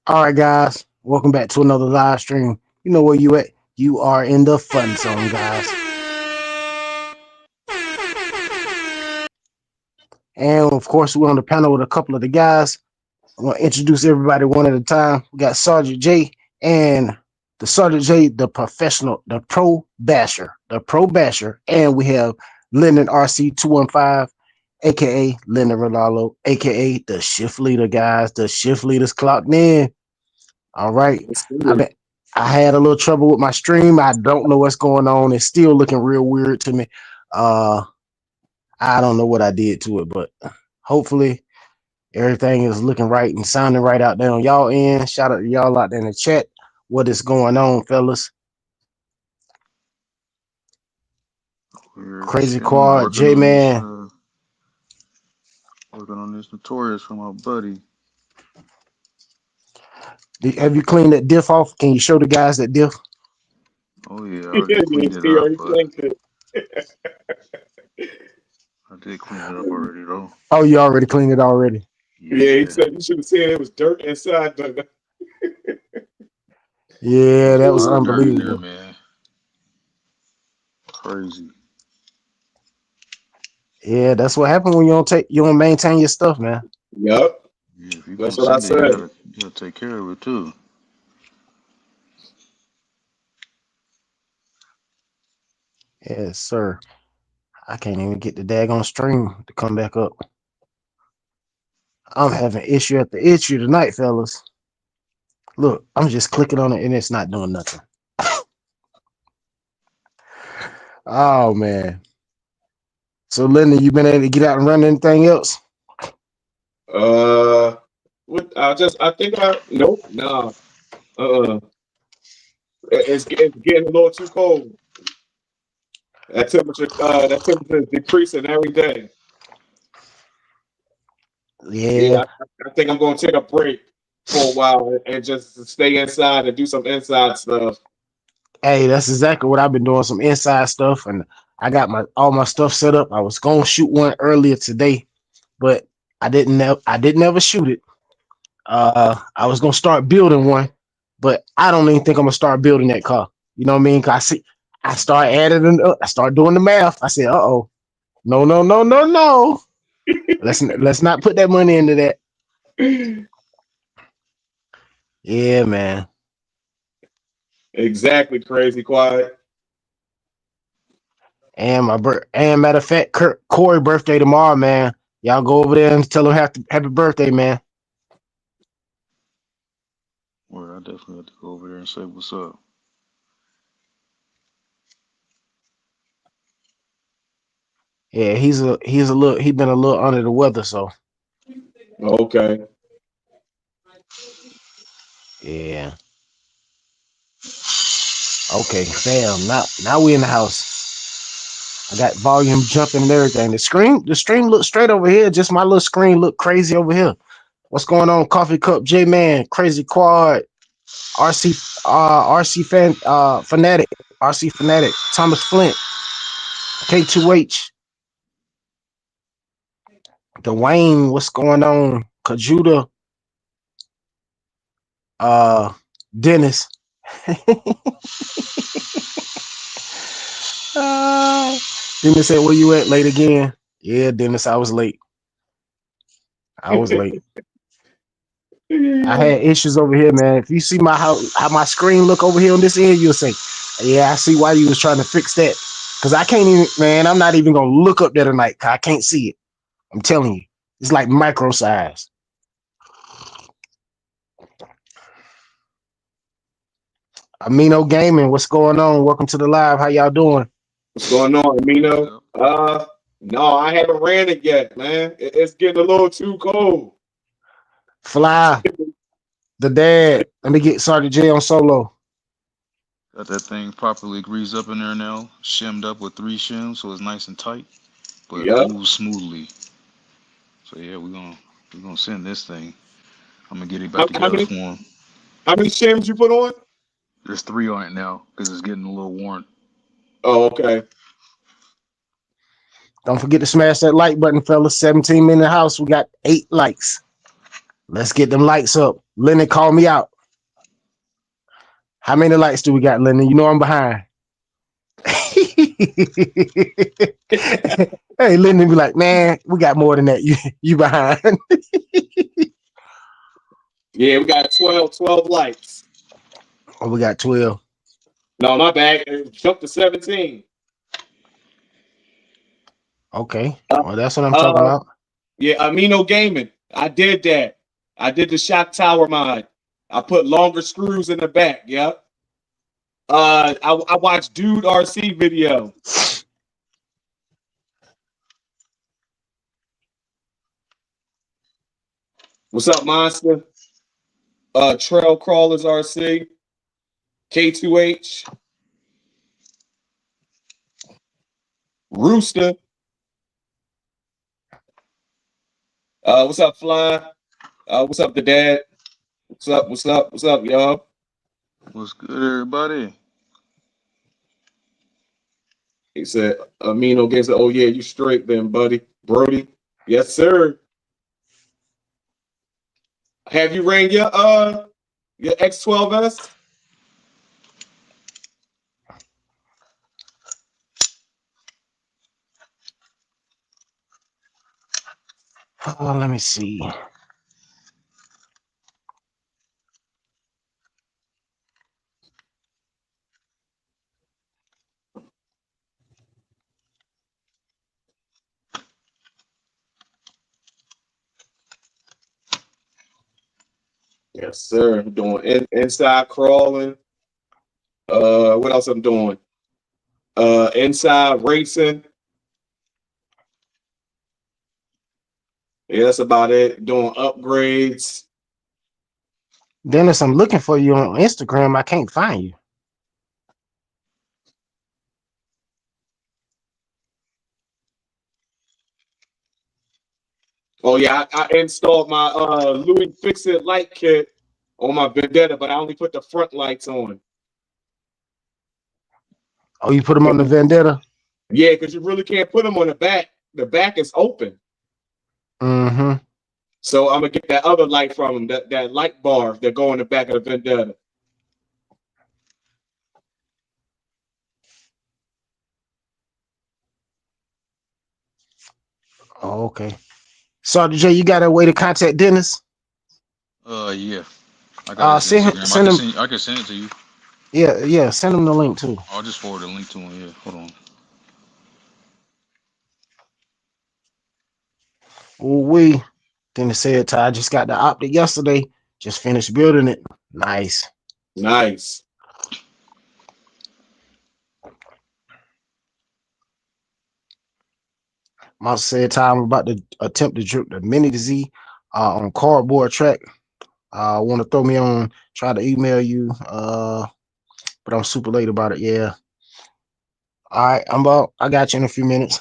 All right, guys, welcome back to another live stream. You know where you at? You are in the fun zone, guys. And of course, we're on the panel with a couple of the guys. I'm gonna introduce everybody one at a time. We got Sergent J and the Sergeant J, the professional, the pro basher, and we have Linden RC 215, aka Linden Ronaldo, aka the shift leader, guys. The shift leaders clocked in. All right. I had a little trouble with my stream. I don't know what's going on. It's still looking real weird to me. I don't know what I did to it, but hopefully everything is looking right and sounding right out there on y'all end. Shout out to y'all out there in the chat. What is going on, fellas? Crazy Quad, J-Man. Working on this Notorious for my buddy. Have you cleaned that diff off? Can you show the guys that diff? Oh yeah, I already cleaned it up. I did clean it up already though. Oh, you already cleaned it already? Yeah, he said you should have seen it was dirt inside. Yeah, that was unbelievable, there, man. Crazy. Yeah, that's what happened when you don't maintain your stuff, man. Yep. Yeah, if you that's what I said. You gotta take care of it too. Yes, sir. I can't even get the daggone stream to come back up. I'm having issue after issue tonight, fellas. Look, I'm just clicking on it and it's not doing nothing. Oh man. So Linda, you been able to get out and run anything else? What nope, nah. It's getting a little too cold. That temperature is decreasing every day. Yeah. I think I'm gonna take a break for a while and just stay inside and do some inside stuff. Hey, that's exactly what I've been doing, some inside stuff, and I got all my stuff set up. I was gonna shoot one earlier today, but I didn't ever shoot it. I was gonna start building one, but I don't even think I'm gonna start building that car. You know what I mean? Cause I start adding up, I start doing the math. I said, no. Let's not put that money into that. Yeah, man. Exactly, Crazy Quiet. And matter of fact, Corey birthday tomorrow, man. Y'all go over there and tell him happy birthday, man. Well, I definitely have to go over there and say what's up. Yeah, he been a little under the weather, so. Okay. Yeah. Okay, fam. Now we in the house. I got volume jumping and everything. The stream looks straight over here. Just my little screen look crazy over here. What's going on? Coffee Cup, J-Man, Crazy Quad, RC Fanatic, RC Fanatic, Thomas Flint, K2H, Dwayne, what's going on? Kajuda, Dennis. Dennis said, where you at? Late again? Yeah, Dennis, I was late. I had issues over here, man. If you see how my screen look over here on this end, you'll say, yeah, I see why you was trying to fix that. Because I can't even, man, I'm not even going to look up there tonight because I can't see it. I'm telling you. It's like micro size. Amino Gaming, what's going on? Welcome to the live. How y'all doing? What's going on, Amino? No, I haven't ran it yet, man. It's getting a little too cold. Fly, the dad. Let me get Sergeant J on solo. Got that thing properly greased up in there now, shimmed up with 3 shims, so it's nice and tight, but it moves smoothly. So yeah, we're gonna send this thing. I'm gonna get it back together for him. How many shims you put on? There's 3 on it now because it's getting a little worn. Oh, okay. Don't forget to smash that like button, fellas. 17 in the house. We got 8 likes. Let's get them likes up. Linden called me out. How many likes do we got, Linden? You know I'm behind. Hey, Linden be like, man, we got more than that. You behind. Yeah, we got 12 likes. Oh, we got 12. No, my bad. It jumped to 17. Okay. Well, that's what I'm talking about. Yeah, Amino Gaming. I did that. I did the shock tower mod. I put longer screws in the back. Yep. I watched Dude RC video. What's up, Monster? Trail Crawlers RC. K2H. Rooster. What's up, Fly? What's up, the dad? What's up, y'all? What's good, everybody? He said, Amino Games said, oh yeah, you straight then, buddy. Brody. Yes, sir. Have you ran your X12S? Oh, let me see. Yes, sir. I'm doing inside crawling. What else I'm doing? Inside racing. Yeah, that's about it. Doing upgrades. Dennis, I'm looking for you on Instagram. I can't find you. Oh yeah, I installed my Louie Fix-It light kit on my Vendetta, but I only put the front lights on. Oh, you put them on the Vendetta? Yeah, because you really can't put them on the back. The back is open. Mm-hmm. So I'm gonna get that other light from them, that light bar that go in the back of the Vendetta. Oh, okay. Sergeant J, you got a way to contact Dennis? Yeah. I got his Instagram. I can send it to you. Yeah, send him the link too. I'll just forward the link to him. Yeah, hold on. We Dennis said, I just got the optic yesterday. Just finished building it. Nice. Nice. Mom said, I'm about to attempt to drip the Mini Z on cardboard track. Want to throw me on, try to email you, but I'm super late about it. Yeah. All right, I got you in a few minutes.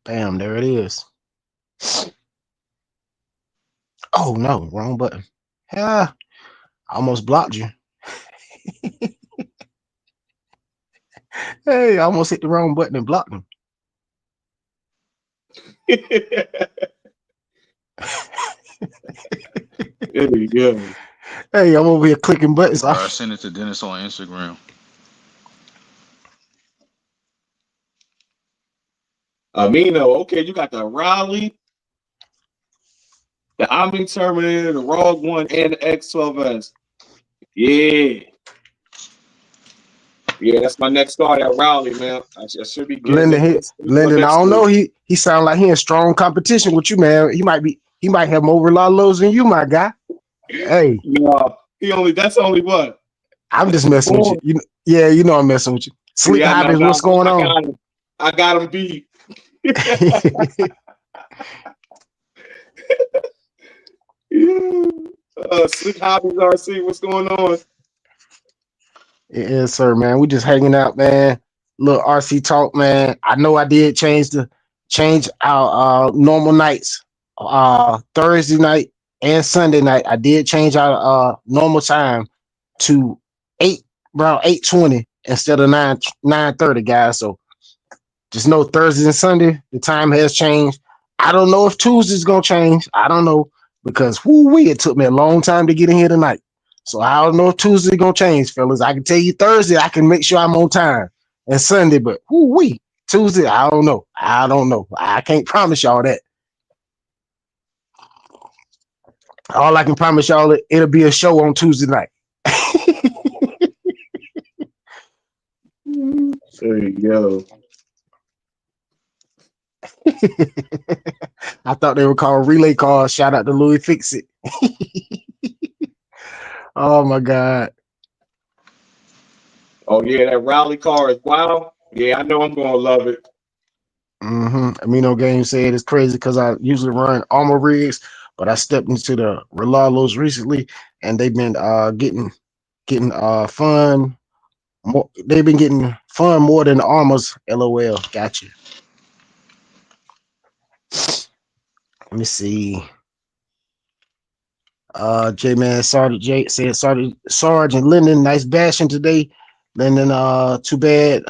Bam, there it is. Oh no, wrong button. Yeah, I almost blocked you. Hey, I almost hit the wrong button and blocked him. There you go. Hey, I'm over here clicking buttons. I sent it to Dennis on Instagram. Amino, okay, you got the Raleigh, the Omni Terminator, the Rogue One, and the X12S. Yeah. Yeah, that's my next start at Raleigh, man. I should be getting Linden, I don't know. He sounds like he in strong competition with you, man. He might have more lows than you, my guy. Hey. No, that's only what? I'm just messing with you. You know I'm messing with you. Sleep Hobbies, what's going on? I got him beat. Sleep Hobbies RC, what's going on? Yes, sir, man. We just hanging out, man. Little RC talk, man. I know I did change our normal nights. Thursday night and Sunday night. I did change our normal time to around 8:20 instead of 9:30, guys. So just know Thursday and Sunday, the time has changed. I don't know if Tuesday's gonna change. I don't know because it took me a long time to get in here tonight. So I don't know if Tuesday's gonna change, fellas. I can tell you Thursday, I can make sure I'm on time, and Sunday, but Tuesday, I don't know. I don't know. I can't promise y'all that. All I can promise y'all, it'll be a show on Tuesday night. There you go. I thought they were called relay cars. Shout out to Louie Fix It. Oh my God. Oh yeah, that rally car is wild. Yeah, I know I'm gonna love it. Amino Game said it's crazy because I usually run armor rigs, but I stepped into the Relalos recently, and they've been getting fun. They've been getting fun more than the armors. LOL. Gotcha. Let me see. J-Man Sergeant J said Sergeant Linden, nice bashing today. Linden, too bad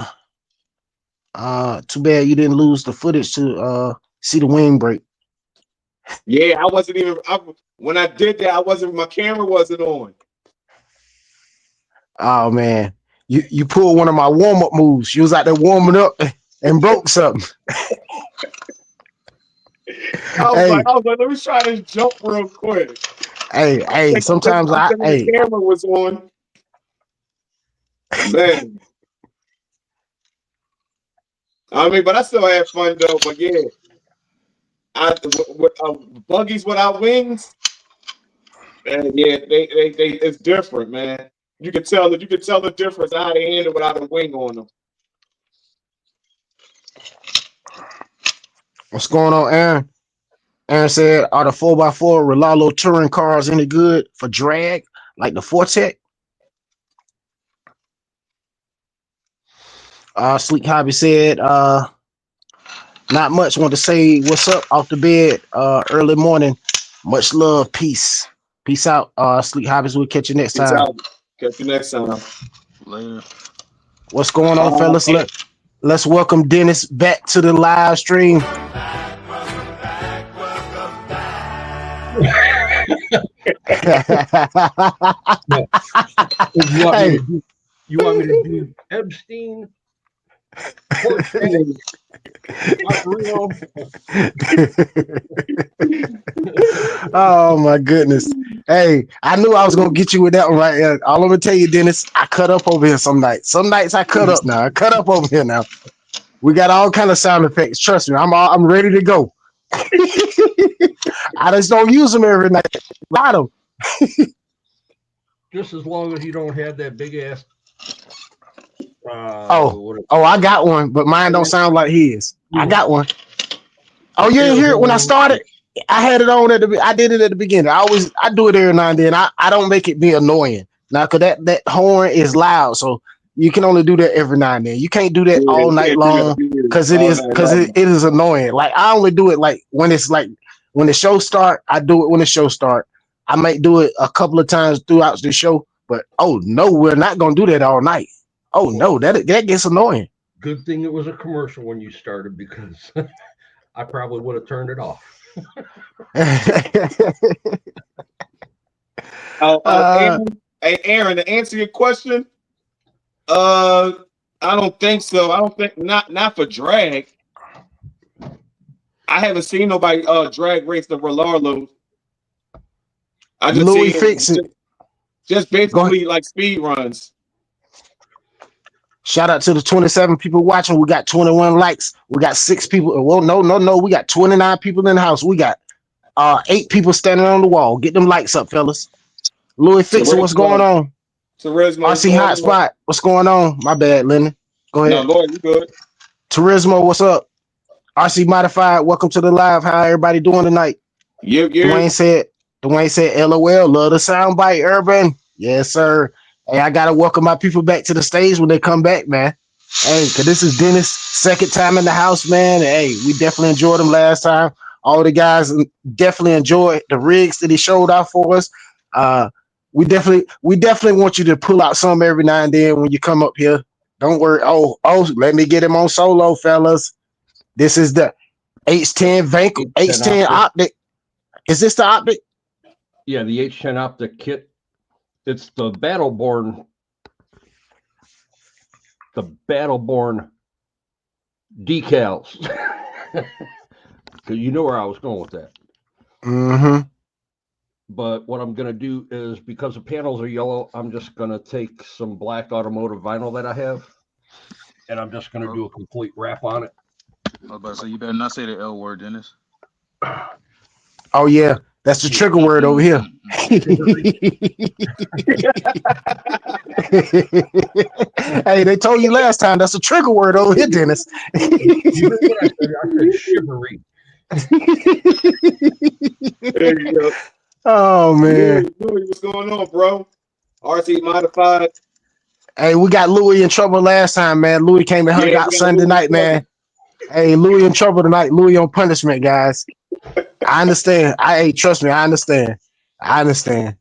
you didn't lose the footage to see the wing break. Yeah, I wasn't even when I did that, my camera wasn't on. Oh man. You pulled one of my warm-up moves. You was out there warming up and broke something. I was like, let me try this jump real quick. Hey, sometimes the camera was on. Man. I mean, but I still had fun though. But yeah, buggies without wings, and yeah, they it's different, man. You can tell the difference how they handle without a wing on them. What's going on, Aaron? Aaron said, are the 4x4 Relalo touring cars any good for drag like the Fortec? Sleek Hobby said, not much. Want to say what's up off the bed early morning. Much love. Peace. Peace out. Sleek Hobbies. We'll catch you next time. Out. Catch you next time. Later. What's going on, fellas? Let's welcome Dennis back to the live stream. You want me to do Epstein? Oh my goodness. Hey, I knew I was gonna get you with that one right here. All I'm gonna tell you, Dennis, I cut up over here some nights. Some nights I cut up now. I cut up over here now. We got all kind of sound effects. Trust me, I'm ready to go. I just don't use them every night. Just as long as you don't have that big ass. I got one, but mine don't sound like his. I got one. Oh, you didn't hear it when I started? I had it on I did it at the beginning. I do it every now and then. I don't make it be annoying now because that horn is loud, so you can only do that every now and then. You can't do that all night long because it is annoying. Like I only do it like when the show start. I do it when the show start. I might do it a couple of times throughout the show, but oh no, we're not gonna do that all night. Oh no, that gets annoying. Good thing it was a commercial when you started because I probably would have turned it off. Aaron, to answer your question, I don't think so. I don't think not for drag. I haven't seen nobody drag race the Relalo. I just Louie Fix It. Just basically like speed runs. Shout out to the 27 people watching. We got 21 likes. We got 6 people. Well, no. We got 29 people in the house. We got 8 people standing on the wall. Get them likes up, fellas. Louie Fix It, what's going on? Turismo. RC Hotspot, what's going on? My bad, Lennon. Go ahead. No, Lord, you good. Turismo, what's up? RC Modified, welcome to the live. How everybody doing tonight? Yeah. Dwayne said, LOL, love the soundbite, Urban. Yes, sir. Hey, I gotta welcome my people back to the stage when they come back, man. Hey, cause this is Dennis' second time in the house, man. Hey, we definitely enjoyed him last time. All the guys definitely enjoyed the rigs that he showed off for us. We definitely want you to pull out some every now and then when you come up here. Don't worry. Oh, let me get him on solo, fellas. This is the H10 Vanquish, H10 optic. Is this the optic? Yeah, the H10 optic kit. It's the Battleborn decals. So you know where I was going with that. Mm-hmm. But what I'm going to do is, because the panels are yellow, I'm just going to take some black automotive vinyl that I have, and I'm just going to do a complete wrap on it. I was about to say, you better not say the L word, Dennis. Oh yeah, that's the trigger word over here. Hey, they told you last time that's a trigger word over here, Dennis. You heard what I said? I said shivery. There you go. Oh man, Louie, what's going on, bro? RC modified. hey, we got Louie in trouble last time, man. Louie came and hung out Sunday night, man. Hey, Louie in trouble tonight. Louie on punishment, guys. I understand. Hey, trust me, I understand. I understand.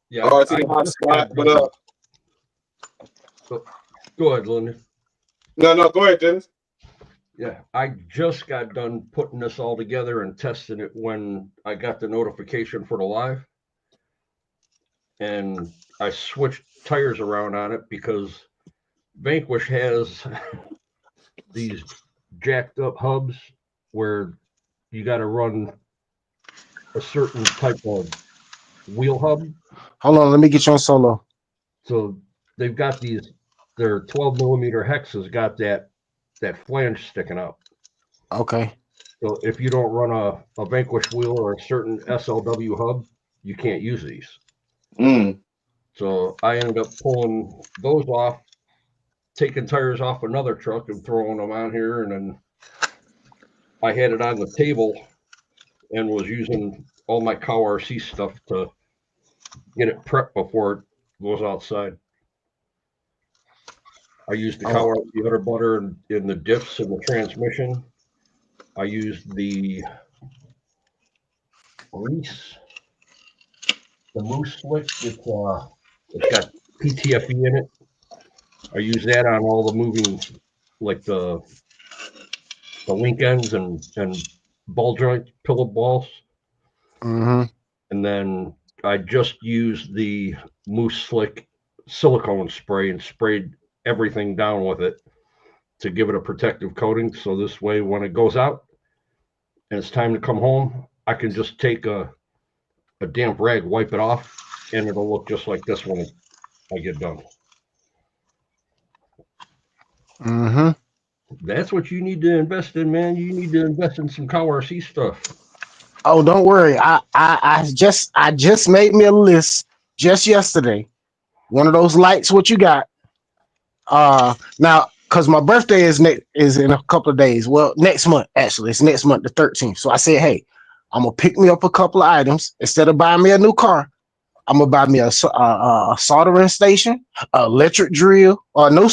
Yeah, RC modified. What up? Go ahead, Linden. No, go ahead, Dennis. Yeah, I just got done putting this all together and testing it when I got the notification for the live. And I switched tires around on it because Vanquish has these jacked up hubs where you got to run a certain type of wheel hub. Hold on, let me get you on solo. So they've got these, their 12 millimeter hex has got that flange sticking out. Okay. So if you don't run a Vanquish wheel or a certain SLW hub, you can't use these. So I ended up pulling those off, taking tires off another truck and throwing them on here. And then I had it on the table and was using all my Cow RC stuff to get it prepped before it goes outside. I used the Cow RC udder butter in the diffs and the transmission. I used the grease, the Moose Slick. It's got PTFE in it. I use that on all the moving, like the link ends and ball joint pillow balls. Mm-hmm. And then I just used the Moose Slick silicone spray and sprayed everything down with it to give it a protective coating. So this way, when it goes out and it's time to come home, I can just take a damp rag, wipe it off, and it'll look just like this when I get done. Mm-hmm. That's what you need to invest in, man. You need to invest in some Cow RC stuff. Oh, don't worry. I just made me a list just yesterday. One of those lights, what you got? Now, because my birthday is in a couple of days. Well, next month, actually. It's next month, the 13th. So I said, hey, I'm gonna pick me up a couple of items. Instead of buying me a new car, I'm gonna buy me a soldering station, an electric drill, or a new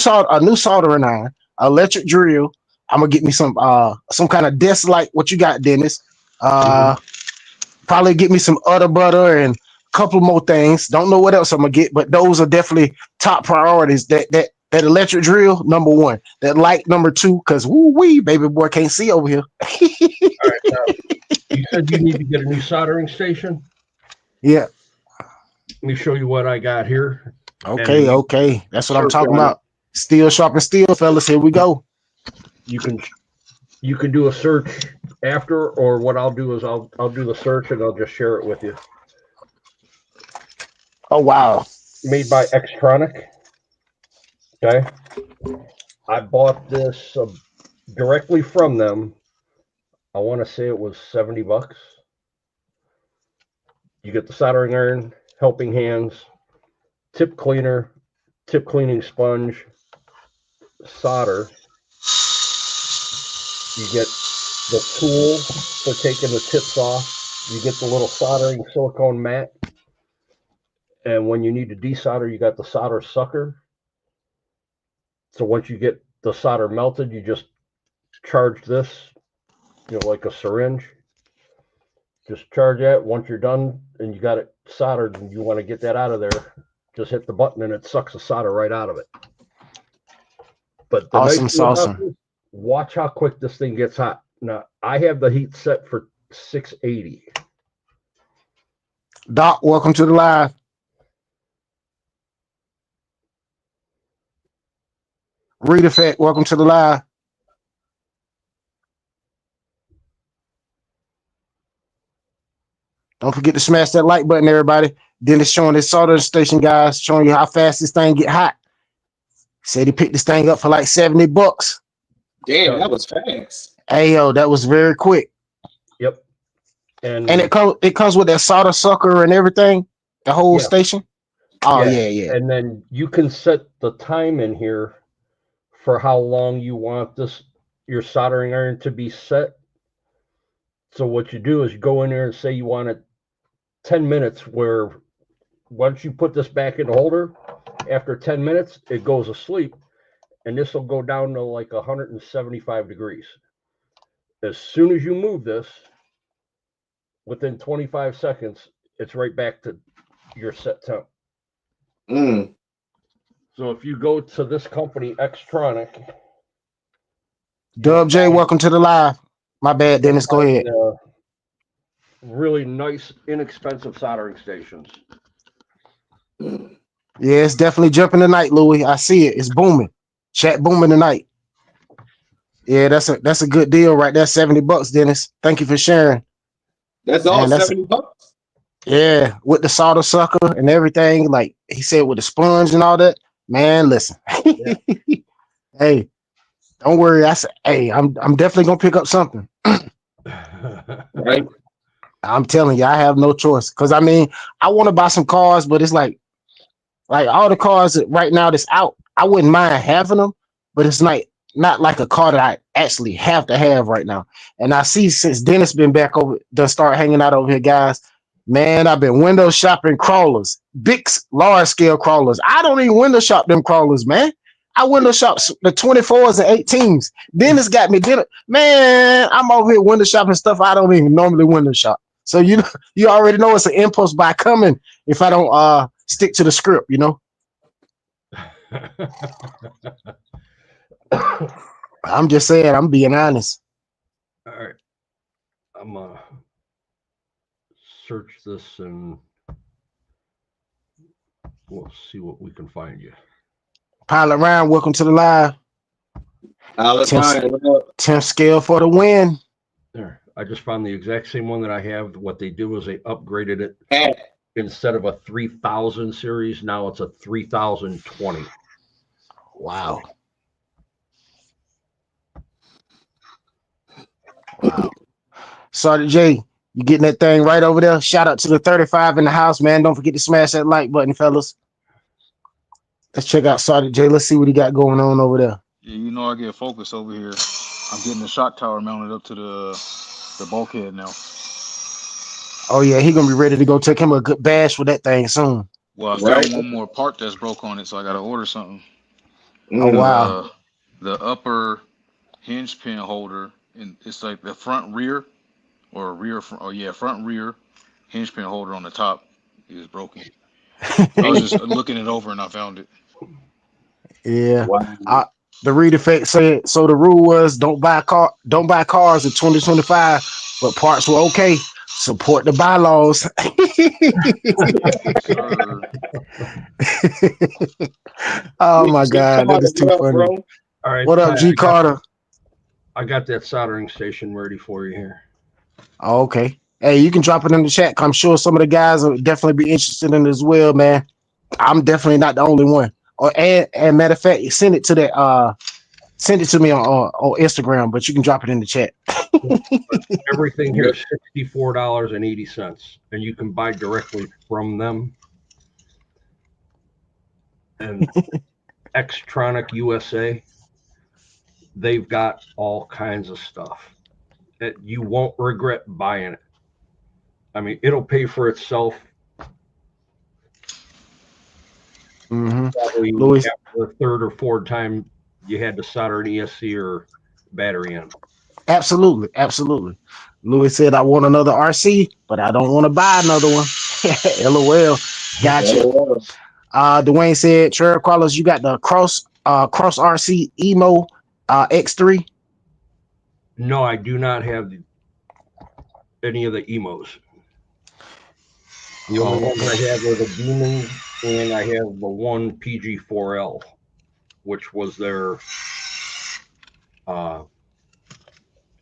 soldering iron, electric drill. I'm gonna get me some kind of desk light. What you got, Dennis? Probably get me some udder butter and a couple more things. Don't know what else I'm gonna get, but those are definitely top priorities. That electric drill, number one. That light, number two, because woo-wee, baby boy can't see over here. All right, now, you said you need to get a new soldering station? Yeah. Let me show you what I got here. Okay. That's what I'm talking about. Steel sharpen steel, fellas. Here we go. You can do a search after, or what I'll do is I'll do the search and I'll just share it with you. Oh wow. Made by Xtronic. Okay. I bought this directly from them. I want to say it was $70. You get the soldering iron, helping hands, tip cleaner, tip cleaning sponge, solder. You get the tool for taking the tips off. You get the little soldering silicone mat. And when you need to desolder, you got the solder sucker. So once you get the solder melted, you just charge this, like a syringe. Just charge that. Once you're done and you got it soldered and you want to get that out of there, just hit the button and it sucks the solder right out of it. But the awesome. watch how quick this thing gets hot. Now, I have the heat set for 680. Doc, welcome to the live. Read Effect, welcome to the live. Don't forget to smash that like button, everybody. Then it's showing this soldering station, guys, showing you how fast this thing get hot. Said he picked this thing up for like $70. Damn, that was fast. Hey, yo, that was very quick. Yep. And it comes with that solder sucker and everything, the whole station. Oh, yeah. And then you can set the time in here for how long you want your soldering iron to be set. So what you do is you go in there and say you want it 10 minutes, where once you put this back in the holder, after 10 minutes, it goes asleep, and this will go down to like 175 degrees. As soon as you move this, within 25 seconds, it's right back to your set temp. So if you go to this company, Xtronic. Dub J, welcome to the live. My bad, Dennis, go ahead. Really nice, inexpensive soldering stations. Yeah, it's definitely jumping tonight, Louie. I see it. It's booming. Chat booming tonight. Yeah, that's a good deal right there. $70, Dennis. Thank you for sharing. That's all. $70. Yeah, with the solder sucker and everything, like he said, with the sponge and all that. Man, listen. Yeah. Hey, don't worry. I said, hey, I'm definitely gonna pick up something. Right. I'm telling you, I have no choice. Cause I mean, I want to buy some cars, but it's like all the cars that right now that's out, I wouldn't mind having them, but it's not like a car that I actually have to have right now. And I see since Dennis been back over, done start hanging out over here, guys. Man, I've been window shopping crawlers, big, large scale crawlers. I don't even window shop them crawlers, man. I window shop the 24s and 18s. Dennis got me dinner. Man, I'm over here window shopping stuff I don't even normally window shop. So you already know it's an impulse buy coming if I don't stick to the script, you know. I'm just saying, I'm being honest. All right. I'm search this and we'll see what we can find you. Pilot Ryan, welcome to the live. 10th scale for the win. There. I just found the exact same one that I have. What they do is they upgraded it. Instead of a 3000 series, now it's a 3020. Wow. Sergeant J, you getting that thing right over there? Shout out to the 35 in the house, man. Don't forget to smash that like button, fellas. Let's check out Sergeant J. Let's see what he got going on over there. Yeah, you know I get focused over here. I'm getting the shock tower mounted up to the bulkhead now. Oh yeah, he gonna be ready to go take him a good bash with that thing soon. Well, I found one more part that's broke on it, so I gotta order something. Oh wow. The upper hinge pin holder, and it's like the front rear or front rear hinge pin holder on the top is broken. I was just looking it over and I found it. Yeah. Wow. The read effect said so. The rule was don't buy cars in 2025, but parts were okay. Support the bylaws. Oh my God, that is too funny. Bro. All right, what up, G Carter? I got that soldering station ready for you here. Oh, okay. Hey, you can drop it in the chat. I'm sure some of the guys will definitely be interested in it as well, man. I'm definitely not the only one. And matter of fact, send it to me on Instagram, but you can drop it in the chat. Everything here is $64.80, and you can buy directly from them. And Xtronic USA, they've got all kinds of stuff that you won't regret buying it. I mean, it'll pay for itself. Probably Louis, the third or fourth time you had to solder an ESC or battery in. Absolutely. Louis said, I want another RC, but I don't want to buy another one. LOL. Gotcha. Dwayne said, Trail Crawlers, you got the Cross RC Emo X3. No, I do not have any of the emos. The only ones I have are the Demons, and I have the one PG4L, which was their.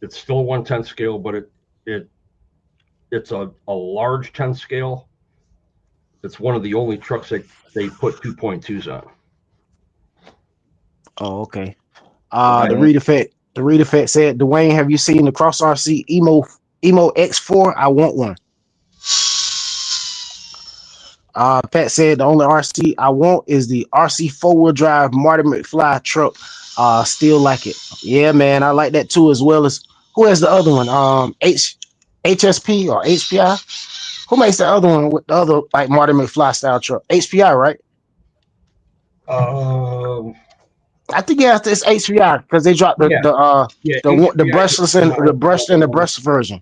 It's still a 1/10 scale, but it's a large 10 scale. It's one of the only trucks that they put 2.2s on. Oh, okay. The read effect said, Dwayne, have you seen the Cross RC Emo X4? I want one. Pat said the only RC I want is the RC 4-wheel drive Marty McFly truck. Still like it. Yeah, man, I like that too, as well as who has the other one? HSP or HPI? Who makes the other one with the other like Marty McFly style truck? HPI, right? I think it's HPI because they dropped the brushless and the brushed version.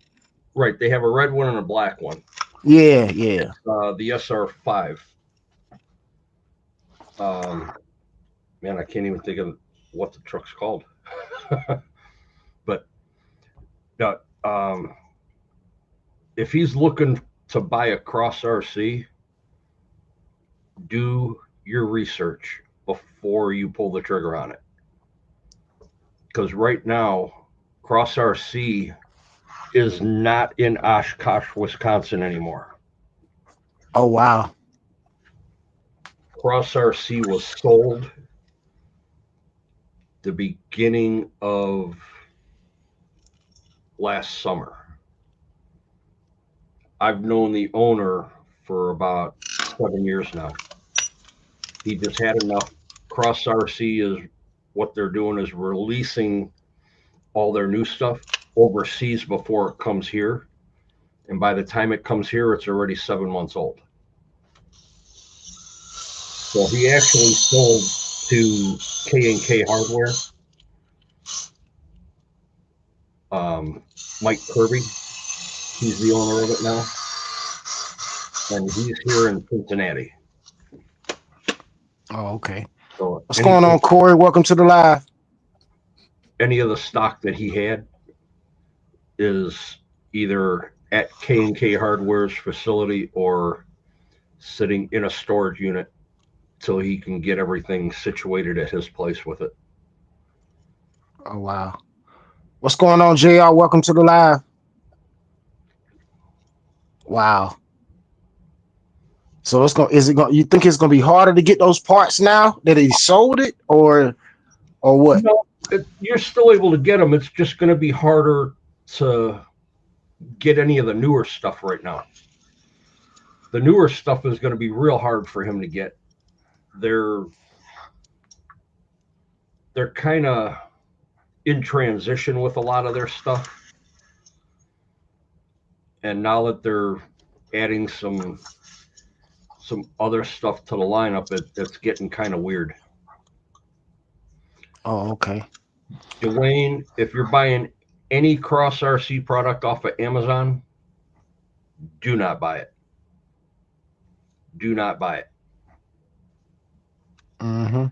Right, they have a red one and a black one. Yeah. The SR5. Man, I can't even think of what the truck's called. But if he's looking to buy a Cross RC, do your research before you pull the trigger on it. Because right now, Cross RC is not in Oshkosh, Wisconsin anymore. Oh, wow. Cross RC was sold the beginning of last summer. I've known the owner for about 7 years now. He just had enough. Cross RC is what they're doing is releasing all their new stuff overseas before it comes here. And by the time it comes here, it's already 7 months old. So he actually sold to K&K Hardware. Mike Kirby, he's the owner of it now. And he's here in Cincinnati. Oh, okay. So what's going on, Corey? Welcome to the live. Any of the stock that he had is either at K&K Hardware's facility or sitting in a storage unit till he can get everything situated at his place with it. Oh, wow. What's going on, JR? Welcome to the live. Wow. So you think it's gonna be harder to get those parts now that he sold it, or what? No, you're still able to get them. It's just going to be harder to get any of the newer stuff right now. The newer stuff is going to be real hard for him to get. They're kind of in transition with a lot of their stuff. And now that they're adding some other stuff to the lineup, it's getting kind of weird. Oh, okay. Dwayne, if you're buying any Cross RC product off of Amazon, do not buy it. Do not buy it. Mm-hmm.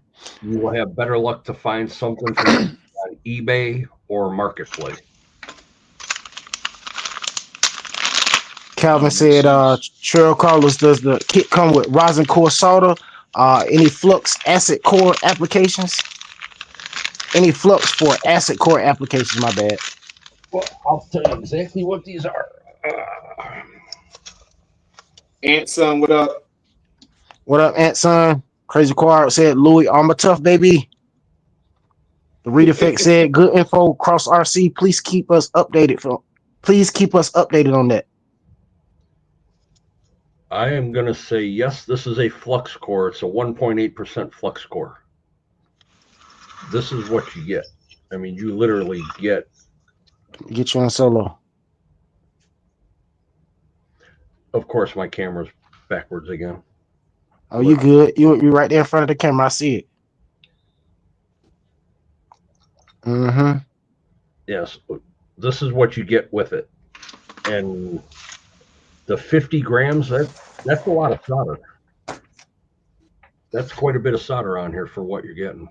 You will have better luck to find something on eBay or Marketplace. Calvin said, Trail Carlos, does the kit come with rosin core solder? Any flux acid core applications? Any flux for acid core applications, my bad. Well, I'll tell you exactly what these are. Aunt Son, what up? What up, Aunt Son? Crazy Quad said, Louie, armor tough, baby. The Read Effect said, good info, Cross RC. Please keep us updated on that. I am going to say, yes, this is a flux core. It's a 1.8% flux core. This is what you get. I mean, you literally get you on solo. Of course, my camera's backwards again. Oh, you good? You're right there in front of the camera. I see it. Mm-hmm. Yes, this is what you get with it. And the 50 grams, that's a lot of solder. That's quite a bit of solder on here for what you're getting.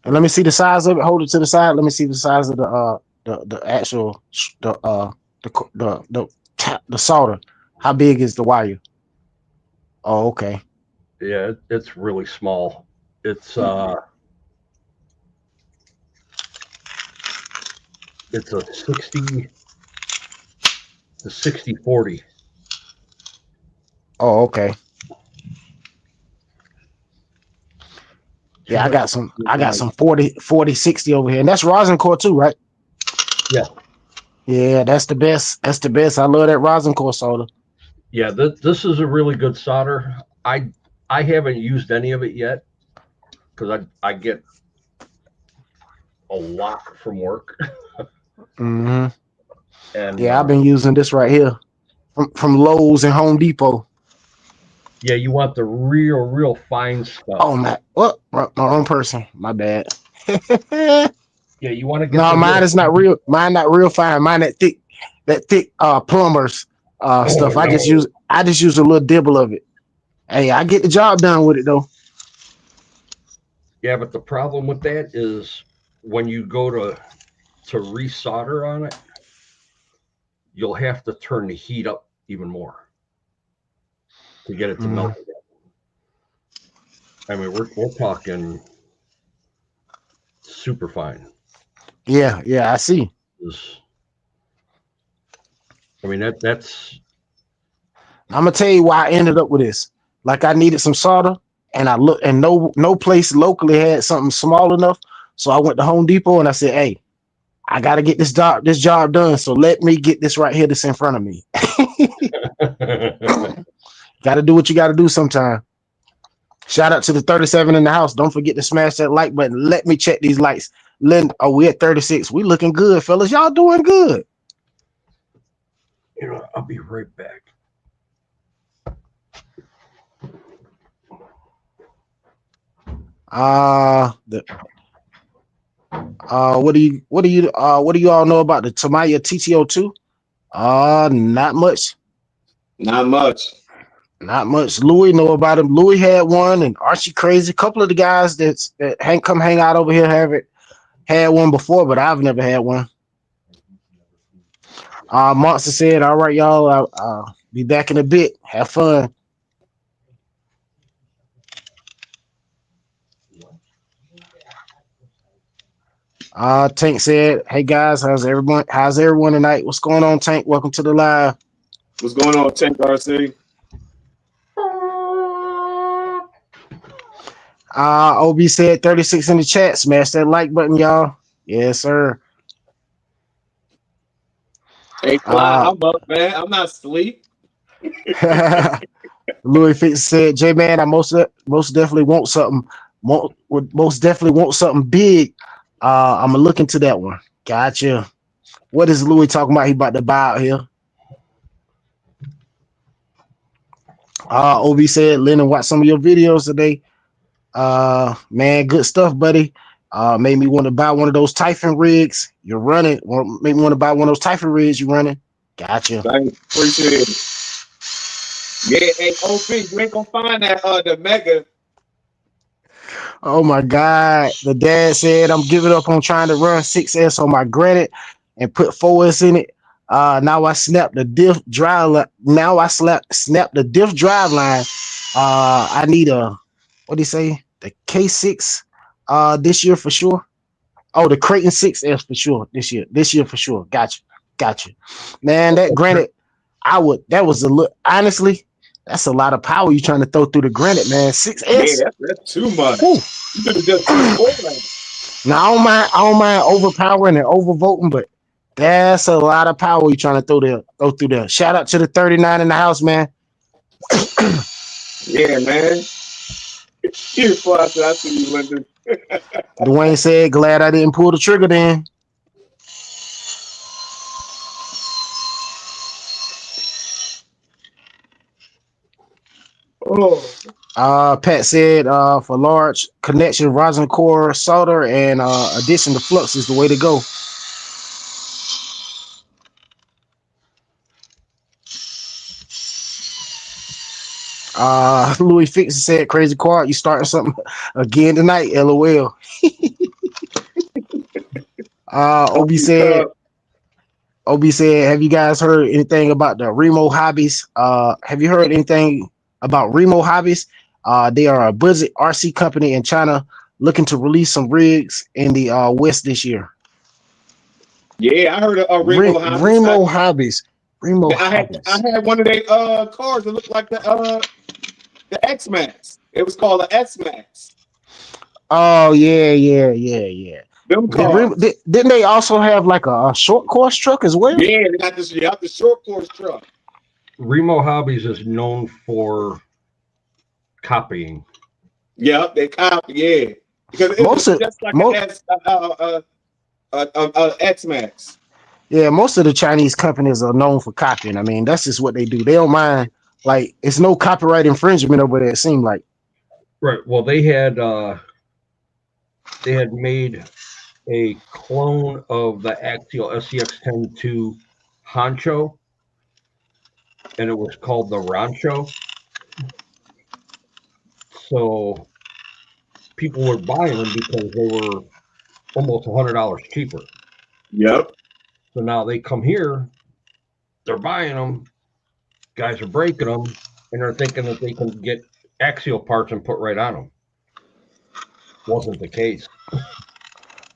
And let me see the size of it. Hold it to the side. Let me see the size of the actual the solder. How big is the wire? Oh, okay. Yeah, it's really small. It's it's a 60 to 60/40. Oh, okay. Yeah, I got some 40 60 over here. And that's rosin core too, right? Yeah. Yeah, that's the best. That's the best. I love that rosin core solder. Yeah, this is a really good solder. I haven't used any of it yet because I get a lot from work. Mm-hmm. And Yeah, I've been using this right here from Lowe's and Home Depot. Yeah, you want the real fine stuff. Oh my, what? Wrong person. My bad. Yeah, you want to get No, mine is not real. Mine not real fine. Mine that thick plumbers stuff. No. I just use a little dibble of it. Hey, I get the job done with it though. Yeah, but the problem with that is when you go to resolder on it, you'll have to turn the heat up even more to get it to melt again. I mean, we're talking super fine. Yeah, I see. I mean that's. I'm gonna tell you why I ended up with this. Like I needed some solder, and I looked, and no place locally had something small enough. So I went to Home Depot and I said, "Hey, I gotta get this job done. So let me get this right here that's in front of me." Gotta do what you gotta do sometime. Shout out to the 37 in the house. Don't forget to smash that like button. Let me check these lights. Oh, we at 36. We looking good, fellas. Y'all doing good. You know, I'll be right back. What do you all know about the Tamiya TTO2? Not much. Not much. Not much. Louie know about him. Louie had one, and RC Crazy. A couple of the guys that hang out over here had one before, but I've never had one. Monster said, "All right, y'all. I'll be back in a bit. Have fun." Tank said, "Hey guys, how's everyone tonight? What's going on, Tank? Welcome to the live. What's going on, Tank RC?" OB said 36 in the chat. Smash that like button, y'all. Yes, sir. Hey, Fly, I'm up, man. I'm not asleep. Louis Fix said, "J man, I most definitely want something. Most definitely want something big. I'm gonna look into that one." Gotcha. What is Louis talking about? He about to buy out here. OB said, "Lennon, watch some of your videos today. Man, good stuff, buddy. Made me want to buy one of those Typhon rigs you're running, or made me want to buy one of those Typhon rigs you're running." Gotcha. Thanks. Appreciate it. Yeah, hey, OP, you ain't gonna find that the mega. Oh my God. The dad said, "I'm giving up on trying to run 6S on my Granite and put 4S in it. Now I snap the diff drive. Now I snap the diff drive line. I need what do you say? The K6 this year for sure. Oh, the Creighton 6S for sure this year. This year for sure. Gotcha. Man, that Granite, that was a look. Honestly, that's a lot of power you trying to throw through the Granite, man. 6S. Yeah, that's too much. Whew. You could have just done 4. Now I don't mind overpowering and overvoting, but that's a lot of power you trying to throw through there. Shout out to the 39 in the house, man. Yeah, man. You fly, I see you, Linden. Dwayne said, "Glad I didn't pull the trigger then." Pat said, "For large connection, rosin core solder and addition to flux is the way to go." Louis Fix said, "Crazy Quad, you starting something again tonight? LOL." Ob said, have you guys heard anything about the Remo Hobbies? Have you heard anything about Remo Hobbies? They are a budget RC company in China looking to release some rigs in the West this year. Yeah, I heard of Remo Hobbies. Remo Hobbies. Remo Hobbies. I had one of their cars that looked like the X Max. It was called the S Max. Oh yeah. Them cars. Didn't they also have like a short course truck as well? Yeah, they got the short course truck. Remo Hobbies is known for copying. Yeah, they copy. Yeah, because it was just like an X Max. Yeah, most of the Chinese companies are known for copying. I mean, that's just what they do. They don't mind. Like, it's no copyright infringement over there. It seemed like. Right. Well, they had made a clone of the Axial SCX-10-2 Honcho, and it was called the Rancho. So people were buying them because they were almost $100 cheaper. Yep. So now they come here, they're buying them, guys are breaking them, and they're thinking that they can get axial parts and put right on them. Wasn't the case.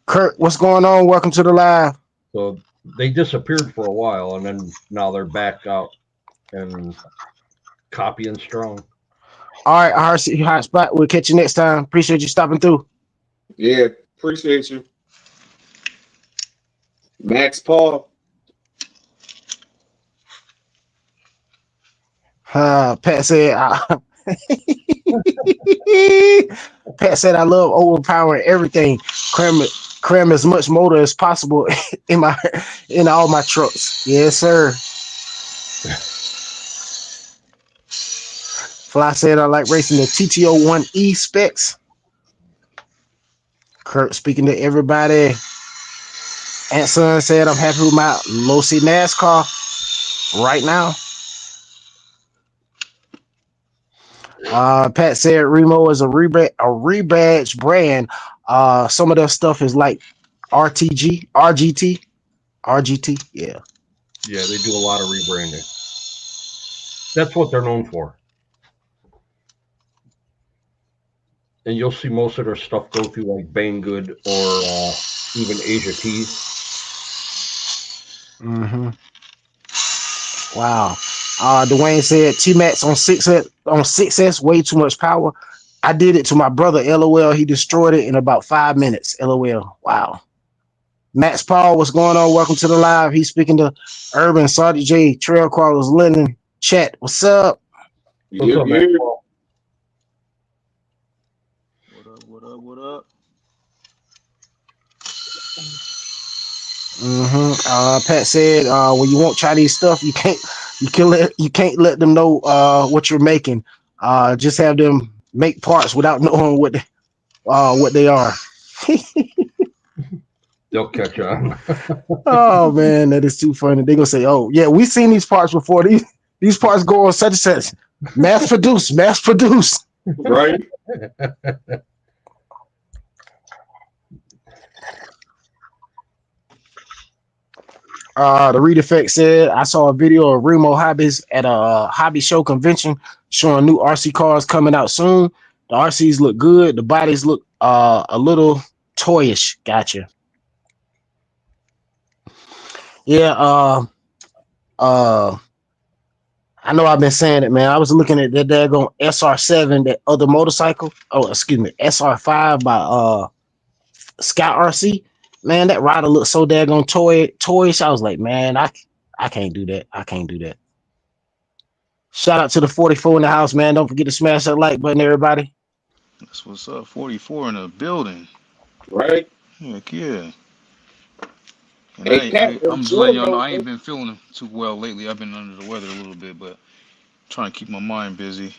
Kurt, what's going on? Welcome to the live. So they disappeared for a while, and then now they're back out and copying strong. All right, RC Hotspot. We'll catch you next time. Appreciate you stopping through. Yeah, appreciate you. Max Paul. Pat said, Pat said, I love overpowering everything. Cram as much motor as possible in all my trucks. Yes, sir. Fly said, I like racing the TTO1E specs. Kurt speaking to everybody. Antson said, I'm happy with my low-C NASCAR right now. Pat said Remo is a rebadge brand. Some of their stuff is like RGT. Yeah. Yeah, they do a lot of rebranding. That's what they're known for. And you'll see most of their stuff go through like Banggood or even Asia Tees. Mm-hmm. Wow. Dwayne said T-Max on 6S, way too much power. I did it to my brother, LOL. He destroyed it in about 5 minutes. LOL. Wow. Max Paul, what's going on? Welcome to the live. He's speaking to Urban, Sergent J, Trail Crawlers, Linden, Chat. What's up? What's up, Max Paul? What up? Pat said, when you want Chinese stuff, you can't let them know what you're making. Just have them make parts without knowing what they are. They'll catch on. Oh man, that is too funny. They're gonna say, "Oh yeah, we've seen these parts before. These parts go on such and such. Mass produce." Right. The Reed Effect said, I saw a video of Remo Hobbies at a hobby show convention showing new RC cars coming out soon. The RCs look good. The bodies look a little toyish. Gotcha. Yeah. I know I've been saying it, man. I was looking at that daggone SR7, that other motorcycle. Oh, excuse me, SR5 by Scout RC. Man, that rider looked so daggone toyish. I was like, man, I can't do that. I can't do that. Shout out to the 44 in the house, man. Don't forget to smash that like button, everybody. That's what's up. 44 in the building. Right. Heck yeah. And Hey, I'm just letting y'all know I ain't been feeling too well lately. I've been under the weather a little bit, but trying to keep my mind busy.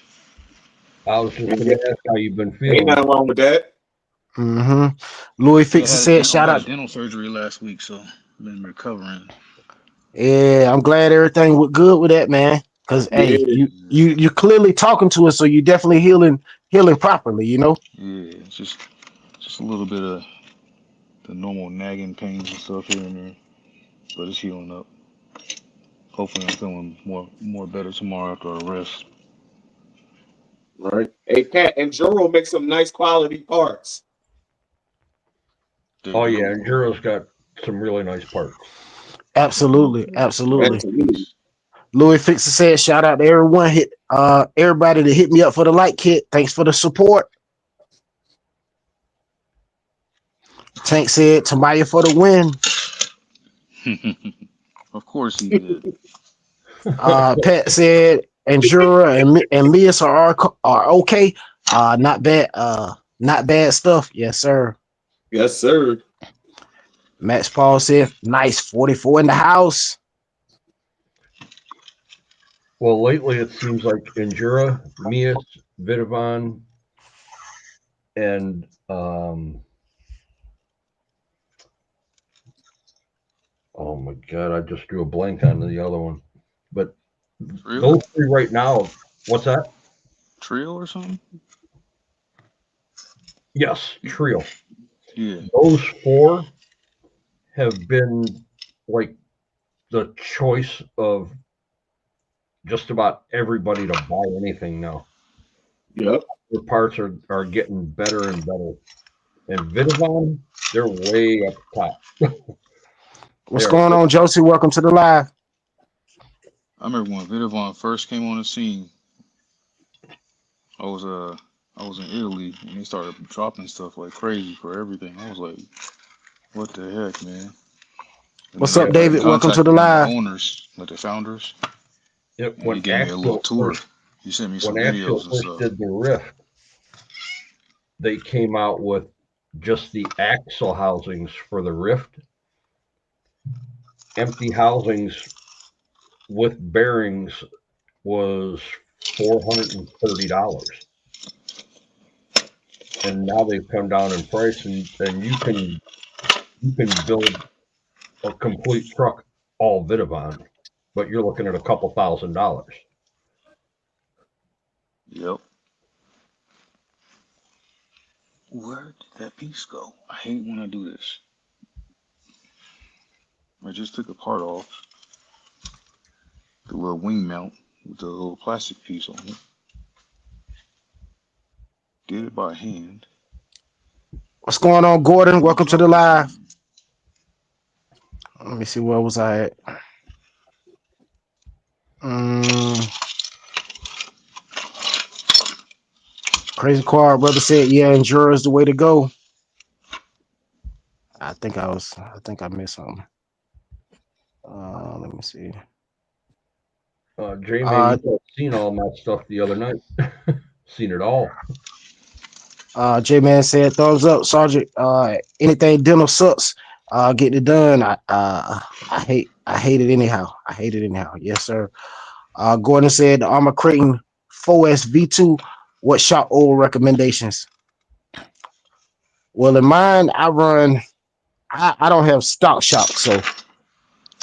I was just going to ask how you've been feeling. Ain't nothing wrong with that. Louie Fixer said, shout out. Dental surgery last week, so I've been recovering. Yeah, I'm glad everything went good with that, man. Because hey, you're clearly talking to us, so you're definitely healing properly, you know. Yeah, it's just a little bit of the normal nagging pains and stuff here and there, but it's healing up. Hopefully, I'm feeling more better tomorrow after a rest. Right. Hey, Pat, Enduro makes some nice quality parts. They Oh do. yeah, Enduro's got some really nice parts. Absolutely, absolutely. Absolutely. Louie Fixer said, shout out to everyone everybody that hit me up for the light kit. Thanks for the support. Tank said, Tamaya for the win. Of course he did. Pat said, Endura and Mias are okay. Not bad. Not bad stuff. Yes, sir. Yes, sir. Max Paul said, nice 44 in the house. Well, lately it seems like Endura, Mias, Vidavon, and oh my God, I just drew a blank on the other one. But Trio? those three right now, what's that? Trio or something? Yes, Trio. Yeah. Those four have been like the choice of just about everybody to buy anything now. Yep. Their parts are getting better and better. And Vidavon, they're way up top. What's going on, Josie? Welcome to the live. I remember when Vidavon first came on the scene. I was in Italy and they started dropping stuff like crazy for everything. I was like, what the heck, man? And What's then up, I David? Welcome to the live. The owners, like the founders. Yep, And he gave me a little tour. He sent me some videos and stuff. Did the Rift, they came out with just the axle housings for the Rift. Empty housings with bearings was $430. And now they've come down in price, and you can build a complete truck all Vidavon, but you're looking at a couple $1,000. Yep. Where did that piece go? I hate when I do this. I just took a part off the little wing mount with the little plastic piece on it. Did it by hand. What's going on, Gordon? Welcome to the live. Let me see, where was I at? Crazy Quad brother said, yeah, Enduro is the way to go. I think I missed something. Let me see. J-Man, you seen all my stuff the other night. Seen it all. J-Man said, thumbs up, Sergeant. Anything dental sucks. Getting it done. I hate it anyhow. I hate it anyhow. Yes, sir. Gordon said, the Armor Creighton 4S V2. What shop oil recommendations? Well, in mine, I don't have stock shocks. So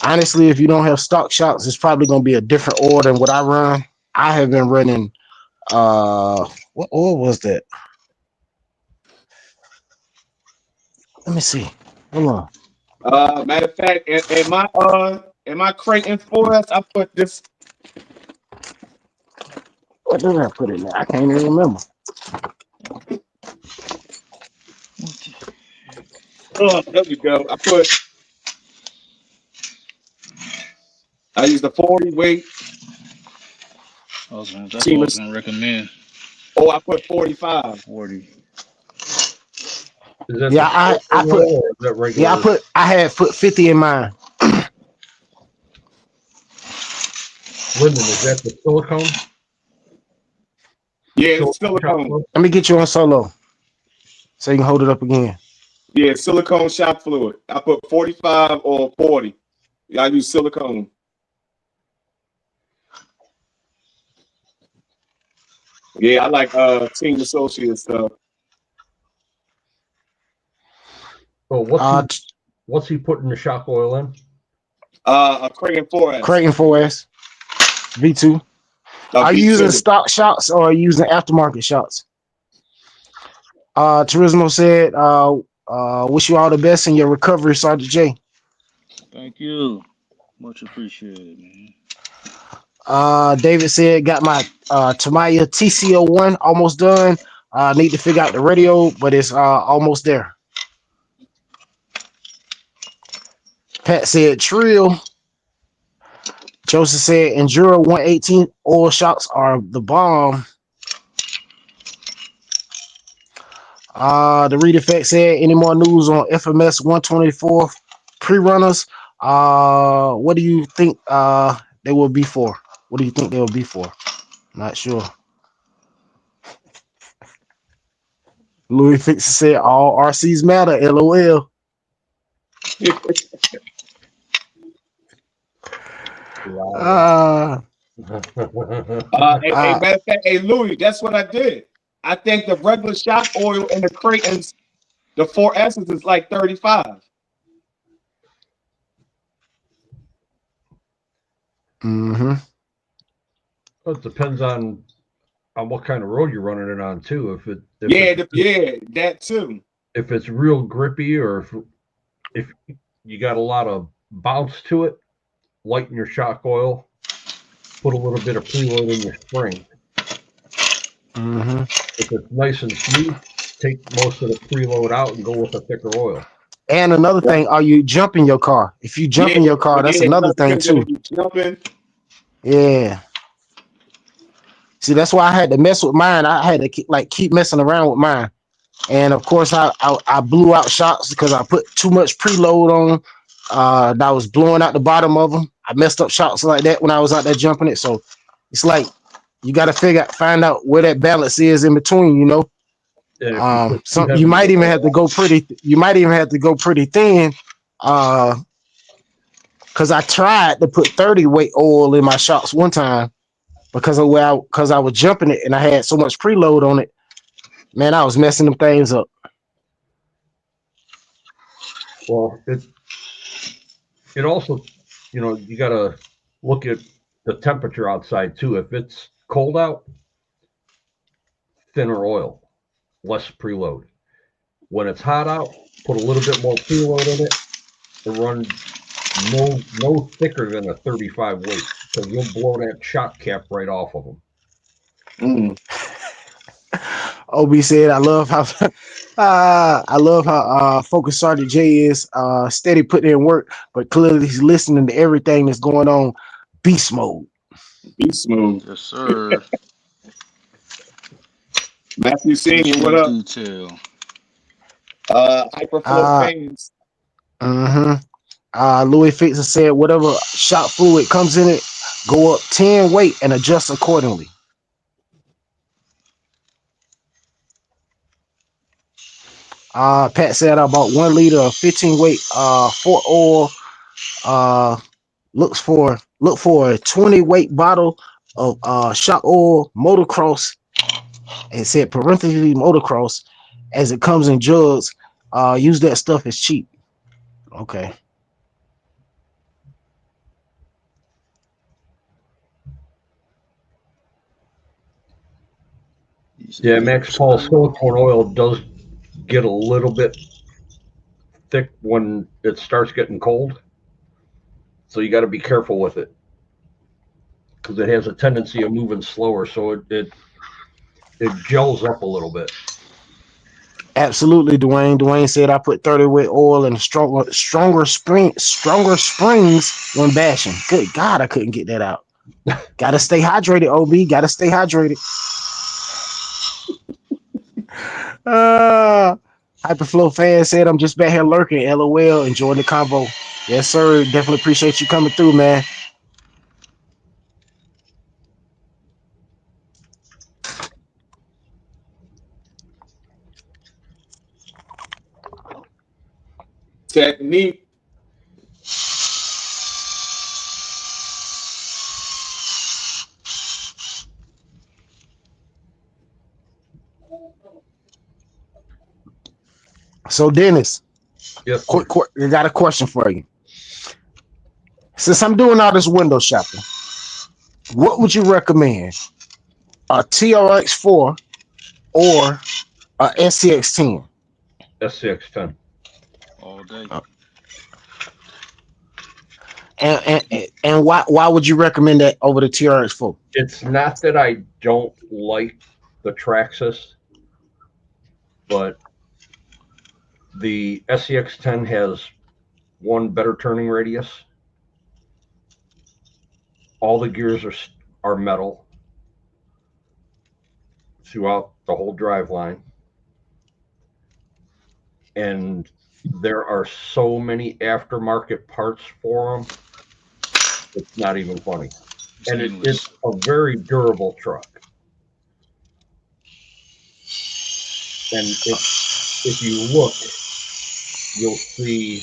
honestly, if you don't have stock shocks, it's probably going to be a different oil than what I run. I have been running, what oil was that? Let me see. Hold on. Matter of fact, in my Creighton 4S, I put this. What did I put in there? I can't even remember. Oh, there we go. I use the 40 weight. That's what I was gonna recommend. Oh, I put 45. 40. Yeah, I had put 50 in mine. Linden, is that the silicone? Yeah, it's silicone. Let me get you on solo so you can hold it up again. Yeah, silicone shock fluid. I put 45 or 40. I use silicone. Yeah, I like Team Associate stuff. Oh, what's he putting the shock oil in? A Creighton 4S. Creighton 4S V2. Are you using stock shocks or are you using aftermarket shocks? Turismo said, Wish you all the best in your recovery, Sergeant J. Thank you. Much appreciated, man. David said, got my Tamiya TCO1 almost done. Need to figure out the radio, but it's almost there. Pat said, Trill. Joseph said, Enduro 118 oil shocks are the bomb. The Read Effect said, any more news on FMS 124 pre-runners? What do you think they will be for? What do you think they will be for? Not sure. Louie Fix said, all RCs matter, LOL. Hey, matter of fact, hey Louie, that's what I did. I think the regular shock oil in the Creighton's, the 4S's is like 35. Mm-hmm. Well, it depends on what kind of road you're running it on too. If That too. If it's real grippy, or if you got a lot of bounce to it, lighten your shock oil. Put a little bit of preload in your spring. Mm-hmm. If it's nice and smooth, take most of the preload out and go with a thicker oil. And another thing, are you jumping your car? If you jump in your car, that's another thing too. Jumping. Yeah. See, that's why I had to mess with mine. I had to keep messing around with mine. And of course, I blew out shocks because I put too much preload on. That was blowing out the bottom of them. I messed up shocks like that when I was out there jumping it. So it's like you got to find out where that balance is in between, you know. You might even have to go pretty. You might even have to go pretty thin. Because I tried to put 30 weight oil in my shocks one time because I was jumping it and I had so much preload on it. Man, I was messing them things up. Well, it also, you got to look at the temperature outside too. If it's cold out, thinner oil, less preload. When it's hot out, put a little bit more preload in it and run no thicker than a 35 weight, because you'll blow that shock cap right off of them. Mm. OB said, I love how focused Sergeant J is, steady putting in work, but clearly he's listening to everything that's going on. Beast mode. Beast mode. Yes, sir. Matthew Senior, what up? Detail. Hyperflow fans. Louis Fixer said, whatever shock fluid comes in it, go up 10 weight and adjust accordingly. Pat said about 1 liter of 15 weight for oil. Look for a 20 weight bottle of shock oil motocross. It said parenthetically motocross, as it comes in jugs. Use that stuff, it's cheap. Okay. Yeah, Max Paul silicone oil does get a little bit thick when it starts getting cold, so you got to be careful with it because it has a tendency of moving slower, so it gels up a little bit. Absolutely, Dwayne. Dwayne said I put 30 weight oil and stronger springs when bashing. Good God, I couldn't get that out. Gotta stay hydrated, OB. Gotta stay hydrated. Hyperflow fan said, I'm just back here lurking. LOL, enjoying the convo. Yes, sir. Definitely appreciate you coming through, man. Technique. So, Dennis, yes, I got a question for you. Since I'm doing all this window shopping, what would you recommend? A TRX4 or a SCX10? SCX10. All day. And why would you recommend that over the TRX4? It's not that I don't like the Traxxas, but the SCX10 has one better turning radius. All the gears are metal throughout the whole drive line. And there are so many aftermarket parts for them, it's not even funny. And it's a very durable truck. And if you look, you'll see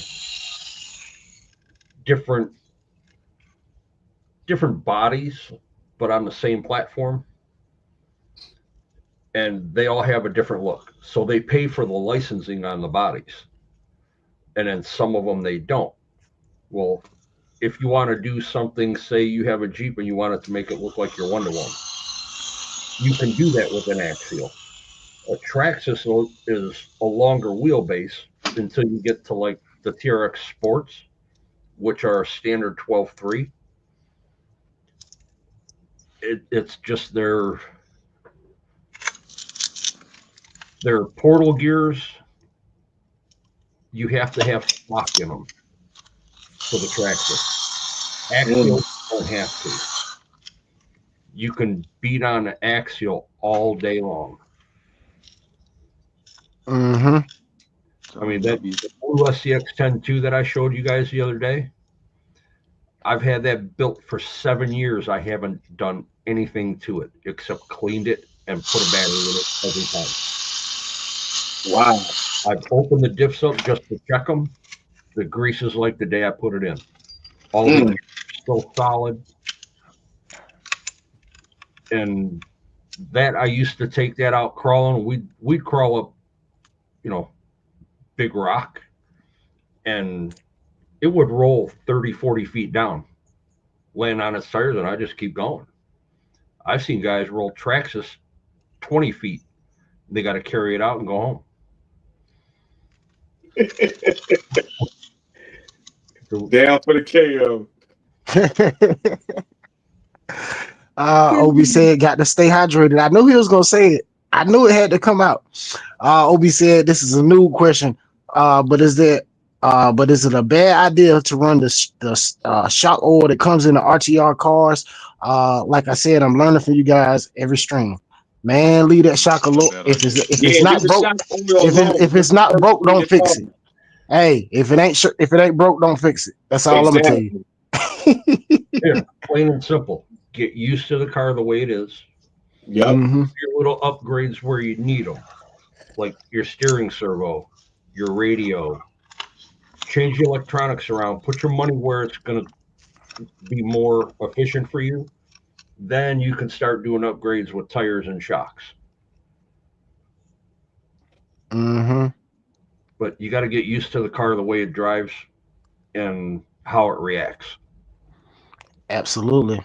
different bodies, but on the same platform. And they all have a different look. So they pay for the licensing on the bodies. And then some of them they don't. Well, if you want to do something, say you have a Jeep and you want it to make it look like your Wonder Woman, you can do that with an axial. A Traxxas is a longer wheelbase until you get to like the TRX Sports, which are standard 12.3. It's just their portal gears. You have to have stock in them for the Traxxas. Axial don't have to. You can beat on an axial all day long. Mm-hmm. I mean, that blue SCX10 2 that I showed you guys the other day, I've had that built for 7 years. I haven't done anything to it except cleaned it and put a battery in it every time. Wow. I've opened the diffs up just to check them. The grease is like the day I put it in. All the gears are still solid. And that I used to take that out crawling. We'd crawl up, big rock, and it would roll 30, 40 feet down, laying on its tires, and I just keep going. I've seen guys roll Traxxas 20 feet. They got to carry it out and go home. Down for the KO. Obi said, got to stay hydrated. I knew he was going to say it. I knew it had to come out. Obi said, this is a new question. But is it a bad idea to run the shock oil that comes in the RTR cars? Like I said, I'm learning from you guys every stream. Man, leave that shock alone. If it's not broke, if it's not broke, don't fix it. Hey, if it ain't broke, don't fix it. That's all I'm gonna tell you. Here, plain and simple. Get used to the car the way it is. Yep. Mm-hmm. Your little upgrades where you need them, like your steering servo, your radio. Change the electronics around. Put your money where it's going to be more efficient for you. Then you can start doing upgrades with tires and shocks. Mm-hmm. But you got to get used to the car, the way it drives, and how it reacts. Absolutely.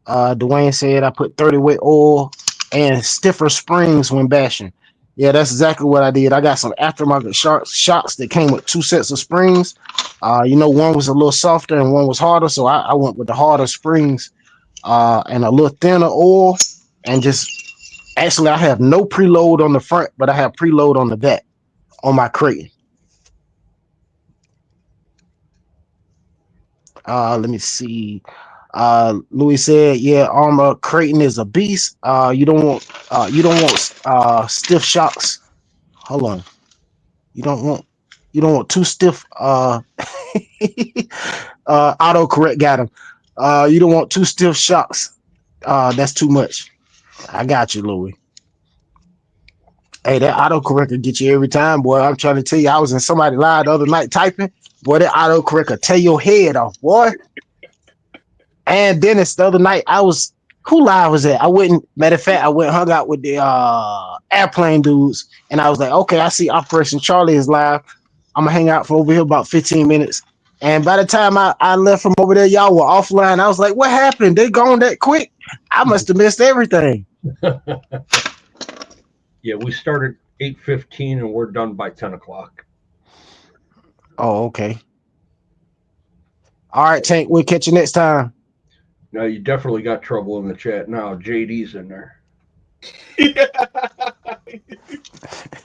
Dwayne said I put 30 weight oil and stiffer springs when bashing. Yeah, that's exactly what I did. I got some aftermarket shocks that came with 2 sets of springs. One was a little softer and one was harder, so I went with the harder springs and a little thinner oil. And actually, I have no preload on the front, but I have preload on the back on my crate. Let me see. Louie said, "Yeah, Armor Creighton is a beast. You don't want stiff shocks. Hold on. You don't want too stiff. Autocorrect got him. You don't want too stiff shocks. That's too much. I got you, Louie. Hey, that autocorrect will get you every time, boy. I'm trying to tell you, I was in somebody's live the other night typing. Boy, that autocorrect will tear your head off, boy." And Dennis, the other night, who live was that? Matter of fact, I went and hung out with the airplane dudes, and I was like, okay, I see Operation Charlie is live. I'm gonna hang out for over here about 15 minutes. And by the time I left from over there, y'all were offline. I was like, what happened? They gone that quick? I must have missed everything. Yeah, we started 8:15, and we're done by 10 o'clock. Oh, okay. All right, Tank. We'll catch you next time. Now, you definitely got trouble in the chat now. JD's in there. You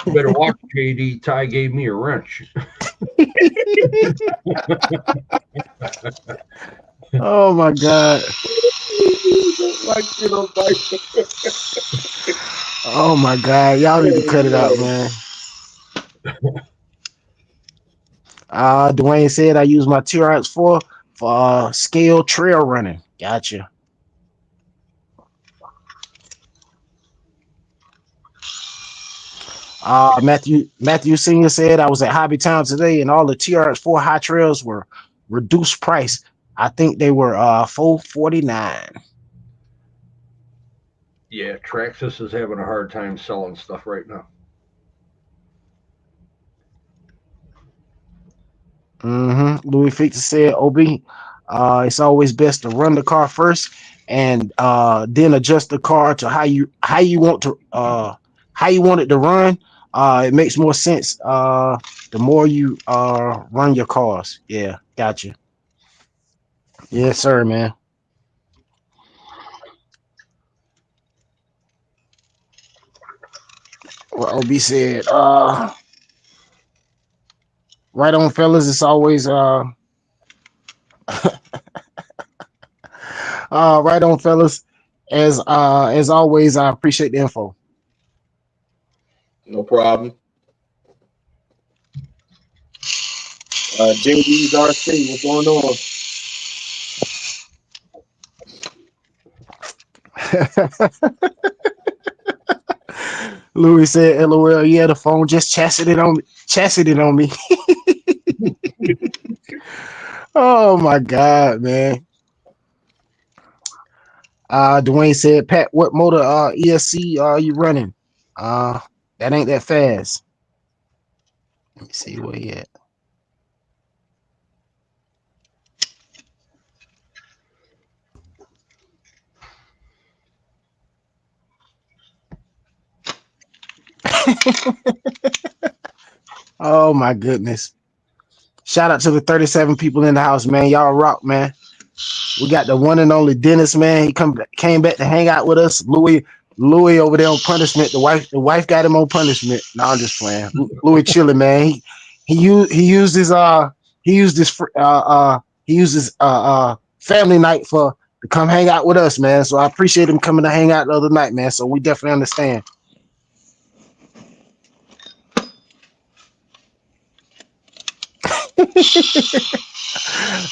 better watch, JD. Ty gave me a wrench. Oh my God. Oh my God. Y'all need to cut it out, man. Dwayne said I use my TRX4 for scale trail running. Gotcha. Matthew Senior said I was at Hobby Town today and all the TRX4 high trails were reduced price. I think they were $449. Yeah, Traxxas is having a hard time selling stuff right now. Louie Fix said, "OB, it's always best to run the car first and then adjust the car to how you want it to run. It makes more sense the more you run your cars." Yeah, gotcha. Yes, sir, man. What OB said, right on, fellas. It's always right on, fellas. As always, I appreciate the info. No problem. JD's RC, what's going on? Louis said, "LOL, yeah, the phone just chassied it on me." Oh my God, man. Dwayne said, "Pat, what motor ESC are you running? That ain't that fast." Let me see where you at. Oh my goodness. Shout out to the 37 people in the house, man. Y'all rock, man. We got the one and only Dennis, man. He came back to hang out with us. Louie over there on punishment. The wife got him on punishment. No, I'm just playing. Louie chilling, man. He used his family night to come hang out with us, man. So I appreciate him coming to hang out the other night, man. So we definitely understand.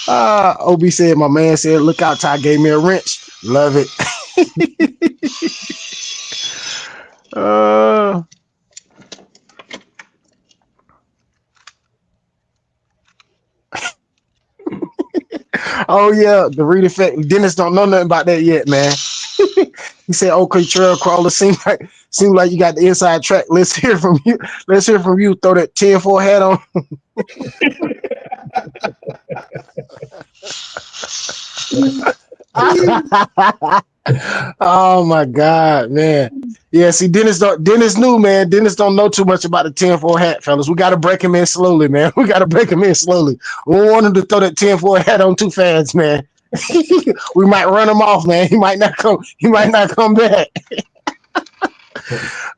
OB said, my man said, "Look out, Ty gave me a wrench." Love it. Oh yeah, the read effect. Dennis don't know nothing about that yet, man. He said, "Okay, trail crawler, seems like you got the inside track. Let's hear from you. Throw that 10-4 hat on." Oh my God, man. Yeah, see, Dennis knew, man. Dennis don't know too much about the 10-4 hat, fellas. We gotta break him in slowly, man. We don't want him to throw that 10-4 hat on too fast, man. We might run him off, man. He might not come back.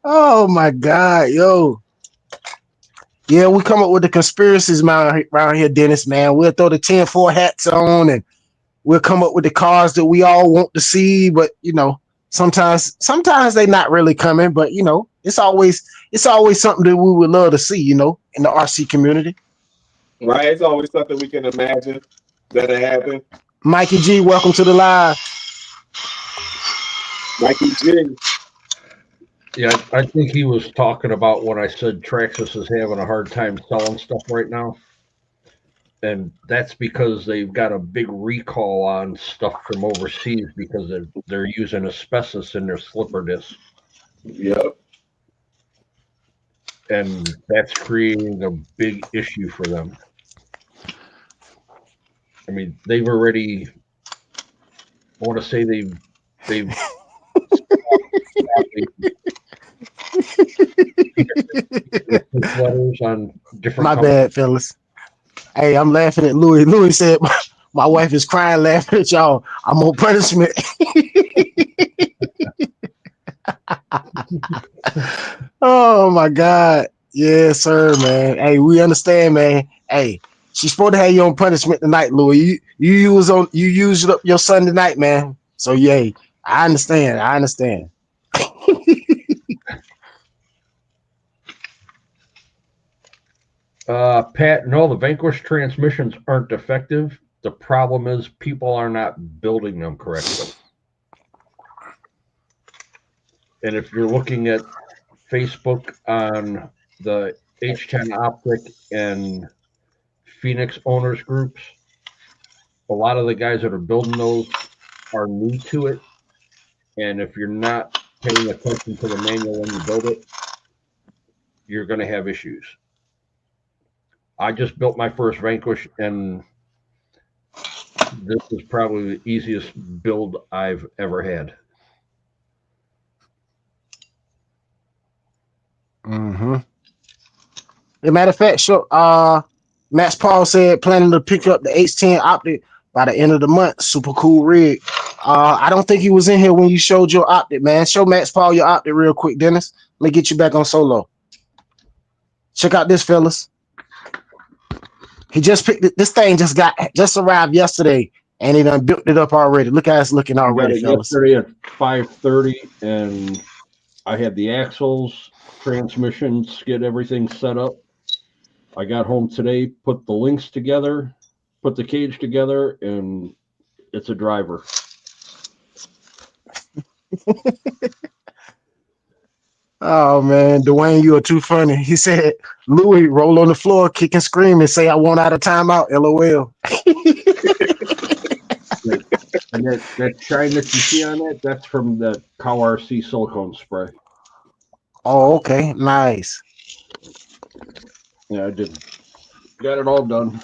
Oh my God, yo. Yeah, we come up with the conspiracies around here, Dennis, man. We'll throw the 10-4 hats on and we'll come up with the cars that we all want to see, but sometimes they're not really coming, but it's always something that we would love to see, in the RC community. Right, it's always something we can imagine that'll happen. Mikey G, welcome to the live. Mikey G. Yeah, I think he was talking about when I said Traxxas is having a hard time selling stuff right now. And that's because they've got a big recall on stuff from overseas because they're using asbestos in their slipper discs. Yep. And that's creating a big issue for them. I mean, they've already, I want to say they've on different My companies. bad, fellas. Hey, I'm laughing at Louie. Louie said, my wife is crying laughing at y'all. I'm on punishment. Oh, my God. Yes, sir, man. Hey, we understand, man. Hey, she's supposed to have you on punishment tonight, Louie. You used up your Sunday night, man. So, yay. I understand. Pat, no, the Vanquish transmissions aren't defective. The problem is people are not building them correctly. And if you're looking at Facebook on the H10 Optic and Phoenix owners groups, a lot of the guys that are building those are new to it. And if you're not paying attention to the manual when you build it, you're going to have issues. I just built my first Vanquish, and this is probably the easiest build I've ever had. Mm-hmm. As a matter of fact, sure. Max Paul said planning to pick up the H10 Optic by the end of the month. Super cool rig. I don't think he was in here when you showed your Optic, man. Show Max Paul your Optic real quick, Dennis. Let me get you back on solo. Check out this, fellas. He just picked it. This thing just arrived yesterday, and he done built it up already. Look how it's looking already, fellas. Yesterday at 5:30, and I had the axles, transmission, skid, everything set up. I got home today, put the links together, put the cage together, and it's a driver. Oh man, Dwayne, you are too funny. He said, Louie, roll on the floor, kick and scream, and say, I want out of timeout, LOL. And that shine that you see on it, that's from the Cow RC silicone spray. Oh, okay, nice. Yeah, I did. Got it all done.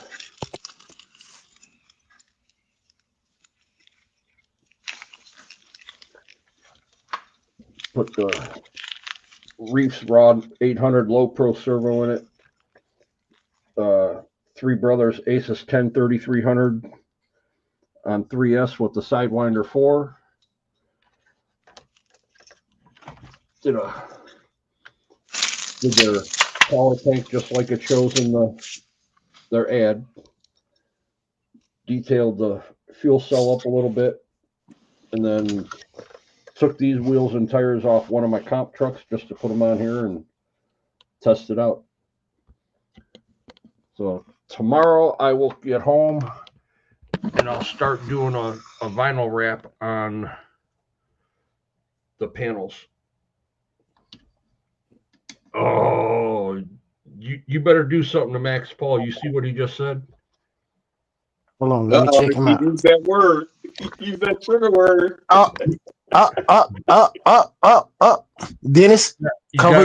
Put the Reefs Rod 800 low pro servo in it. Three Brothers Asus 10 3300 on 3S with the Sidewinder 4. Did their power tank just like it shows in their ad. Detailed the fuel cell up a little bit, and then took these wheels and tires off one of my comp trucks just to put them on here and test it out. So tomorrow I will get home and I'll start doing a vinyl wrap on the panels. Oh, you better do something to Max Paul. You see what he just said? Hold on, let me check him out. Use that word. Use that trigger word. Up. Dennis, cover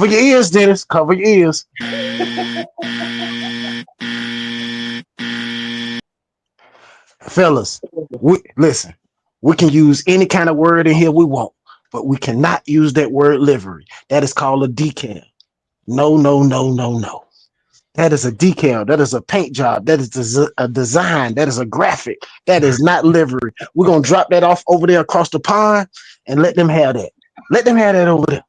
your ears, Dennis. Cover your ears. Fellas, listen, we can use any kind of word in here we want, but we cannot use that word livery. That is called a decal. No. That is a decal. That is a paint job. That is a design. That is a graphic. That is not livery. We're going to drop that off over there across the pond and let them have that. Let them have that over there.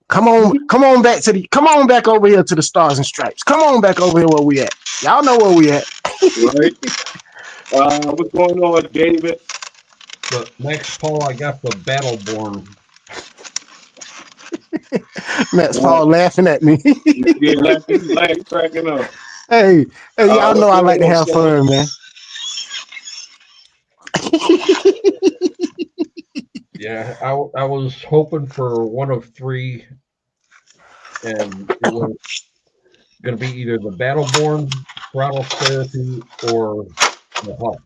Come on back over here to the Stars and Stripes. Come on back over here where we at. Y'all know where we at. Right. What's going on, David? But Max Paul, I got the Battleborn. Max Paul laughing at me. Yeah, laughing, cracking up. Hey, y'all know I like to have fun, man. Yeah, I was hoping for one of three, and it was going to be either the Battleborn, Throttle Therapy, or the Huff.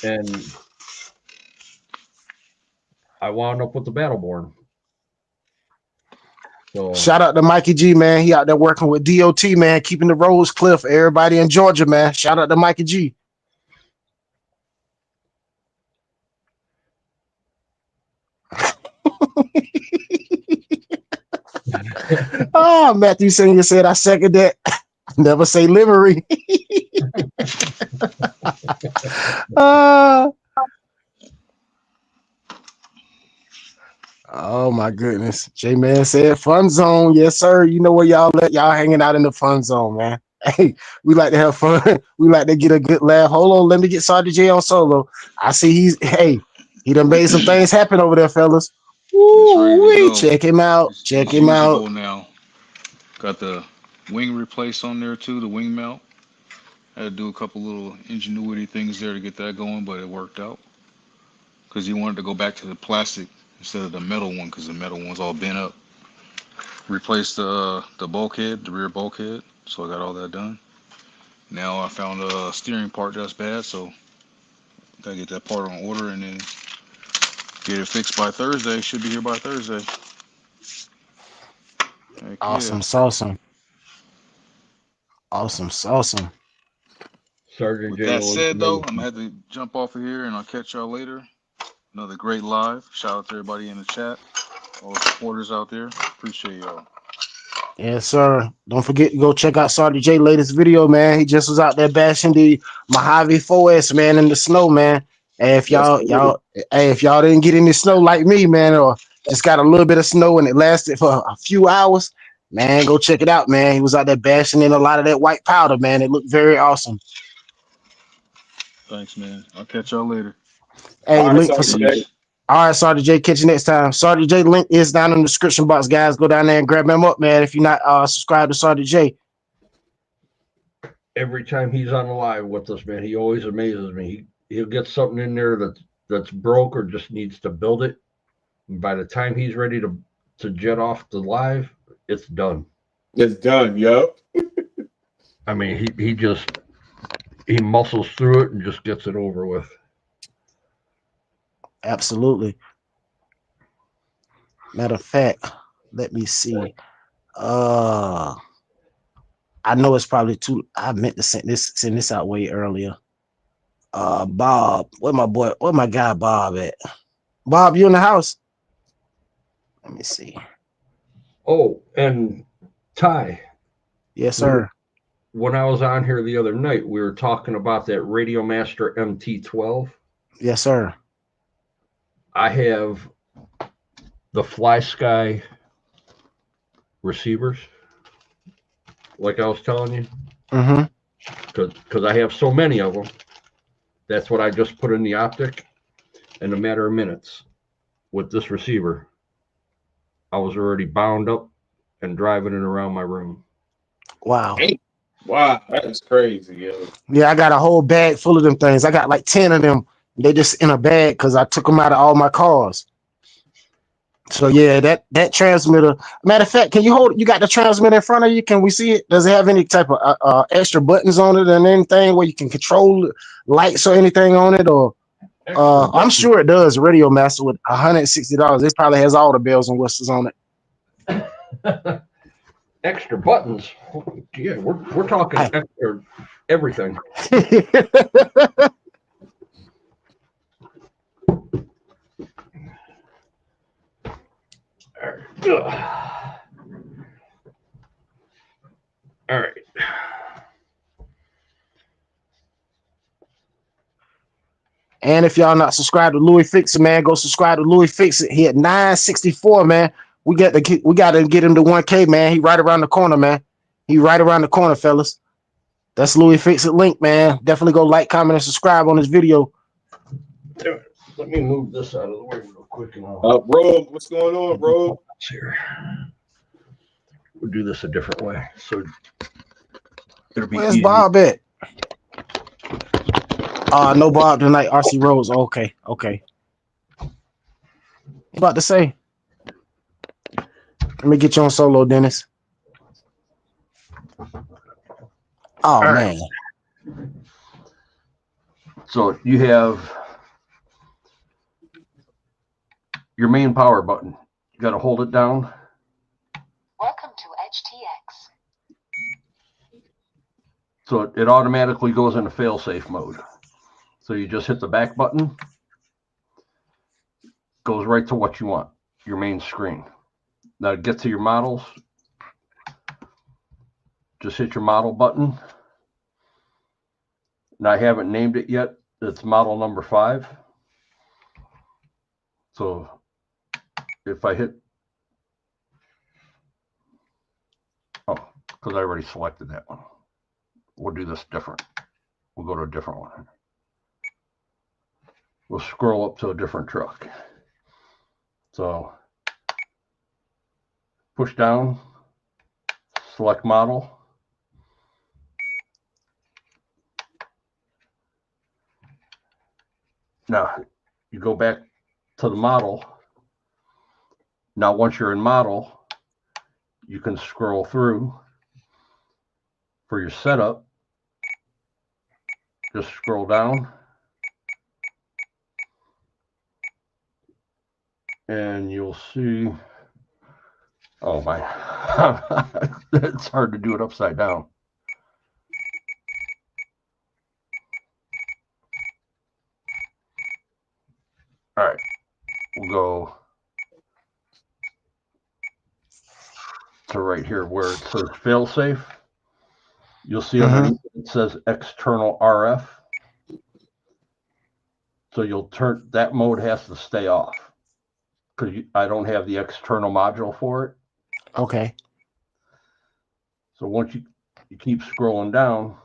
And I wound up with the Battleborn. So shout out to Mikey G, man. He out there working with DOT, man, keeping the roads clear for everybody in Georgia, man. Shout out to Mikey G. Oh, Matthew Senior said, I second that. Never say livery. uh, oh my goodness. J-Man said fun zone. Yes, sir. You know where y'all at? Y'all hanging out in the fun zone, man. Hey, we like to have fun. We like to get a good laugh. Hold on, let me get Sergeant J on solo. I see he done made some things happen over there, fellas. It's ready to Woo-wee. go. Check him out. Check It's him out. usable now. Got the wing replace on there too, the wing mount. Had to do a couple little ingenuity things there to get that going, but it worked out. Because he wanted to go back to the plastic instead of the metal one, because the metal one's all bent up. Replaced the bulkhead, the rear bulkhead. So I got all that done. Now I found a steering part that's bad, so gotta get that part on order and then get it fixed by Thursday. Should be here by Thursday. Heck Awesome, yeah. awesome. Awesome, awesome. Sergeant With J that always said, though, amazing. I'm gonna have to jump off of here and I'll catch y'all later. Another great live. Shout out to everybody in the chat, all the supporters out there. Appreciate y'all. Yes, sir. Don't forget to go check out Sergeant J latest video, man. He just was out there bashing the Mojave 4S, man, in the snow, man. And if Yes, if y'all didn't get any snow like me, man, or just got a little bit of snow and it lasted for a few hours, man, go check it out, man. He was out there bashing in a lot of that white powder, man. It looked very awesome. Thanks, man. I'll catch y'all later. Hey, All right, link for Sergeant J. all right, Sergeant J. Catch you next time. Sergeant J link is down in the description box, guys. Go down there and grab him up, man. If you're not subscribed to Sergeant J. Every time he's on the live with us, man, he always amazes me. He'll get something in there that's broke or just needs to build it. And by the time he's ready to jet off the live, it's done. It's done, yo. I mean, he muscles through it and just gets it over with. Absolutely. Matter of fact, let me see. I know it's probably too. I meant to send this out way earlier. Bob, where my guy Bob at? Bob, you in the house? Let me see. Oh, and Ty, Yes, sir. when I was on here the other night, we were talking about that Radio Master MT12. Yes, sir. I have the Fly Sky receivers, like I was telling you, Mm-hmm. because I have so many of them. That's what I just put in the optic. In a matter of minutes, with this receiver, I was already bound up and driving it around my room. Wow. Wow, that is crazy, yo. Yeah, I got a whole bag full of them things. I got like 10 of them. They just in a bag because I took them out of all my cars. So yeah, that transmitter. Matter of fact, can you hold? You got the transmitter in front of you? Can we see it? Does it have any type of extra buttons on it and anything where you can control lights or anything on it? Or I'm sure it does. Radio Master with $160. It probably has all the bells and whistles on it. Extra buttons. Yeah, we're talking extra everything. All right. And if y'all not subscribed to Louie Fix It, man, go subscribe to Louie Fix It. He at 964, man. We got to get him to 1K, man. He right around the corner, man. He right around the corner, fellas. That's Louie Fix It link, man. Definitely go like, comment, and subscribe on this video. Let me move this out of the way real quick. And Rogue, what's going on, bro? Here. We'll do this a different way. So it'll be Where's easy. Bob at? No Bob tonight. RC Rose. Okay. You about to say? Let me get you on solo, Dennis. Oh, man. So you have your main power button. You got to hold it down. Welcome to HTX. So it automatically goes into fail-safe mode. So you just hit the back button. Goes right to what you want, your main screen. Now get to your models. just hit your model button. And I haven't named it yet. It's model number 5. So if I hit, oh, because I already selected that one. We'll do this different. We'll go to a different one. We'll scroll up to a different truck. So push down, select model. Now you go back to the model. Now once you're in model, you can scroll through for your setup. Just scroll down. And you'll see, oh my, it's hard to do it upside down. All right, we'll go to right here where it says failsafe. You'll see underneath it says external RF. So you'll turn, that mode has to stay off because I don't have the external module for it. Okay. So once you keep scrolling down,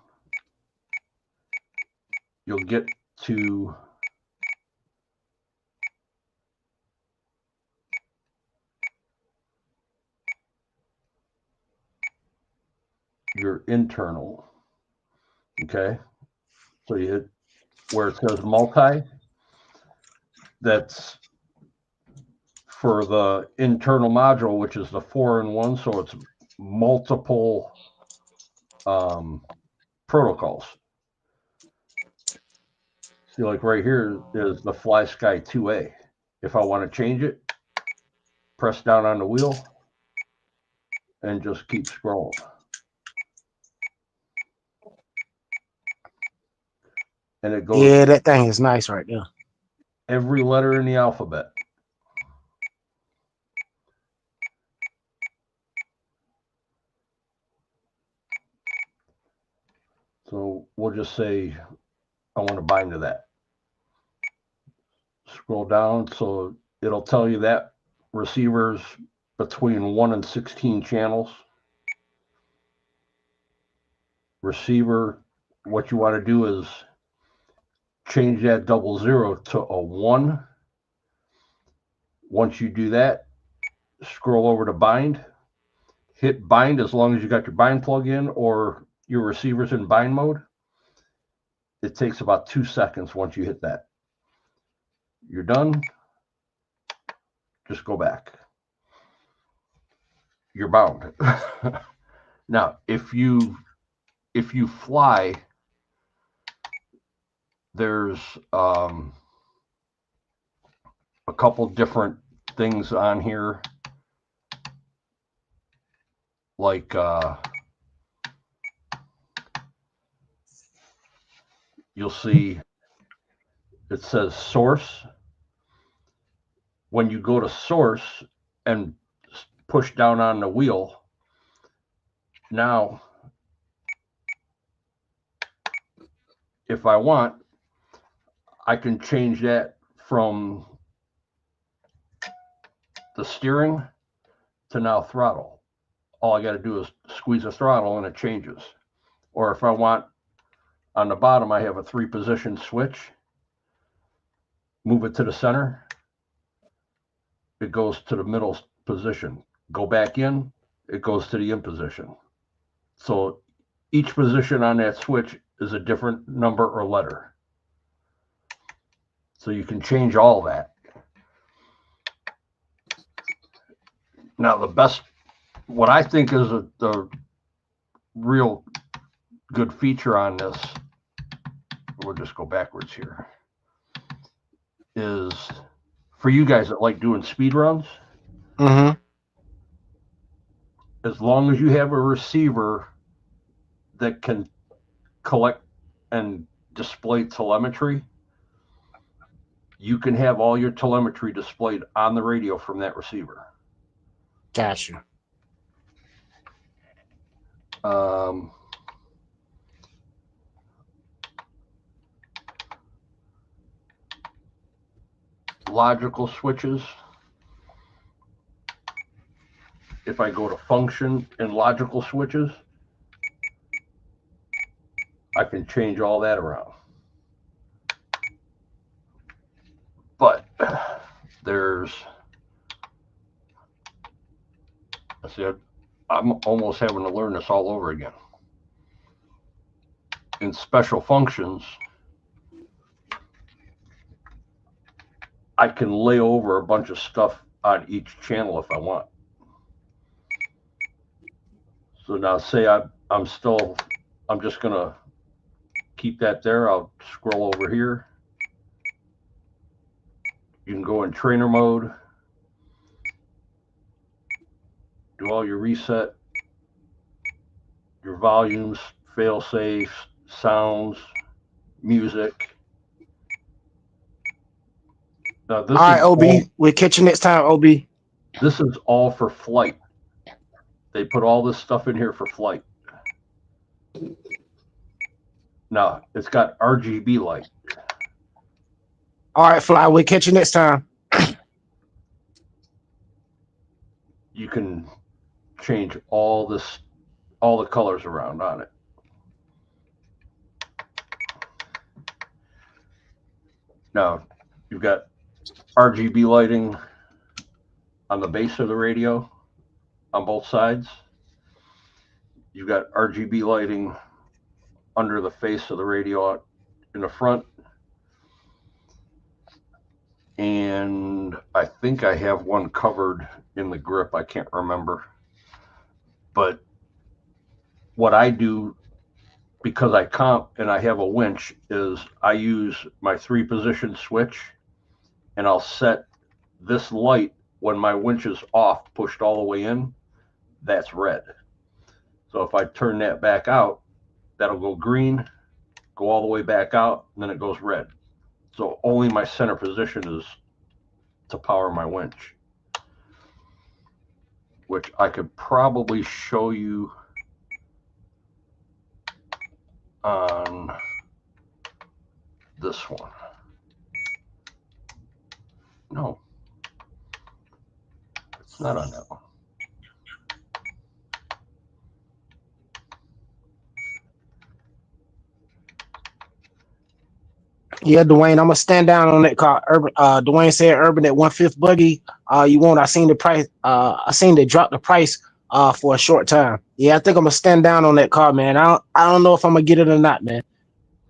you'll get to your internal. Okay. So you hit where it says multi. That's for the internal module, which is the 4-in-1. So it's multiple protocols. See, like right here is the Fly Sky 2A. If I want to change it, press down on the wheel and just keep scrolling. And it goes. Yeah, that thing is nice right there. Every letter in the alphabet. So we'll just say I want to bind to that. Scroll down, so it'll tell you that receivers between 1 and 16 channels. Receiver, what you want to do is change that 00 to a 1. Once you do that, scroll over to bind. Hit bind as long as you got your bind plug in or your receiver's in bind mode. It takes about 2 seconds once you hit that. You're done. Just go back. You're bound. Now, if you fly, there's a couple different things on here, like you'll see it says source. When you go to source and push down on the wheel, now if I want, I can change that from the steering to now throttle. All I got to do is squeeze the throttle and it changes. Or if I want, on the bottom, I have a 3-position switch. Move it to the center. It goes to the middle position. Go back in, it goes to the in position. So each position on that switch is a different number or letter. So you can change all that. Now the best, what I think is the real good feature on this, we'll just go backwards here, is for you guys that like doing speed runs. As long as you have a receiver that can collect and display telemetry, you can have all your telemetry displayed on the radio from that receiver. Gotcha. Logical switches. If I go to function and logical switches, I can change all that around. But there's, I said, I'm almost having to learn this all over again. In special functions, I can lay over a bunch of stuff on each channel if I want. So now say I'm just gonna keep that there. I'll scroll over here. You can go in trainer mode, do all your reset, your volumes, fail safes, sounds, music. Now this All right, is OB. We'll catch you next time, OB. This is all for flight. They put all this stuff in here for flight. Now it's got RGB light. All right, Fly. We'll catch you next time. You can change all the colors around on it. Now you've got RGB lighting on the base of the radio on both sides. You've got RGB lighting under the face of the radio in the front. And I think I have one covered in the grip. I can't remember. But what I do, because I comp and I have a winch, is I use my 3-position switch, and I'll set this light when my winch is off, pushed all the way in, that's red. So if I turn that back out, that'll go green, go all the way back out, and then it goes red. So only my center position is to power my winch, which I could probably show you on this one. No, it's not on that one. Yeah, Dwayne, I'm gonna stand down on that car. Dwayne said Urban at 1/5 buggy. You won't. I seen the price. I seen they drop the price for a short time. Yeah, I think I'm gonna stand down on that car, man. I don't know if I'm gonna get it or not, man.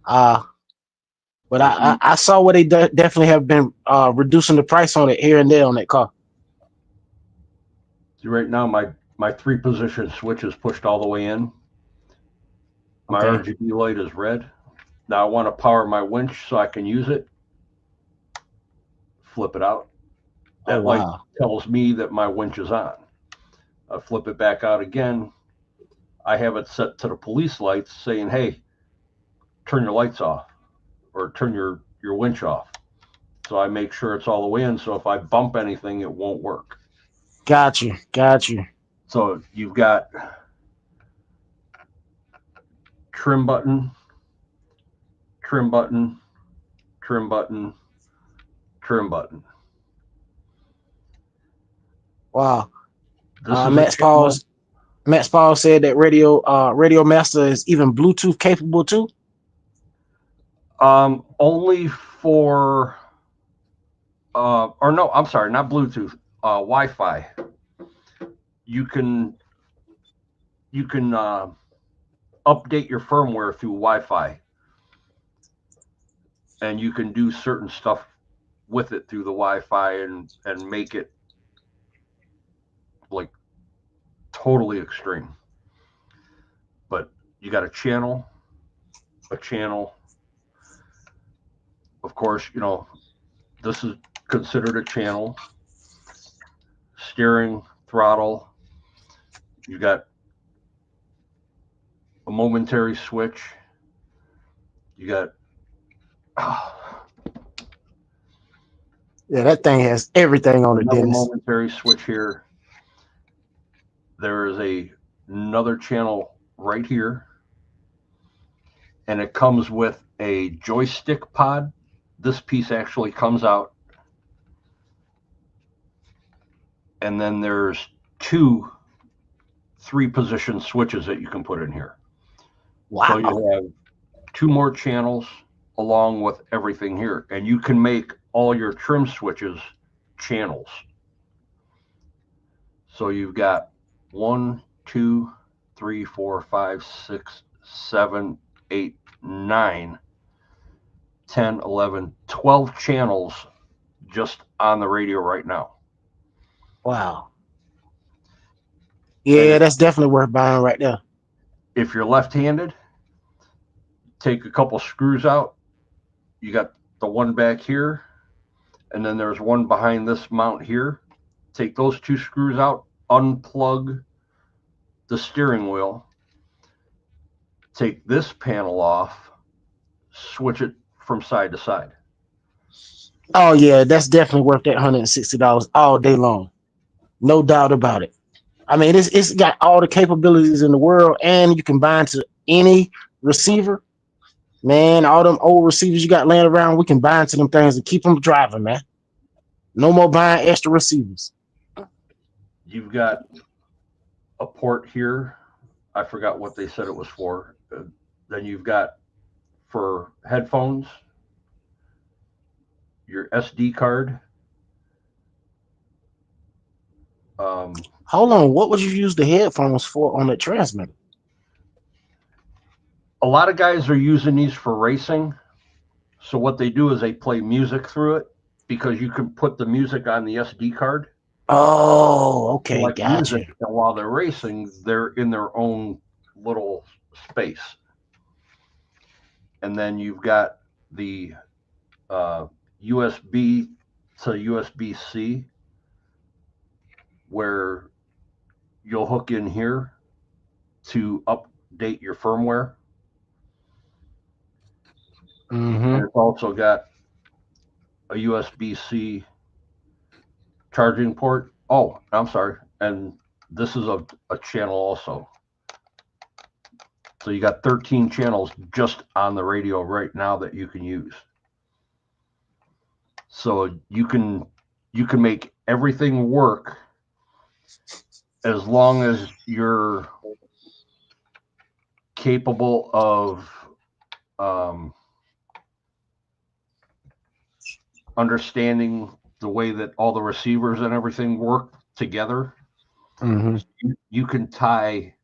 But I saw where they definitely have been reducing the price on it here and there on that car. See, right now my 3-position switch is pushed all the way in. My Okay. RGB light is red. Now I want to power my winch so I can use it. Flip it out. That light tells me that my winch is on. I flip it back out again. I have it set to the police lights saying, hey, turn your lights off or turn your winch off. So I make sure it's all the way in. So if I bump anything, it won't work. Got you. So you've got trim button, trim button, trim button, trim button. Wow. Max Paul said that Radio Master is even Bluetooth capable too. Only for or no, I'm sorry, not Bluetooth, Wi-Fi. You can update your firmware through Wi-Fi, and you can do certain stuff with it through the Wi-Fi and make it like totally extreme. But you got a channel. Of course, you know, this is considered a channel. Steering, throttle. You got a momentary switch. You got Yeah, that thing has everything on it, Dennis. Momentary switch here. There is another channel right here, and it comes with a joystick pod. This piece actually comes out, and then there's 2 3-position switches that you can put in here. Wow. So you have 2 more channels along with everything here, and you can make all your trim switches channels. So you've got 1, 2, 3, 4, 5, 6, 7, 8, 9, 10, 11, 12 channels just on the radio right now. Wow. Yeah, that's definitely worth buying right there. If you're left-handed, take a couple screws out. You got the one back here, and then there's one behind this mount here. Take those 2 screws out, unplug the steering wheel, take this panel off, switch it from side to side. Oh yeah, that's definitely worth that $160 all day long. No doubt about it. I mean, it's got all the capabilities in the world, and you can bind to any receiver. Man, all them old receivers you got laying around, we can bind to them things and keep them driving, man. No more buying extra receivers. You've got a port here. I forgot what they said it was for. Then you've got for headphones, your SD card. Hold on, what would you use the headphones for on the transmitter? A lot of guys are using these for racing. So what they do is they play music through it, because you can put the music on the SD card. Oh, okay, Like gotcha. music, and while they're racing, they're in their own little space. And then you've got the USB to USB-C, where you'll hook in here to update your firmware. Mm-hmm. And it's also got a USB-C charging port. Oh, I'm sorry. And this is a channel also. So you got 13 channels just on the radio right now that you can use. So you can make everything work as long as you're capable of understanding the way that all the receivers and everything work together. Mm-hmm. You can tie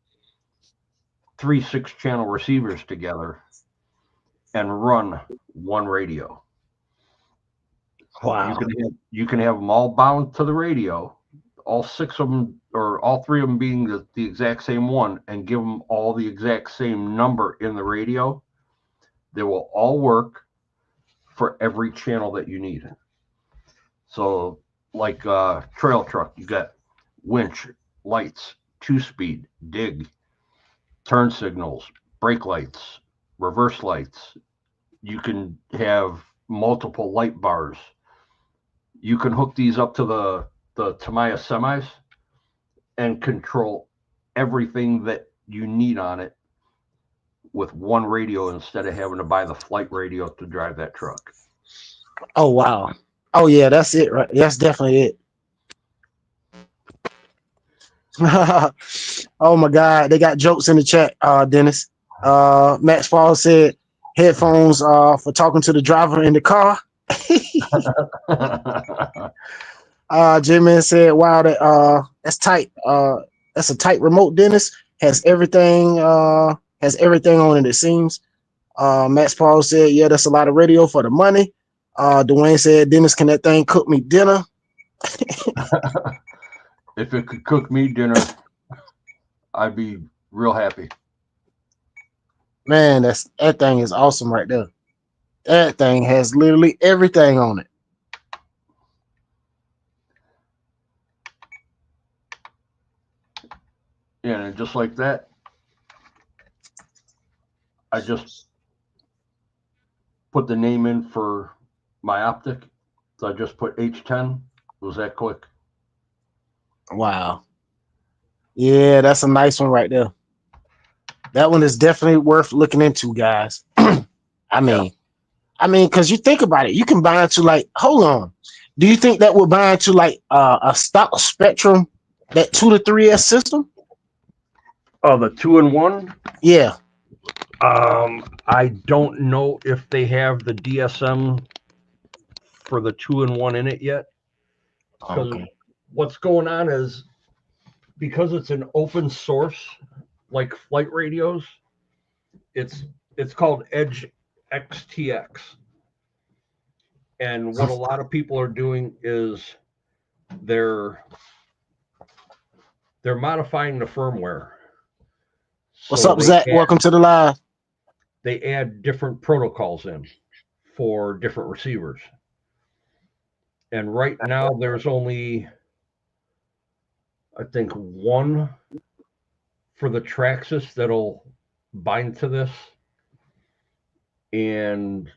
3 6-channel receivers together and run one radio. Wow. You can have them all bound to the radio, all 6 of them, or all 3 of them being the exact same one, and give them all the exact same number in the radio. They will all work for every channel that you need. So like trail truck, you got winch, lights, 2-speed, dig, turn signals, brake lights, reverse lights. You can have multiple light bars. You can hook these up to the Tamiya semis and control everything that you need on it with one radio, instead of having to buy the flight radio to drive that truck. Oh wow. Oh yeah, that's it, right? That's definitely it. Oh my God, they got jokes in the chat, Dennis. Max Paul said headphones for talking to the driver in the car. J-Man said, wow, that's tight. That's a tight remote, Dennis. Has everything on it, it seems. Max Paul said, yeah, that's a lot of radio for the money. Dwayne said, Dennis, can that thing cook me dinner? If it could cook me dinner, I'd be real happy. Man, that thing is awesome right there. That thing has literally everything on it. Yeah, and just like that, I just put the name in for my optic. So I just put H10. It was that quick. Wow. Yeah, that's a nice one right there. That one is definitely worth looking into, guys. I mean, because you think about it, you can bind to like, hold on. Do you think that would bind to like a stock Spectrum, that 2 to 3S system? Oh, the 2-in-1. Yeah. I don't know if they have the DSM for the 2-in-1 in it yet. Because what's going on is, because it's an open source like flight radios, it's called Edge XTX. And what a lot of people are doing is they're modifying the firmware. What's up, Zach? Welcome to the live. They add different protocols in for different receivers. And right now there's only, I think, one for the Traxxas that'll bind to this. And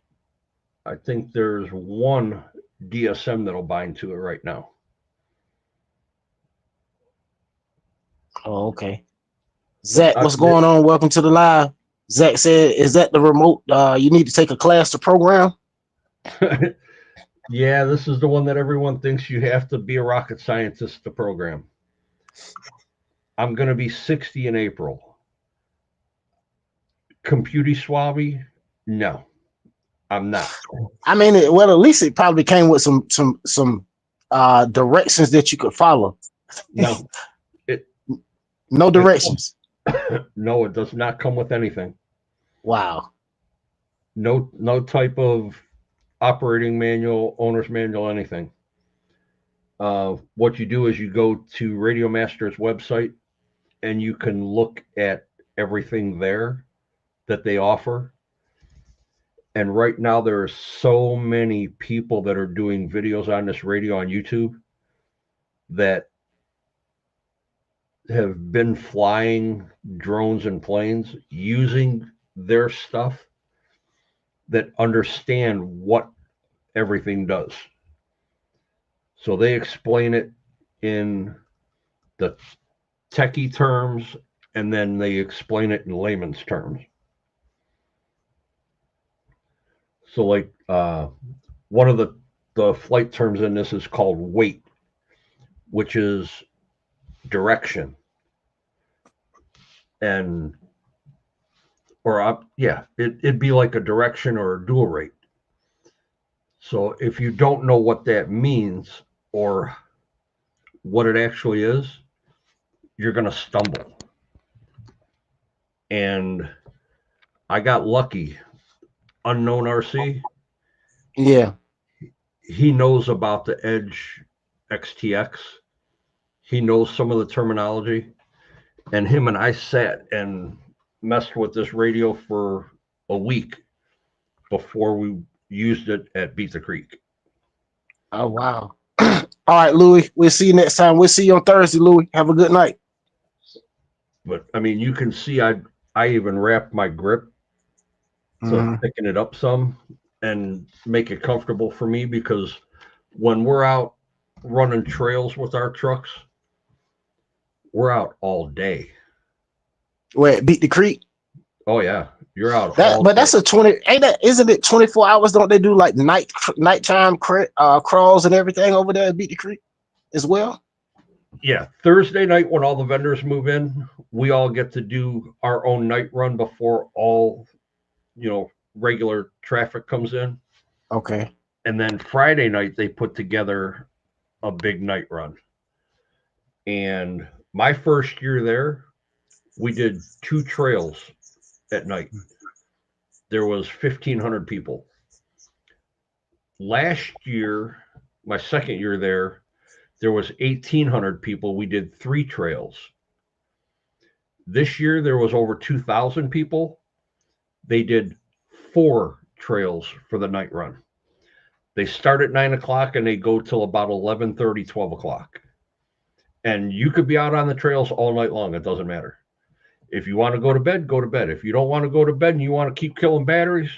I think there's one DSM that'll bind to it right now. Oh, okay. Zach, what's going on? Welcome to the live. Zach said, is that the remote? You need to take a class to program? Yeah, this is the one that everyone thinks you have to be a rocket scientist to program. I'm going to be 60 in April. Computy swabby? No, I'm not. I mean, well, at least it probably came with some directions that you could follow. No. No directions. No, it does not come with anything. Wow. No type of operating manual, owner's manual, anything. What you do is you go to Radio Master's website and you can look at everything there that they offer. And right now there are so many people that are doing videos on this radio on YouTube that have been flying drones and planes using their stuff, that understand what everything does. So they explain it in the techie terms, and then they explain it in layman's terms. So like one of the flight terms in this is called weight, which is direction. And it'd be like a direction or a dual rate. So if you don't know what that means or what it actually is, you're going to stumble. And I got lucky. Unknown RC. Yeah. He knows about the Edge XTX. He knows some of the terminology. And him and I sat and messed with this radio for a week before we used it at Beat the Creek. Oh, wow. All right, Louie. We'll see you next time. We'll see you on Thursday, Louie. Have a good night. But I mean, you can see I even wrapped my grip to thicken it up some and make it comfortable for me, because when we're out running trails with our trucks, we're out all day. Wait, Beat the Creek? Oh yeah, you're out all day. That's a 20. Isn't it 24 hours? Don't they do like nighttime crawls and everything over there at Beat the Creek as well? Yeah, Thursday night when all the vendors move in, we all get to do our own night run before all, regular traffic comes in. Okay. And then Friday night they put together a big night run. And my first year there, we did 2 trails at night. There was 1,500 people. Last year, my second year there was 1,800 people. We did 3 trails. This year, there was over 2,000 people. They did 4 trails for the night run. They start at 9 o'clock and they go till about 11:30, 12 o'clock. And you could be out on the trails all night long. It doesn't matter. If you want to go to bed, go to bed. If you don't want to go to bed and you want to keep killing batteries,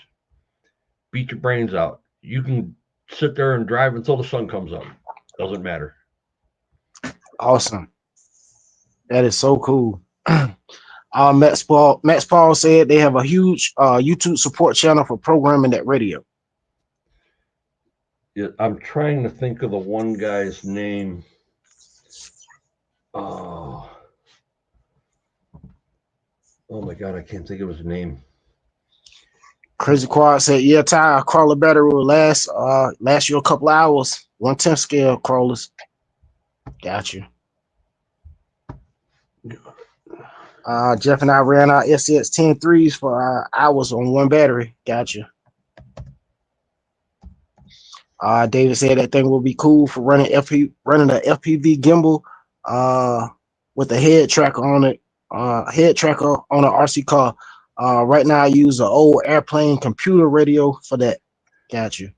beat your brains out. You can sit there and drive until the sun comes up. Doesn't matter. Awesome. That is so cool. All Max Paul said they have a huge YouTube support channel for programming that radio. Yeah, I'm trying to think of the one guy's name. Oh my God, I can't think of his name. Crazy Quad said, yeah, Ty, a crawler battery will last you a couple hours. 1/10 scale crawlers. Got you. Jeff and I ran our SCX 10 threes for hours on one battery. Got you. David said that thing will be cool for running the FPV gimbal with a head tracker on it. Head tracker on an RC car. Right now I use an old airplane computer radio for that. Got you.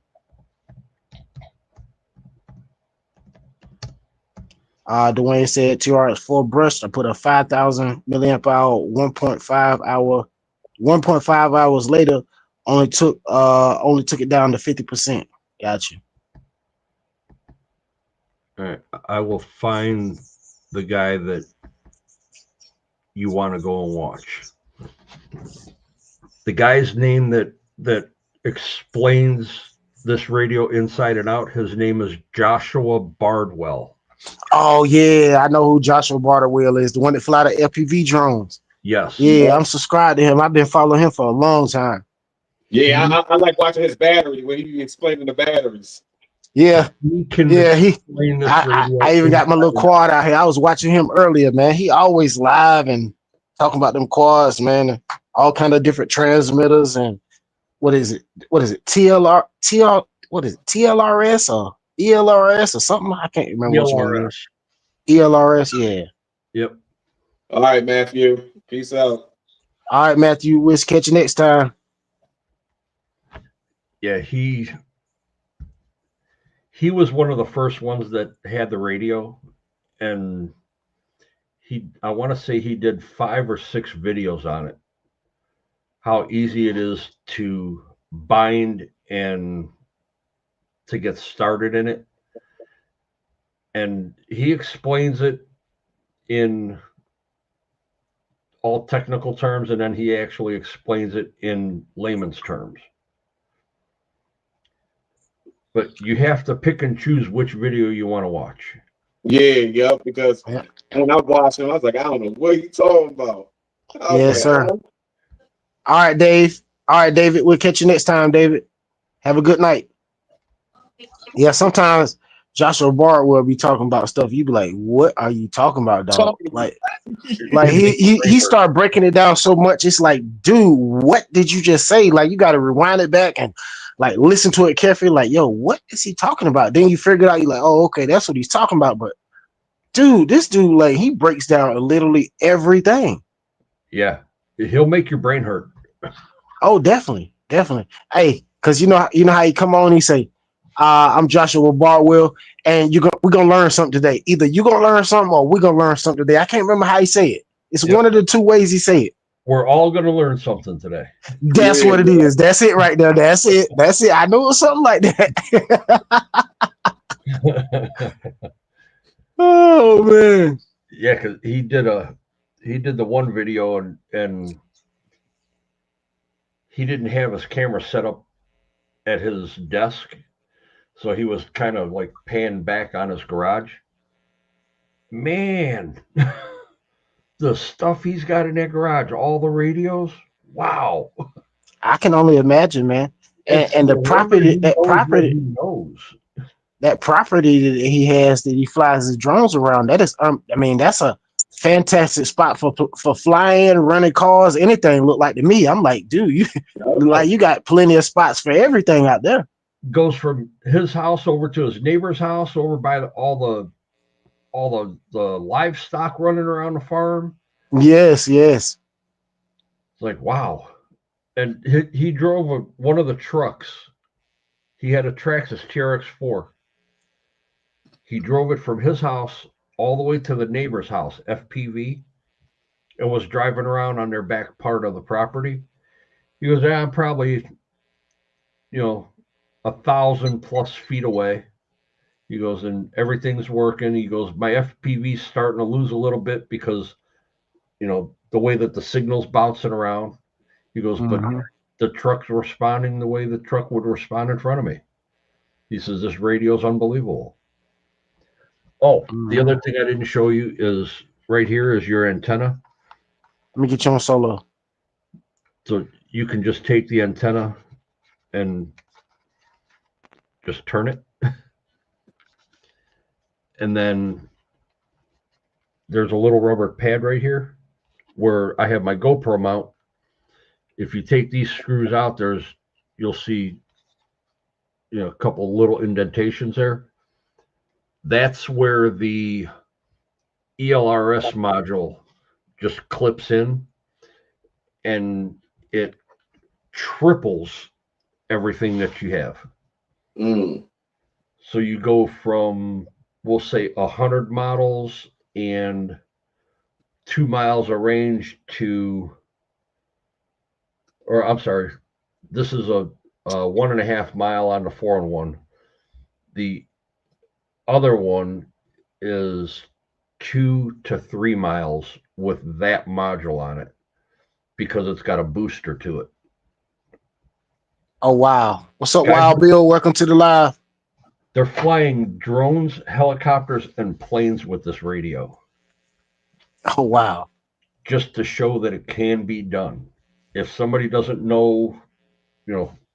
Dwayne said TRX4 brushed. I put a 5,000 milliamp hour 1.5 hours later. Only took it down to 50%. Got you. All right, I will find the guy that you want to go and watch. The guy's name that explains this radio inside and out, his name is Joshua Bardwell. Oh yeah, I know who Joshua Bardwell is, the one that fly the FPV drones. Yes. Yeah, I'm subscribed to him. I've been following him for a long time. Yeah, I like watching his battery when he explaining the batteries. Yeah, he can. Yeah, I even got my little quad out here. I was watching him earlier, man. He always live and talking about them quads, man. And all kind of different transmitters and what is it? What is it? TLRS or ELRS or something? I can't remember which one it is. ELRS, yeah. Yep. All right, Matthew. Peace out. All right, Matthew. We'll catch you next time. Yeah, he was one of the first ones that had the radio, and I want to say he did 5 or 6 videos on it. How easy it is to bind and to get started in it. And he explains it in all technical terms, and then he actually explains it in layman's terms. But you have to pick and choose which video you want to watch. Yeah, because when I watched him, I was like, I don't know what you talking about. Yes, sir. All right, Dave. All right, David. We'll catch you next time, David. Have a good night. Yeah, sometimes Joshua Bart will be talking about stuff. You be like, "What are you talking about, dog?" Like he started breaking it down so much. It's like, dude, what did you just say? Like, you got to rewind it back and like listen to it carefully. Like, yo, what is he talking about? Then you figure it out. You're like, oh, okay, that's what he's talking about. But dude, this dude, like, he breaks down literally everything. Yeah, he'll make your brain hurt. Oh, definitely. Hey, because you know how he come on, he say, I'm Joshua Bardwell, and we're gonna learn something today. Either you're gonna learn something or we're gonna learn something today. I can't remember how he say it. It's one of the two ways he say it. We're all gonna learn something today. That's what it is. That's it right there. That's it. I knew it was something like that. Oh man. Yeah, because he did the one video and he didn't have his camera set up at his desk, so he was kind of like panned back on his garage. Man, the stuff he's got in that garage, all the radios, wow. I can only imagine, man. And the property that property that he has that he flies his drones around, that is I mean, that's a fantastic spot for flying, running cars, anything look like to me. I'm like, dude, you got plenty of spots for everything out there. Goes from his house over to his neighbor's house, over by all the livestock running around the farm. Yes. It's like, wow. And he drove one of the trucks. He had a Traxxas TRX4. He drove it from his house all the way to the neighbor's house, FPV, and was driving around on their back part of the property. He goes, I'm probably, 1,000+ feet away. He goes, and everything's working. He goes, my FPV's starting to lose a little bit because, the the way that the signal's bouncing around. He goes, but the truck's responding the way the truck would respond in front of me. He says, this radio's unbelievable. Oh, the other thing I didn't show you is right here is your antenna. Let me get you on solo. So you can just take the antenna and just turn it. And then there's a little rubber pad right here where I have my GoPro mount. If you take these screws out, you'll see, a couple little indentations there. That's where the ELRS module just clips in, and it triples everything that you have. So you go from, we'll say, 100 models and 2 miles of range to, or I'm sorry, this is a 1.5 mile on the 4-in-1. The other one is 2 to 3 miles with that module on it because it's got a booster to it. Oh, wow. What's up, Wild Bill? Welcome to the live. They're flying drones, helicopters, and planes with this radio. Oh, wow. Just to show that it can be done. If somebody doesn't know,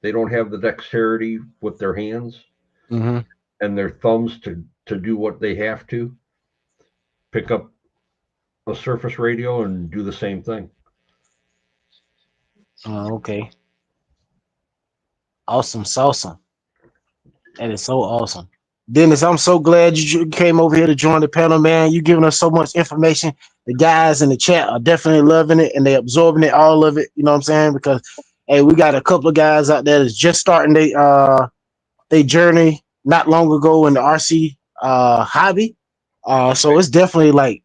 they don't have the dexterity with their hands and their thumbs to do what they have to, pick up a surface radio and do the same thing. Oh, okay. Awesome. That is so awesome. Dennis, I'm so glad you came over here to join the panel, man. You giving us so much information. The guys in the chat are definitely loving it and they absorbing it, all of it. You know what I'm saying? Because, hey, we got a couple of guys out there that's just starting their journey not long ago in the RC hobby. So it's definitely like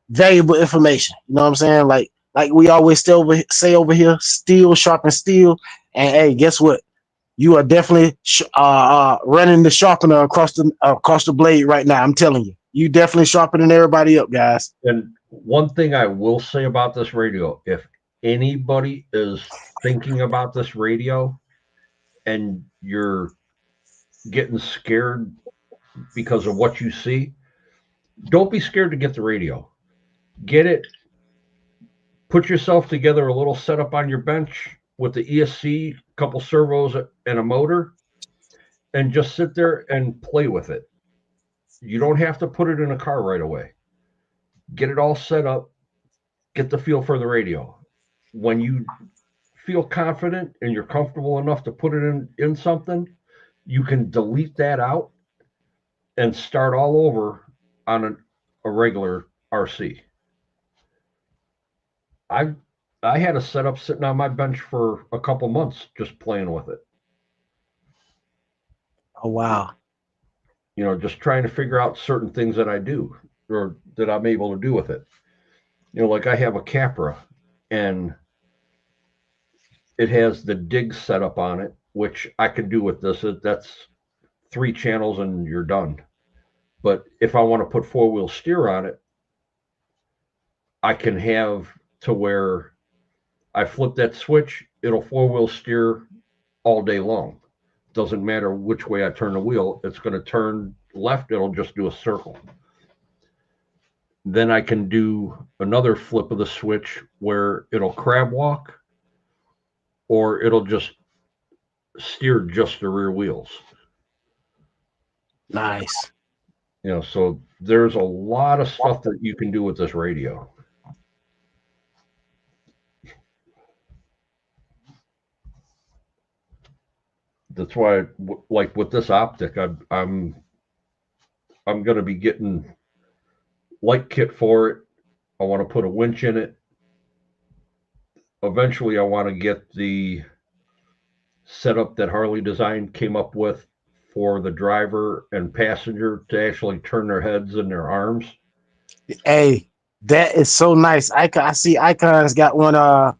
valuable information. You know what I'm saying? Like we always say over here, steel sharpen steel. And hey, guess what? You are definitely running the sharpener across the blade right now. I'm telling you, you definitely sharpening everybody up, guys. And one thing I will say about this radio, if anybody is thinking about this radio and you're getting scared because of what you see, don't be scared to get the radio. Get it. Put yourself together a little setup on your bench with the ESC, a couple servos and a motor, and just sit there and play with it. You don't have to put it in a car right away. Get it all set up, get the feel for the radio. When you feel confident and you're comfortable enough to put it in something, you can delete that out and start all over on a regular RC. I had a setup sitting on my bench for a couple months just playing with it. Oh, wow. Just trying to figure out certain things that I do or that I'm able to do with it. Like I have a Capra and it has the dig setup on it, which I can do with this. That's 3 channels and you're done. But if I want to put 4-wheel steer on it, I can have to where I flip that switch, it'll 4-wheel steer all day long. Doesn't matter which way I turn the wheel, it's going to turn left, it'll just do a circle. Then I can do another flip of the switch where it'll crab walk or it'll just steer just the rear wheels. Nice. So there's a lot of stuff that you can do with this radio. That's why, like with this optic, I'm going to be getting light kit for it. I want to put a winch in it. Eventually, I want to get the setup that Harley Design came up with for the driver and passenger to actually turn their heads and their arms. Hey, that is so nice. I see Icon's got one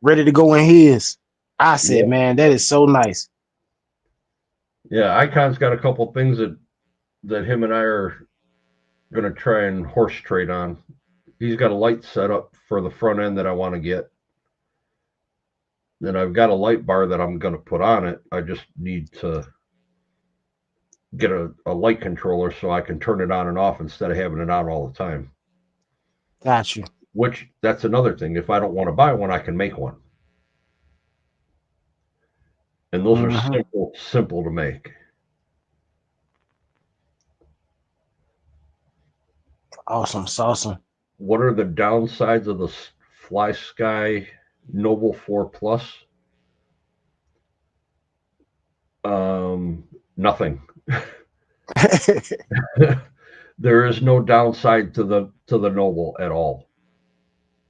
ready to go in his. I said, man, that is so nice. Yeah, Icon's got a couple things that him and I are going to try and horse trade on. he's got a light set up for the front end that I want to get. Then I've got a light bar that I'm going to put on it. I just need to get a light controller so I can turn it on and off instead of having it on all the time. Got you. Which, that's another thing. If I don't want to buy one, I can make one. And those are simple to make. Awesome. It's awesome. What are the downsides of the Fly Sky Noble 4 Plus? Nothing. There is no downside to the Noble at all.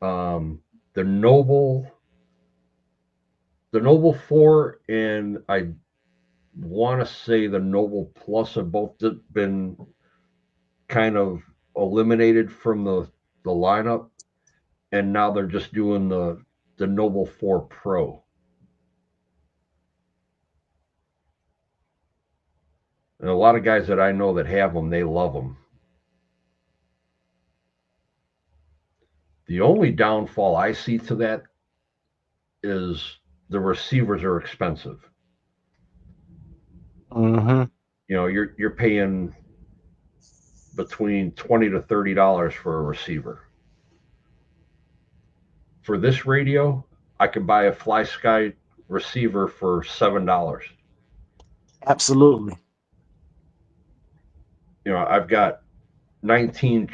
The Noble 4 and I want to say the Noble Plus have both been kind of eliminated from the lineup, and now they're just doing the Noble 4 Pro. And a lot of guys that I know that have them, they love them. The only downfall I see to that is the receivers are expensive. You know, you're paying between $20 to $30 for a receiver. For this radio, I could buy a Fly Sky receiver for $7. Absolutely. You know, I've got 20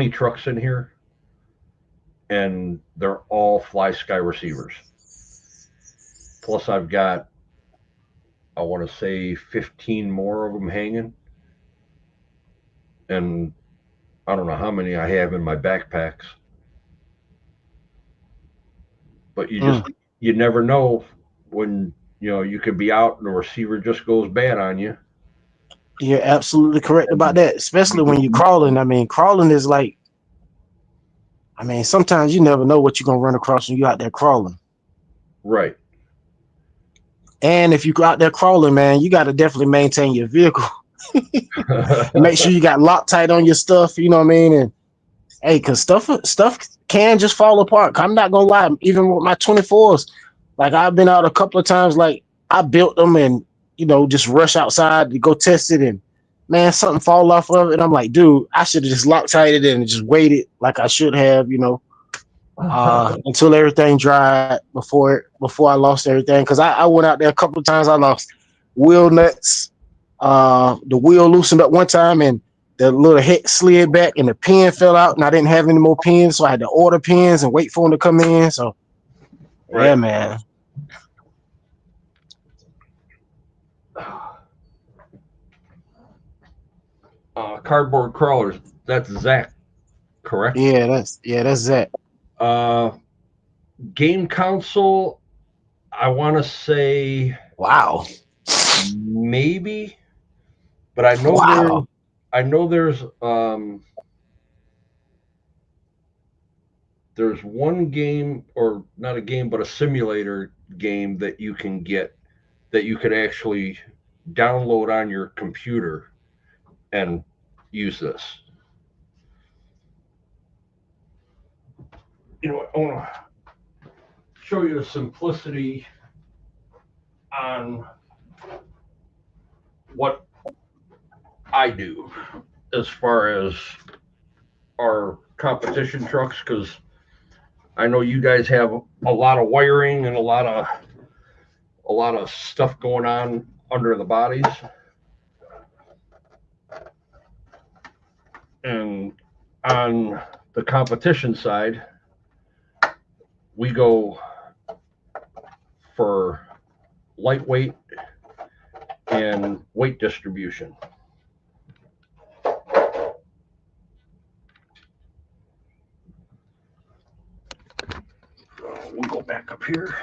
trucks in here, and they're all Fly Sky receivers. Plus, I've got, I want to say, 15 more of them hanging. And I don't know how many I have in my backpacks. But you never know when, you know, you could be out and the receiver just goes bad on you. You're absolutely correct about that, especially when you're crawling. I mean, crawling is like, I mean, sometimes you never know what you're going to run across when you're out there crawling. Right. And if you go out there crawling, man, you got to definitely maintain your vehicle. Make sure you got Loctite on your stuff, you know what I mean? And hey, because stuff can just fall apart. I'm not going to lie. Even with my 24s, like I've been out a couple of times, like I built them and, you know, just rush outside to go test it, and man, something fall off of it. And I'm like, dude, I should have just Loctited it and just waited like I should have, you know, until everything dried before I lost everything. Because I went out there a couple of times. I lost wheel nuts. The wheel loosened up one time and the little head slid back and the pin fell out, and I didn't have any more pins, so I had to order pins and wait for them to come in. So, right. Yeah, man. Cardboard crawlers. That's Zach, correct? Yeah, that's Zach. Game console, I want to say, wow, maybe, but I know there's one game, or not a game, but a simulator game that you can get that you could actually download on your computer and use this. You know, I want to show you the simplicity on what I do as far as our competition trucks, because I know you guys have a lot of wiring and a lot of stuff going on under the bodies. And on the competition side, we go for lightweight and weight distribution. We'll go back up here.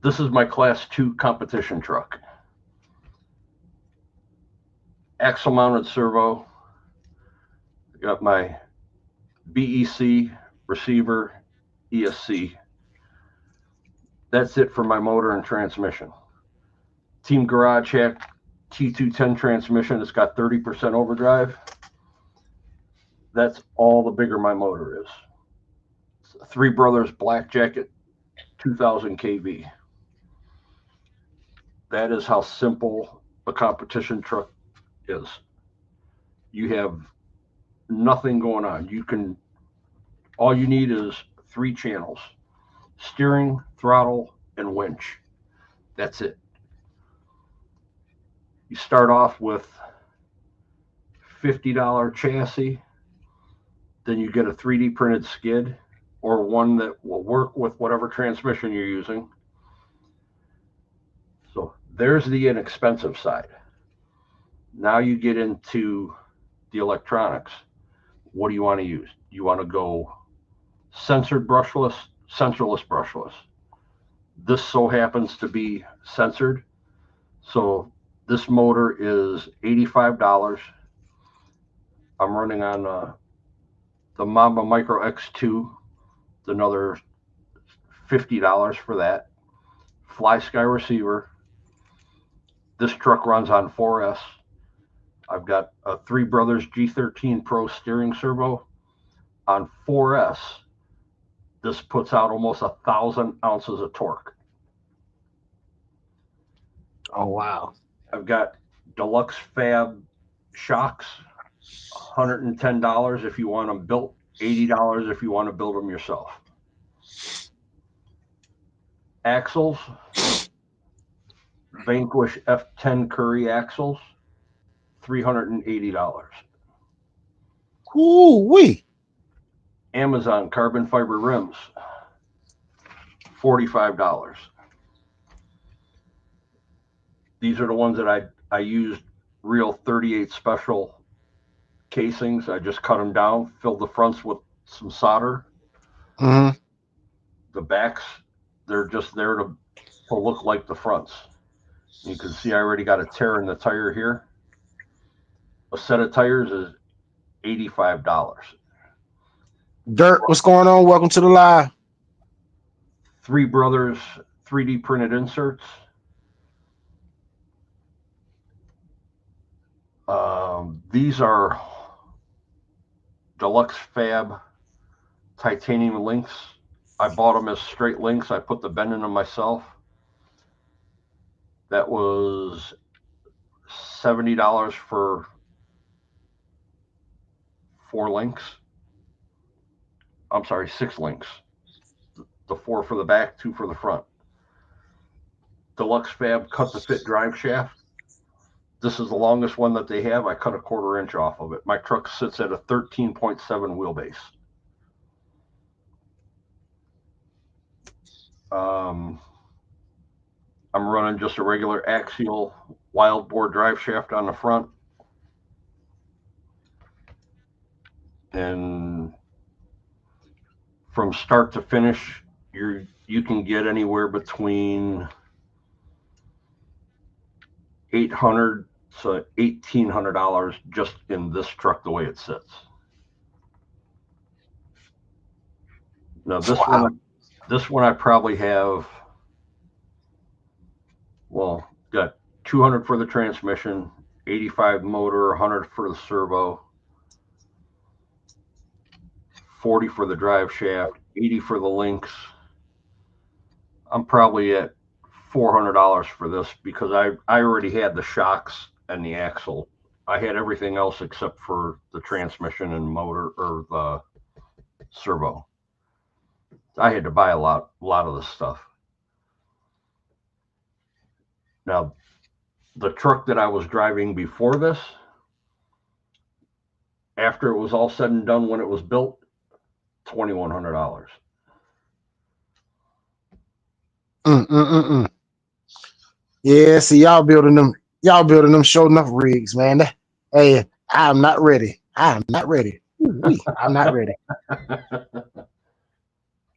This is my Class 2 competition truck. Axle mounted servo. Got my BEC, receiver, ESC. That's it for my motor and transmission. Team Garage Hack T210 transmission. It's got 30% overdrive. That's all the bigger my motor is. Three Brothers Black Jacket 2000 kV. That is how simple a competition truck is. You have nothing going on. All you need is 3 channels: steering, throttle, and winch. That's it. You start off with $50 chassis, then you get a 3D printed skid, or one that will work with whatever transmission you're using. So there's the inexpensive side. Now you get into the electronics. What do you want to use? You want to go censored brushless, sensorless brushless. This so happens to be censored. So this motor is $85. I'm running on the Mamba Micro X2, another $50 for that. Fly Sky receiver. This truck runs on 4S. I've got a Three Brothers G13 Pro steering servo on 4S. This puts out almost 1,000 ounces of torque. Oh, wow. I've got Deluxe Fab shocks, $110 if you want them built, $80 if you want to build them yourself. Axles, Vanquish F10 Curry axles, $380. Ooh-wee. Amazon carbon fiber rims, $45. These are the ones that I used real 38 special casings. I just cut them down, filled the fronts with some solder. Mm-hmm. The backs, they're just there to look like the fronts. You can see I already got a tear in the tire here. A set of tires is $85. Dirt, what's going on? Welcome to the live. Three Brothers 3D printed inserts. These are Deluxe Fab titanium links. I bought them as straight links. I put the bend in them myself. That was $70 for 4 links. I'm sorry, 6 links. The 4 for the back, 2 for the front. Deluxe Fab cut to fit drive shaft. This is the longest one that they have. I cut a 1/4 inch off of it. My truck sits at a 13.7 wheelbase. I'm running just a regular axial wild bore drive shaft on the front. And from start to finish, you can get anywhere between $800 to $1,800 just in this truck the way it sits. Now this one I probably have, well, got 200 for the transmission, 85 motor, 100 for the servo, 40 for the drive shaft, 80 for the links. I'm probably at $400 for this because I already had the shocks and the axle. I had everything else except for the transmission and motor or the servo. I had to buy a lot of this stuff. Now, the truck that I was driving before this, after it was all said and done when it was built, $2,100. Yeah, see, y'all building them show enough rigs, man. Hey, I'm not ready. I'm not ready. I'm not ready.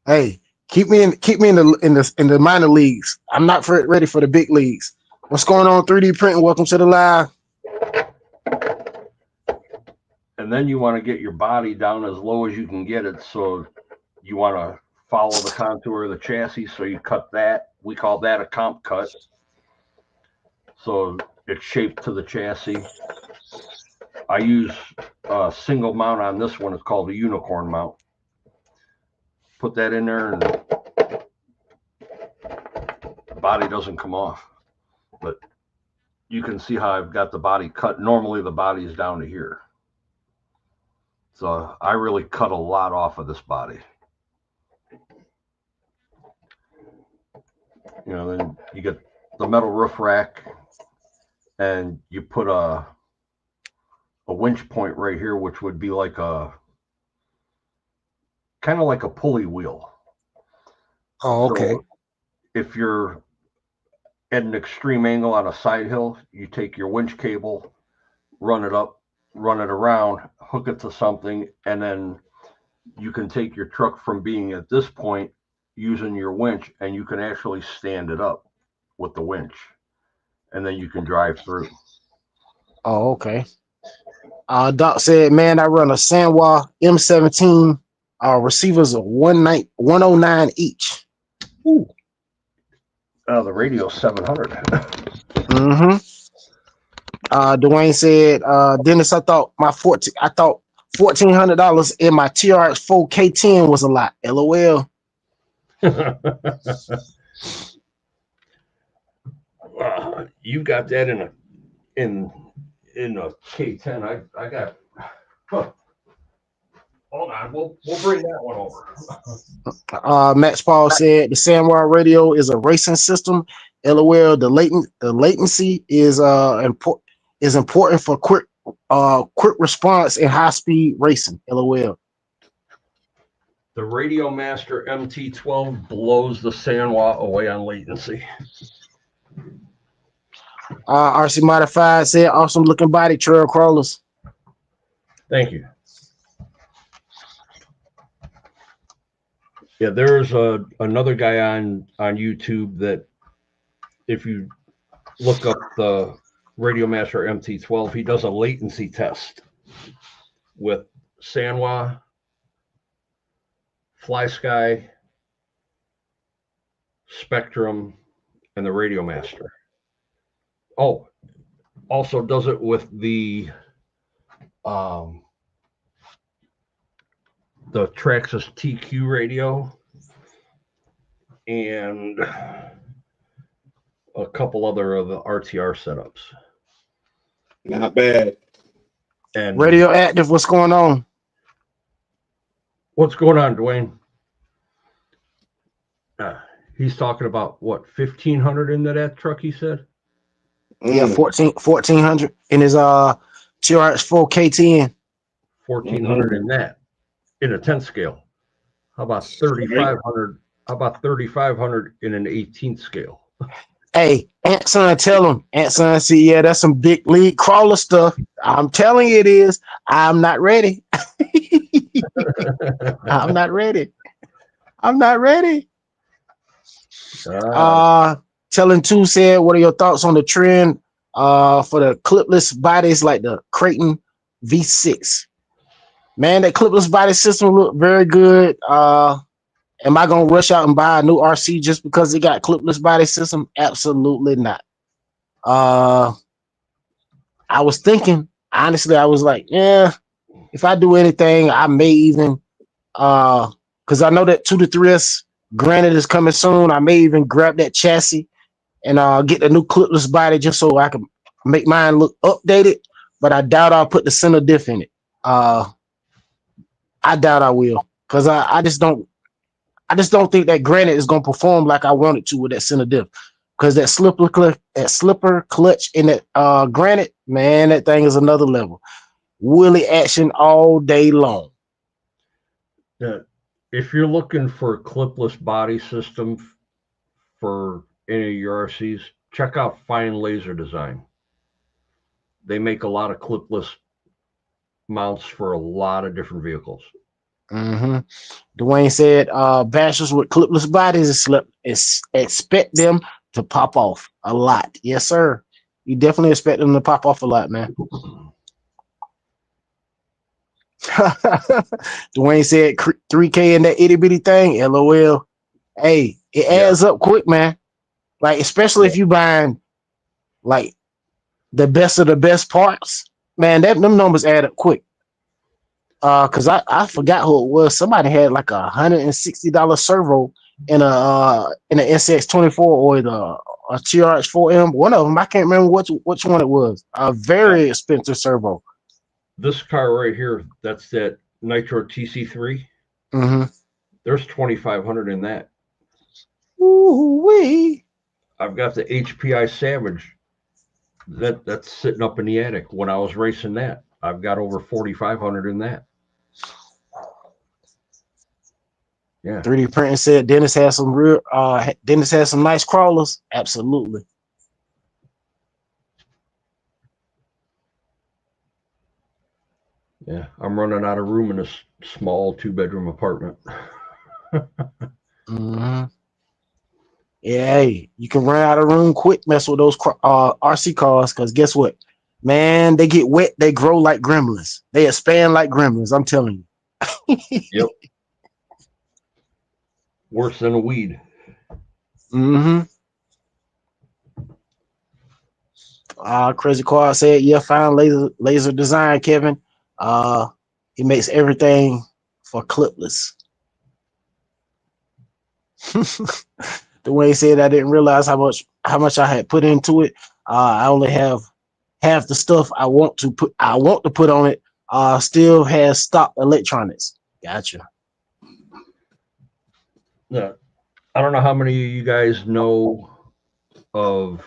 Hey, keep me in the minor leagues. I'm not ready for the big leagues. What's going on, 3D printing? Welcome to the live. and then you want to get your body down as low as you can get it. So you want to follow the contour of the chassis. So you cut that. We call that a comp cut. So it's shaped to the chassis. I use a single mount on this one. It's called a unicorn mount. Put that in there and the body doesn't come off. But you can see how I've got the body cut. Normally the body is down to here. So I really cut a lot off of this body. You know, then you get the metal roof rack and you put a winch point right here, which would be like a kind of like a pulley wheel. Oh, okay. So if you're at an extreme angle on a side hill, you take your winch cable, run it up, run it around, hook it to something, and then you can take your truck from being at this point using your winch, and you can actually stand it up with the winch, and then you can drive through. Oh, okay. Doc said, man, I run a Sanwa M17. Receivers are 109 each. Ooh. The radio 700. Mm-hmm. Dwayne said, Dennis, I thought $1,400 in my TRX4 K10 was a lot. LOL. You got that in a K10. I got. Hold on, we'll bring that one over. Max Paul said the Samurai radio is a racing system. LOL. The latency is important for quick response in high speed racing. LOL. The Radio Master MT12 blows the Sanwa away on latency. RC Modified said awesome looking body, trail crawlers. Thank you. Yeah, there's another guy on YouTube that if you look up the Radio Master MT12, he does a latency test with Sanwa, Fly Sky, Spectrum, and the Radio Master. Oh, also does it with the Traxxas TQ radio and a couple other of the RTR setups. Not bad. And Radioactive, what's going on? what's going on, Dwayne? He's talking about what, 1,500 into that truck, he said? Yeah, 1,400 in his TRX4 K10. 1,400 in that, in a 10 scale. How about 3,500? How about 3,500 in an 18th scale? Hey, Aunt Son, tell him. Aunt Son, see, yeah, that's some big league crawler stuff. I'm telling you it is. I'm not ready. I'm not ready. I'm not ready. Telling Two said, what are your thoughts on the trend for the clipless bodies like the Creighton V6? Man, that clipless body system look very good. Am I gonna rush out and buy a new RC just because it got clipless body system? Absolutely not. I was thinking, honestly, I was like, yeah, if I do anything, I may even because I know that 2 to 3S Granite is coming soon. I may even grab that chassis and get the new clipless body just so I can make mine look updated. But I doubt I'll put the center diff in it. I doubt I will, because I just don't think that Granite is gonna perform like I want it to with that center diff. Because that slipper clutch in that Granite, man, that thing is another level. Wheelie action all day long. If you're looking for a clipless body system for any of your RCs, check out Fine Laser Design. They make a lot of clipless mounts for a lot of different vehicles. Mm-hmm. Dwayne said, bashers with clipless bodies expect them to pop off a lot. Yes, sir. You definitely expect them to pop off a lot, man. Dwayne said 3K in that itty bitty thing. LOL. Hey, it Yeah. adds up quick, man. Like, especially if you buying like the best of the best parts, man, them numbers add up quick. Cause I forgot who it was. Somebody had like $160 servo in a SX24 or a TRX4M. One of them, I can't remember which one it was. A very expensive servo. This car right here, that's that Nitro TC3. Mm-hmm. There's 2,500 in that. Ooh-wee. I've got the HPI Savage. That's sitting up in the attic. When I was racing that, I've got over 4,500 in that. Yeah. 3D printing said Dennis has some nice crawlers. Absolutely. Yeah. I'm running out of room in this small 2-bedroom apartment. Mm-hmm. Yeah, hey, you can run out of room quick, mess with those RC cars, because guess what? Man, they get wet, they grow like gremlins. They expand like gremlins, I'm telling you. Yep. Worse than a weed. Mm-hmm. Crazy Car said, yeah, fine laser design, Kevin. He makes everything for clipless. The way he said, I didn't realize how much I had put into it. I only have half the stuff I want to put on it. Still has stock electronics. Gotcha. Yeah. I don't know how many of you guys know of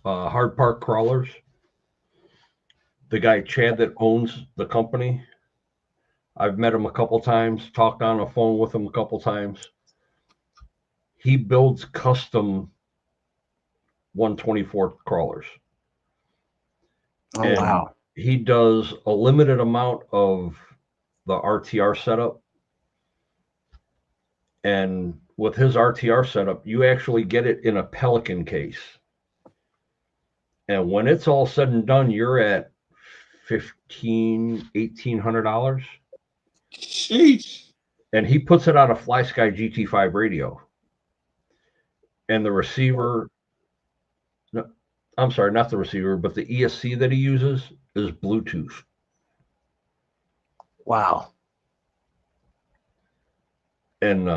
Hard Park Crawlers. The guy Chad that owns the company. I've met him a couple times, talked on the phone with him a couple times. He builds custom 124 crawlers. Oh, And wow. he does a limited amount of the RTR setup. And with his RTR setup, you actually get it in a Pelican case. And when it's all said and done, you're at $1,800. Sheesh. And he puts it on a FlySky GT5 radio. And the receiver, no, I'm sorry, not the receiver, but the ESC that he uses is Bluetooth. Wow. And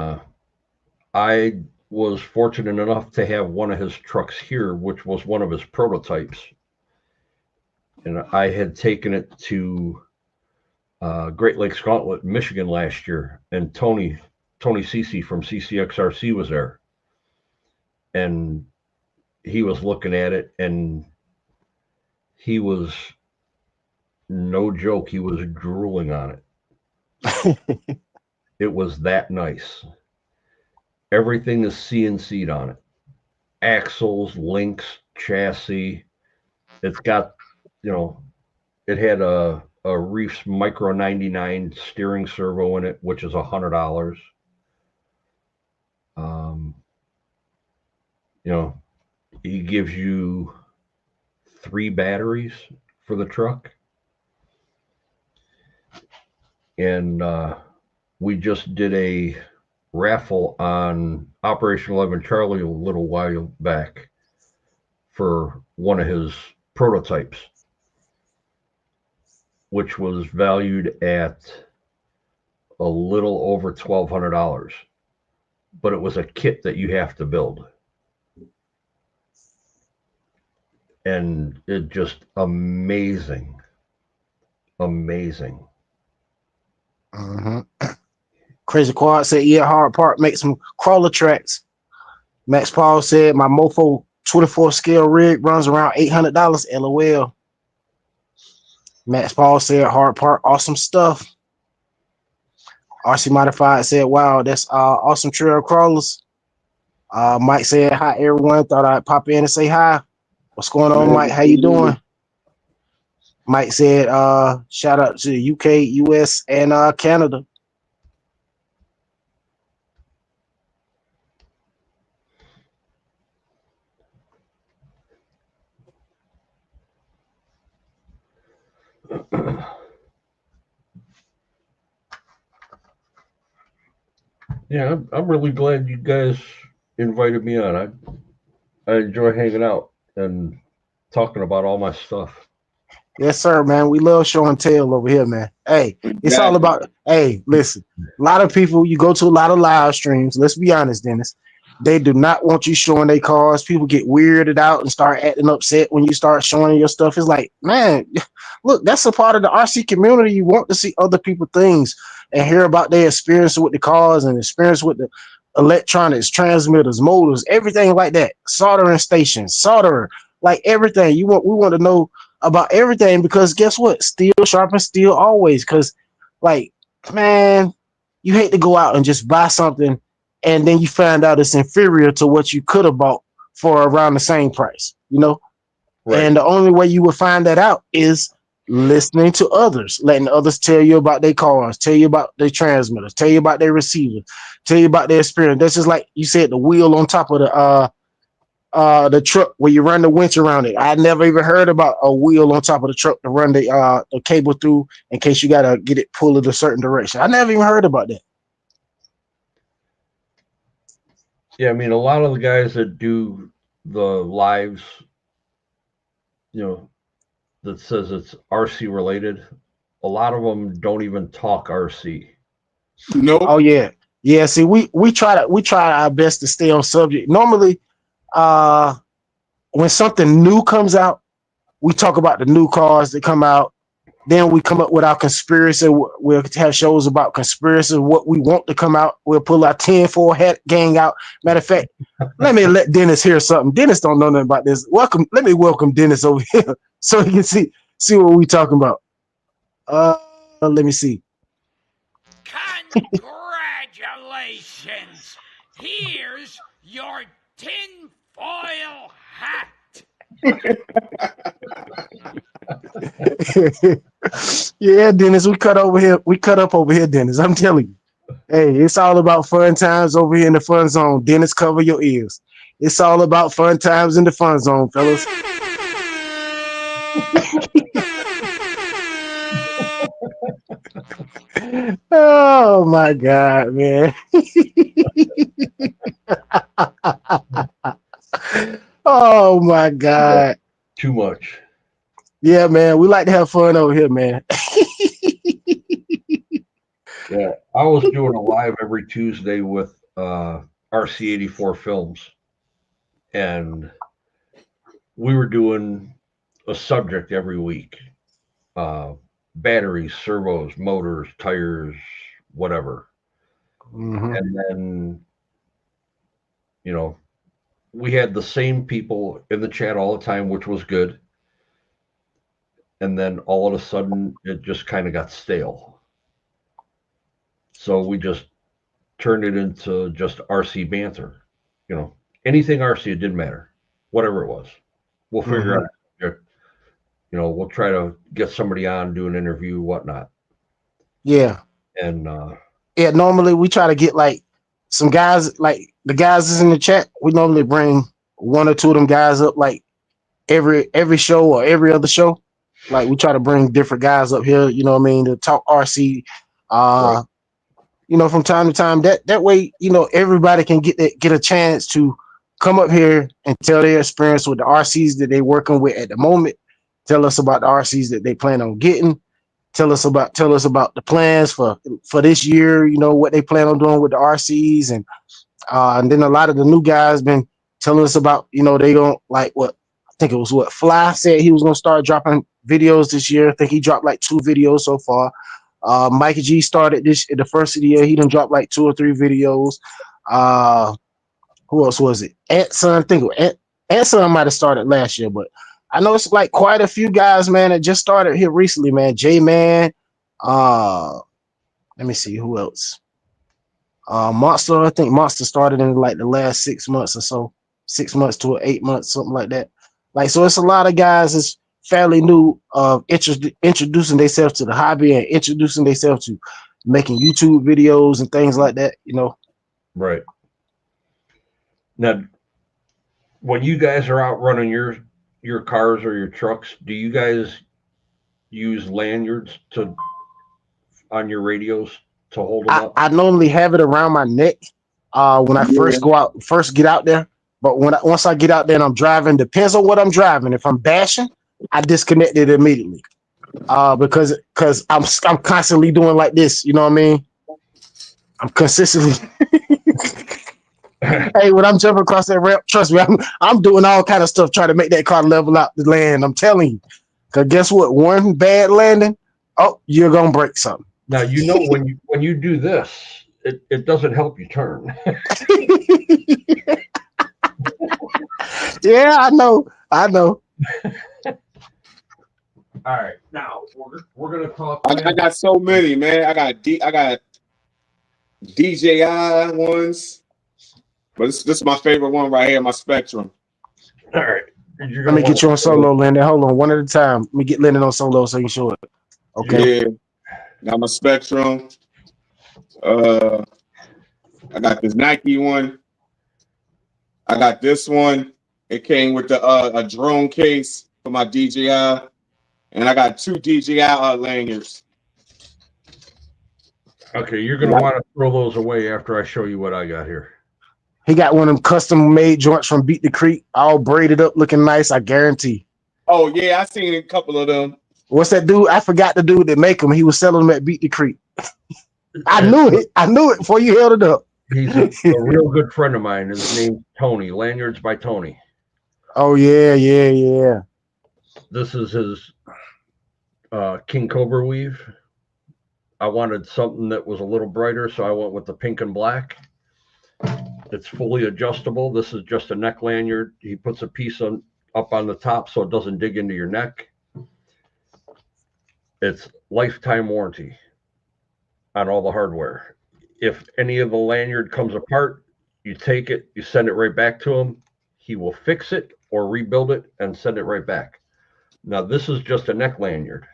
I was fortunate enough to have one of his trucks here, which was one of his prototypes. And I had taken it to Great Lakes Gauntlet, Michigan last year, and Tony Cece from CCXRC was there. And he was looking at it, and he was, no joke, he was drooling on it. It was that nice. Everything is CNC'd on it. Axles, links, chassis. It's got, it had a Reefs Micro 99 steering servo in it, which is $100. He gives you 3 batteries for the truck. And we just did a raffle on Operation 11 Charlie a little while back for one of his prototypes, which was valued at a little over $1,200. But it was a kit that you have to build. And it just amazing. Mm-hmm. Crazy Quad said, yeah, Hard Park make some crawler tracks. Max Paul said, my Mofo 24 scale rig runs around $800. LOL. Max Paul said, Hard Park, awesome stuff. RC Modified said, wow, that's awesome trail crawlers. Mike said, hi, everyone. Thought I'd pop in and say hi. What's going on, Mike? How you doing? Mike said, shout out to the UK, US, and Canada. Yeah, I'm really glad you guys invited me on. I enjoy hanging out and talking about all my stuff. Yes, sir, man. We love show and tell over here, man. Hey, it's all Exactly. about. Hey, listen. A lot of people, you go to a lot of live streams. Let's be honest, Dennis. They do not want you showing their cars. People get weirded out and start acting upset when you start showing your stuff. It's like, man, look, that's a part of the RC community. You want to see other people things and hear about their experience with the cars and experience with the electronics, transmitters, motors, everything like that. Soldering stations, soldering, like everything. We want to know about everything because guess what? Steel sharpens steel always. Because, like, man, you hate to go out and just buy something and then you find out it's inferior to what you could have bought for around the same price, you know? Right. And the only way you would find that out is listening to others, letting others tell you about their cars, tell you about their transmitters, tell you about their receivers, tell you about their experience. That's just like you said, the wheel on top of the truck where you run the winch around it. I never even heard about a wheel on top of the truck to run the cable through in case you gotta get it pulled in a certain direction. I never even heard about that. Yeah, I mean, a lot of the guys that do the lives, you know, that says it's RC related, a lot of them don't even talk RC. Oh Nope. yeah. Yeah, see, we try our best to stay on subject. Normally, uh when something new comes out, we talk about the new cars that come out. Then we come up with our conspiracy. We'll have shows about conspiracy, what we want to come out. We'll pull our 10-4 hat gang out. Matter of fact, let me let Dennis hear something. Dennis don't know nothing about this. Let me welcome Dennis over here so he can see what we talking about. Let me see. Congratulations! Here's your tinfoil hat. Yeah, Dennis, we cut over here. We cut up over here, Dennis. I'm telling you. Hey, it's all about fun times over here in the fun zone. Dennis, cover your ears. It's all about fun times in the fun zone, fellas. Oh my God, man. Oh my God. Too much. Yeah, man. We like to have fun over here, man. Yeah, I was doing a live every Tuesday with RC84 Films, and we were doing a subject every week: uh, batteries, servos, motors, tires, whatever. Mhm. And then, you know, we had the same people in the chat all the time, which was good. And then all of a sudden, it just kind of got stale. So we just turned it into just RC banter. You know, anything RC, it didn't matter, whatever it was. We'll figure Mhm. out. You know, we'll try to get somebody on, do an interview, whatnot. Yeah. And Yeah. Normally we try to get like some guys, like the guys that's in the chat. We normally bring one or two of them guys up, like every show or every other show. Like we try to bring different guys up here. You know what I mean, to talk RC. right, Uh, from time to time. That way, everybody can get a chance to come up here and tell their experience with the RCs that they're working with at the moment. Tell us about the RCs that they plan on getting. Tell us about the plans for this year. What they plan on doing with the RCs, and then a lot of the new guys been telling us about they don't like what I think it was what Fly said he was gonna start dropping videos this year. I think he dropped like 2 videos so far. Mikey G started this the first of the year. He done dropped like 2 or 3 videos. Uh, who else was it? Antson, I think Antson might have started last year, but I know it's like quite a few guys, man, that just started here recently, man. J Man, uh, let me see who else. Monster, I think Monster started in like the last 6 months or so, 6 months to 8 months, something like that. Like, so it's a lot of guys that's fairly new, introducing themselves to the hobby and introducing themselves to making YouTube videos and things like that. right. Now, when you guys are out running your cars or your trucks, do you guys use lanyards on your radios to hold them up? I normally have it around my neck when I first get out there. But once I get out there and I'm driving, depends on what I'm driving. If I'm bashing, I disconnect it immediately. Because I'm constantly doing like this, you know what I mean? I'm consistently. Hey, when I'm jumping across that ramp, trust me, I'm doing all kind of stuff trying to make that car level out the land. I'm telling you, because guess what? One bad landing, oh, you're gonna break something. Now you know when you do this, it doesn't help you turn. Yeah, I know. All right, now we're gonna talk. I got so many, man. I got DJI ones, but this is my favorite one right here, my Spectrum. All right, Let me get you on solo, Landon. Hold on, one at a time. Let me get Landon on solo so you can show it. Okay. Yeah, got my Spectrum. I got this Nike one. I got this one. It came with a drone case for my DJI, and I got 2 DJI lanyards. Okay, you're gonna want to throw those away after I show you what I got here. He got one of them custom made joints from Beat the Creek, all braided up, looking nice. I guarantee. Oh yeah, I seen a couple of them. What's that dude? I forgot the dude that make them. He was selling them at Beat the Creek. I knew it before you held it up. He's a real good friend of mine. His name's Tony. Lanyards by Tony. Oh yeah. This is his King Cobra weave. I wanted something that was a little brighter, so I went with the pink and black. It's fully adjustable. This is just a neck lanyard. He puts a piece up on the top so it doesn't dig into your neck. It's lifetime warranty on all the hardware. If any of the lanyard comes apart, you take it, you send it right back to him. He will fix it or rebuild it and send it right back. Now, this is just a neck lanyard.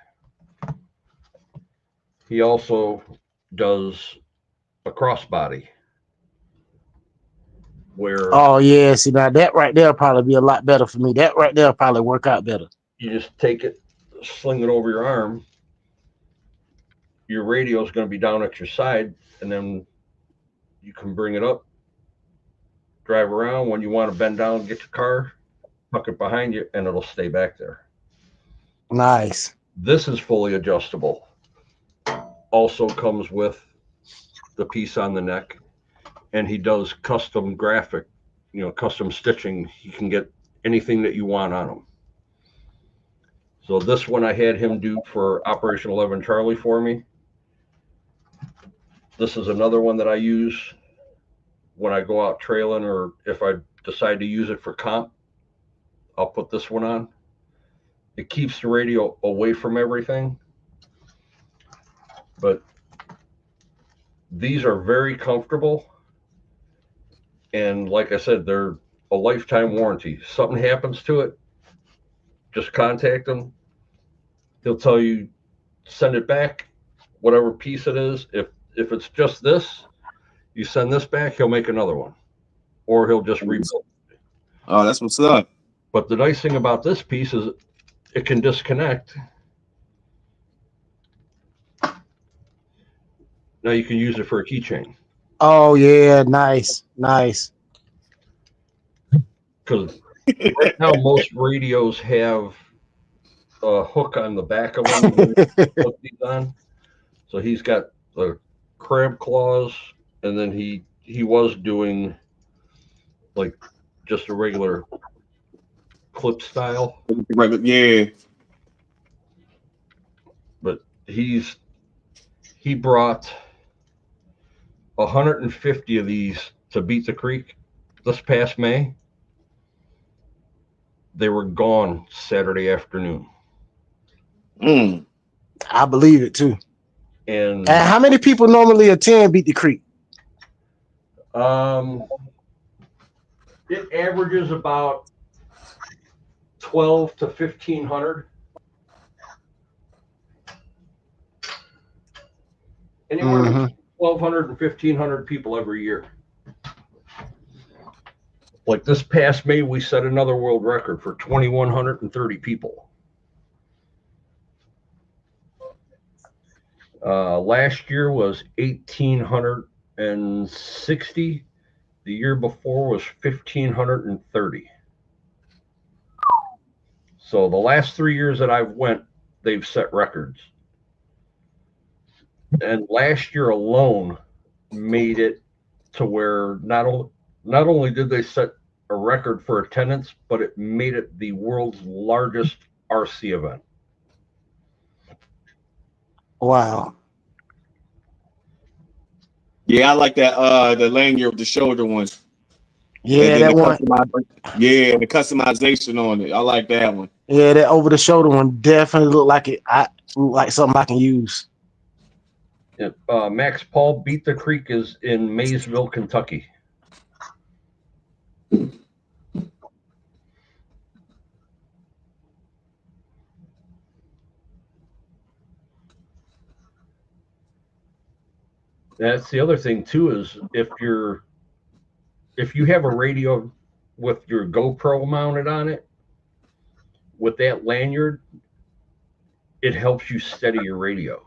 He also does a crossbody. Where oh yeah, see now that right there will probably be a lot better for me. That right there will probably work out better. You just take it, sling it over your arm. Your radio is going to be down at your side, and then you can bring it up, drive around. When you want to bend down, get your car, tuck it behind you, and it'll stay back there. Nice. This is fully adjustable. Also comes with the piece on the neck, and he does custom graphic, custom stitching. You can get anything that you want on them. So this one I had him do for Operation 11 Charlie for me. This is another one that I use when I go out trailing, or if I decide to use it for comp, I'll put this one on. It keeps the radio away from everything. But these are very comfortable. And like I said, they're a lifetime warranty. Something happens to it, just contact him. He'll tell you, send it back, whatever piece it is. If it's just this, you send this back, he'll make another one. Or he'll just rebuild it. Oh, that's what's up. But the nice thing about this piece is it can disconnect. Now you can use it for a keychain. Oh yeah, nice. Because right now most radios have a hook on the back of them to put these on. So he's got the crab claws, and then he was doing like just a regular clip style. Yeah. But he brought 150 of these to Beat the Creek this past May. They were gone Saturday afternoon. I believe it too. And how many people normally attend Beat the Creek? It averages about 12 to 1,500. Anywhere between 1,200 and 1,500 people every year. Like this past May, we set another world record for 2,130 people. Last year was 1,860. The year before was 1,530. So the last 3 years that I've went, they've set records. And last year alone made it to where not only did they set a record for attendance, but it made it the world's largest RC event. Wow. Yeah, I like that. The lanyard with the shoulder one. Yeah, And then that one. the customization on it. I like that one. Yeah, that over the shoulder one definitely looked like it. Like something I can use. Max Paul Beat the Creek is in Maysville, Kentucky. That's the other thing too, is if you have a radio with your GoPro mounted on it, with that lanyard, it helps you steady your radio,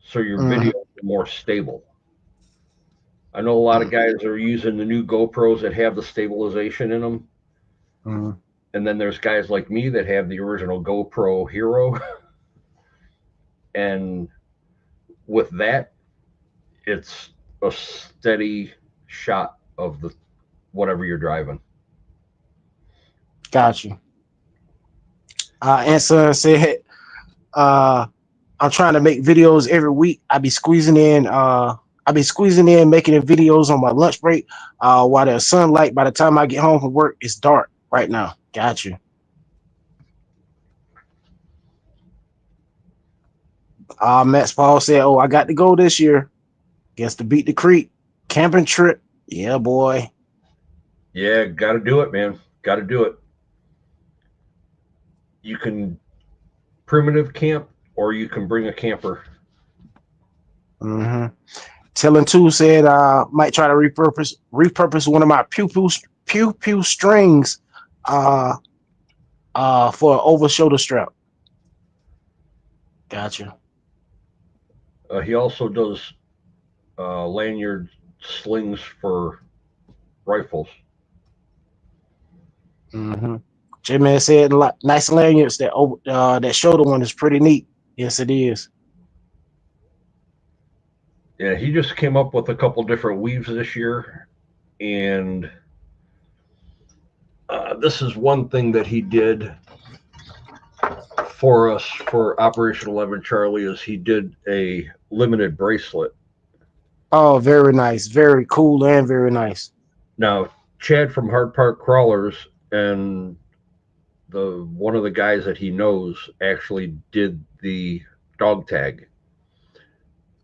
so your video is more stable. I know a lot of guys are using the new GoPros that have the stabilization in them. And then there's guys like me that have the original GoPro Hero. And with that, it's a steady shot of the whatever you're driving. Got you. Answer said, I'm trying to make videos every week. I be squeezing in making videos on my lunch break while there's sunlight. By the time I get home from work, it's dark right now. Got you. Max Paul said, I got to go this year. Guess to Beat the Creek camping trip. Yeah, boy. Yeah, got to do it, man. Got to do it. You can primitive camp, or you can bring a camper. Tellin' 2 said might try to repurpose one of my pew pew strings for an over shoulder strap. Gotcha. He also does lanyard slings for rifles. J-Man said nice lanyards. That shoulder one is pretty neat. Yes, it is. Yeah, he just came up with a couple different weaves this year, and this is one thing that he did for us for Operation 11 Charlie, is he did a limited bracelet. Oh, very nice. Very cool and very nice. Now, Chad from Hard Park Crawlers and one of the guys that he knows actually did the dog tag.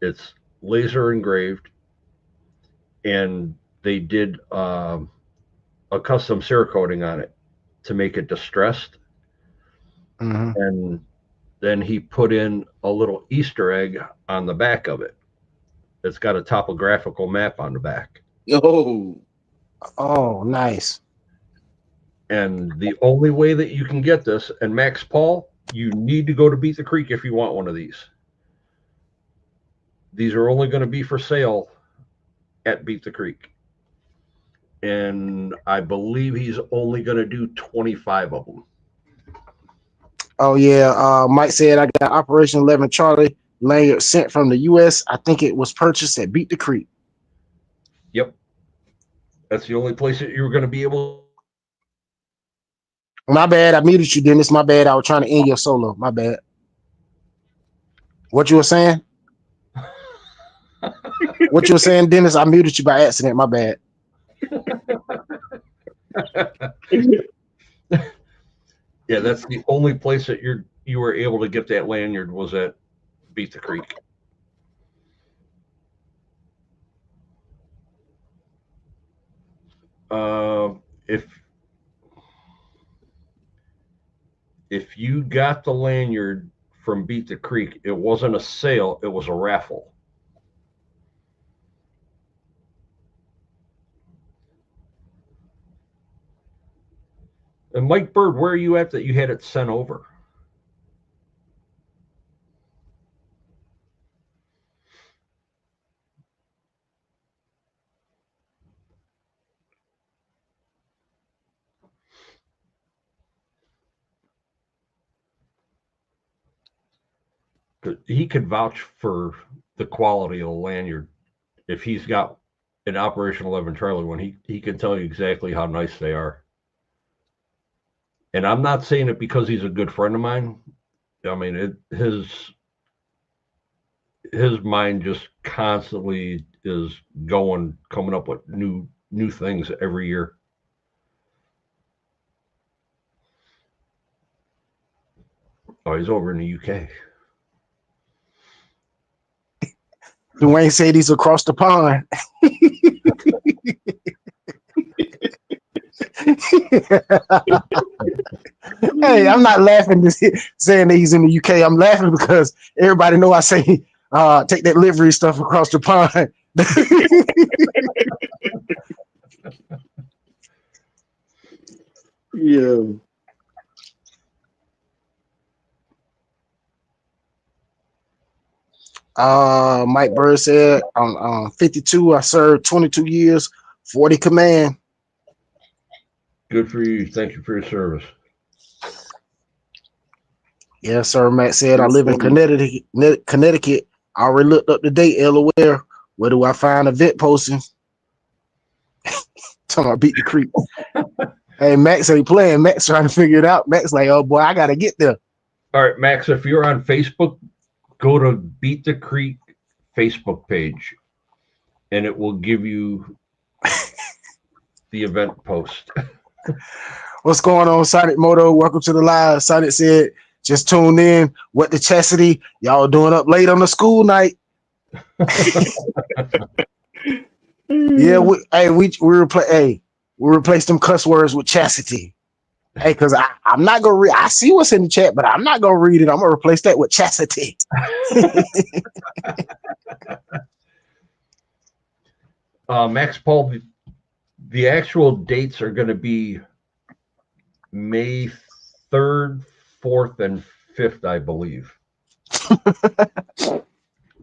It's laser engraved, and they did a custom Cerakoting on it to make it distressed. And then he put in a little Easter egg on the back of it. It's got a topographical map on the back. Oh, nice. And the only way that you can get this, and Max Paul, you need to go to Beat the Creek if you want one of these. These are only going to be for sale at Beat the Creek. And I believe he's only going to do 25 of them. Oh, yeah. Mike said, I got Operation 11 Charlie lanyard sent from the U.S. I think it was purchased at Beat the Creek. Yep. That's the only place that you're going to be able. My bad. I muted you, Dennis. My bad. I was trying to end your solo. My bad. What you were saying? What you were saying, Dennis? I muted you by accident. My bad. Yeah, that's the only place that you were able to get that lanyard was at Beat the Creek. If you got the lanyard from Beat the Creek, it wasn't a sale, it was a raffle. And Mike Bird, where are you at that you had it sent over? he could vouch for the quality of the lanyard. If he's got an Operation 11 trailer, when he can tell you exactly how nice they are. And I'm not saying it because he's a good friend of mine. I mean, his mind just constantly is coming up with new things every year. Oh, he's over in the UK. Dwayne said he's across the pond. Hey, I'm not laughing saying that he's in the UK. I'm laughing because everybody know I say take that livery stuff across the pond. Yeah. Mike Bird said, I'm 52. I served 22 years, 40 command. Good for you. Thank you for your service. Yes, sir. Matt said, I live in Connecticut. I already looked up the date. LOL. Where do I find event postings? Talking about beat the creek. Hey, Max ain't playing. Max trying to figure it out. Max like, oh boy, I gotta get there. All right, Max, if you're on Facebook, go to Beat the Creek Facebook page, and it will give you the event post. What's going on, Sonic Moto? Welcome to the live. Sonic said, just tune in. What the chastity? Y'all doing up late on the school night? Yeah, we replaced them cuss words with chastity. Hey, because I'm not gonna read. I see what's in the chat, but I'm not gonna read it. I'm gonna replace that with chastity. Max Paul, the actual dates are going to be May 3rd, 4th, and 5th, I believe.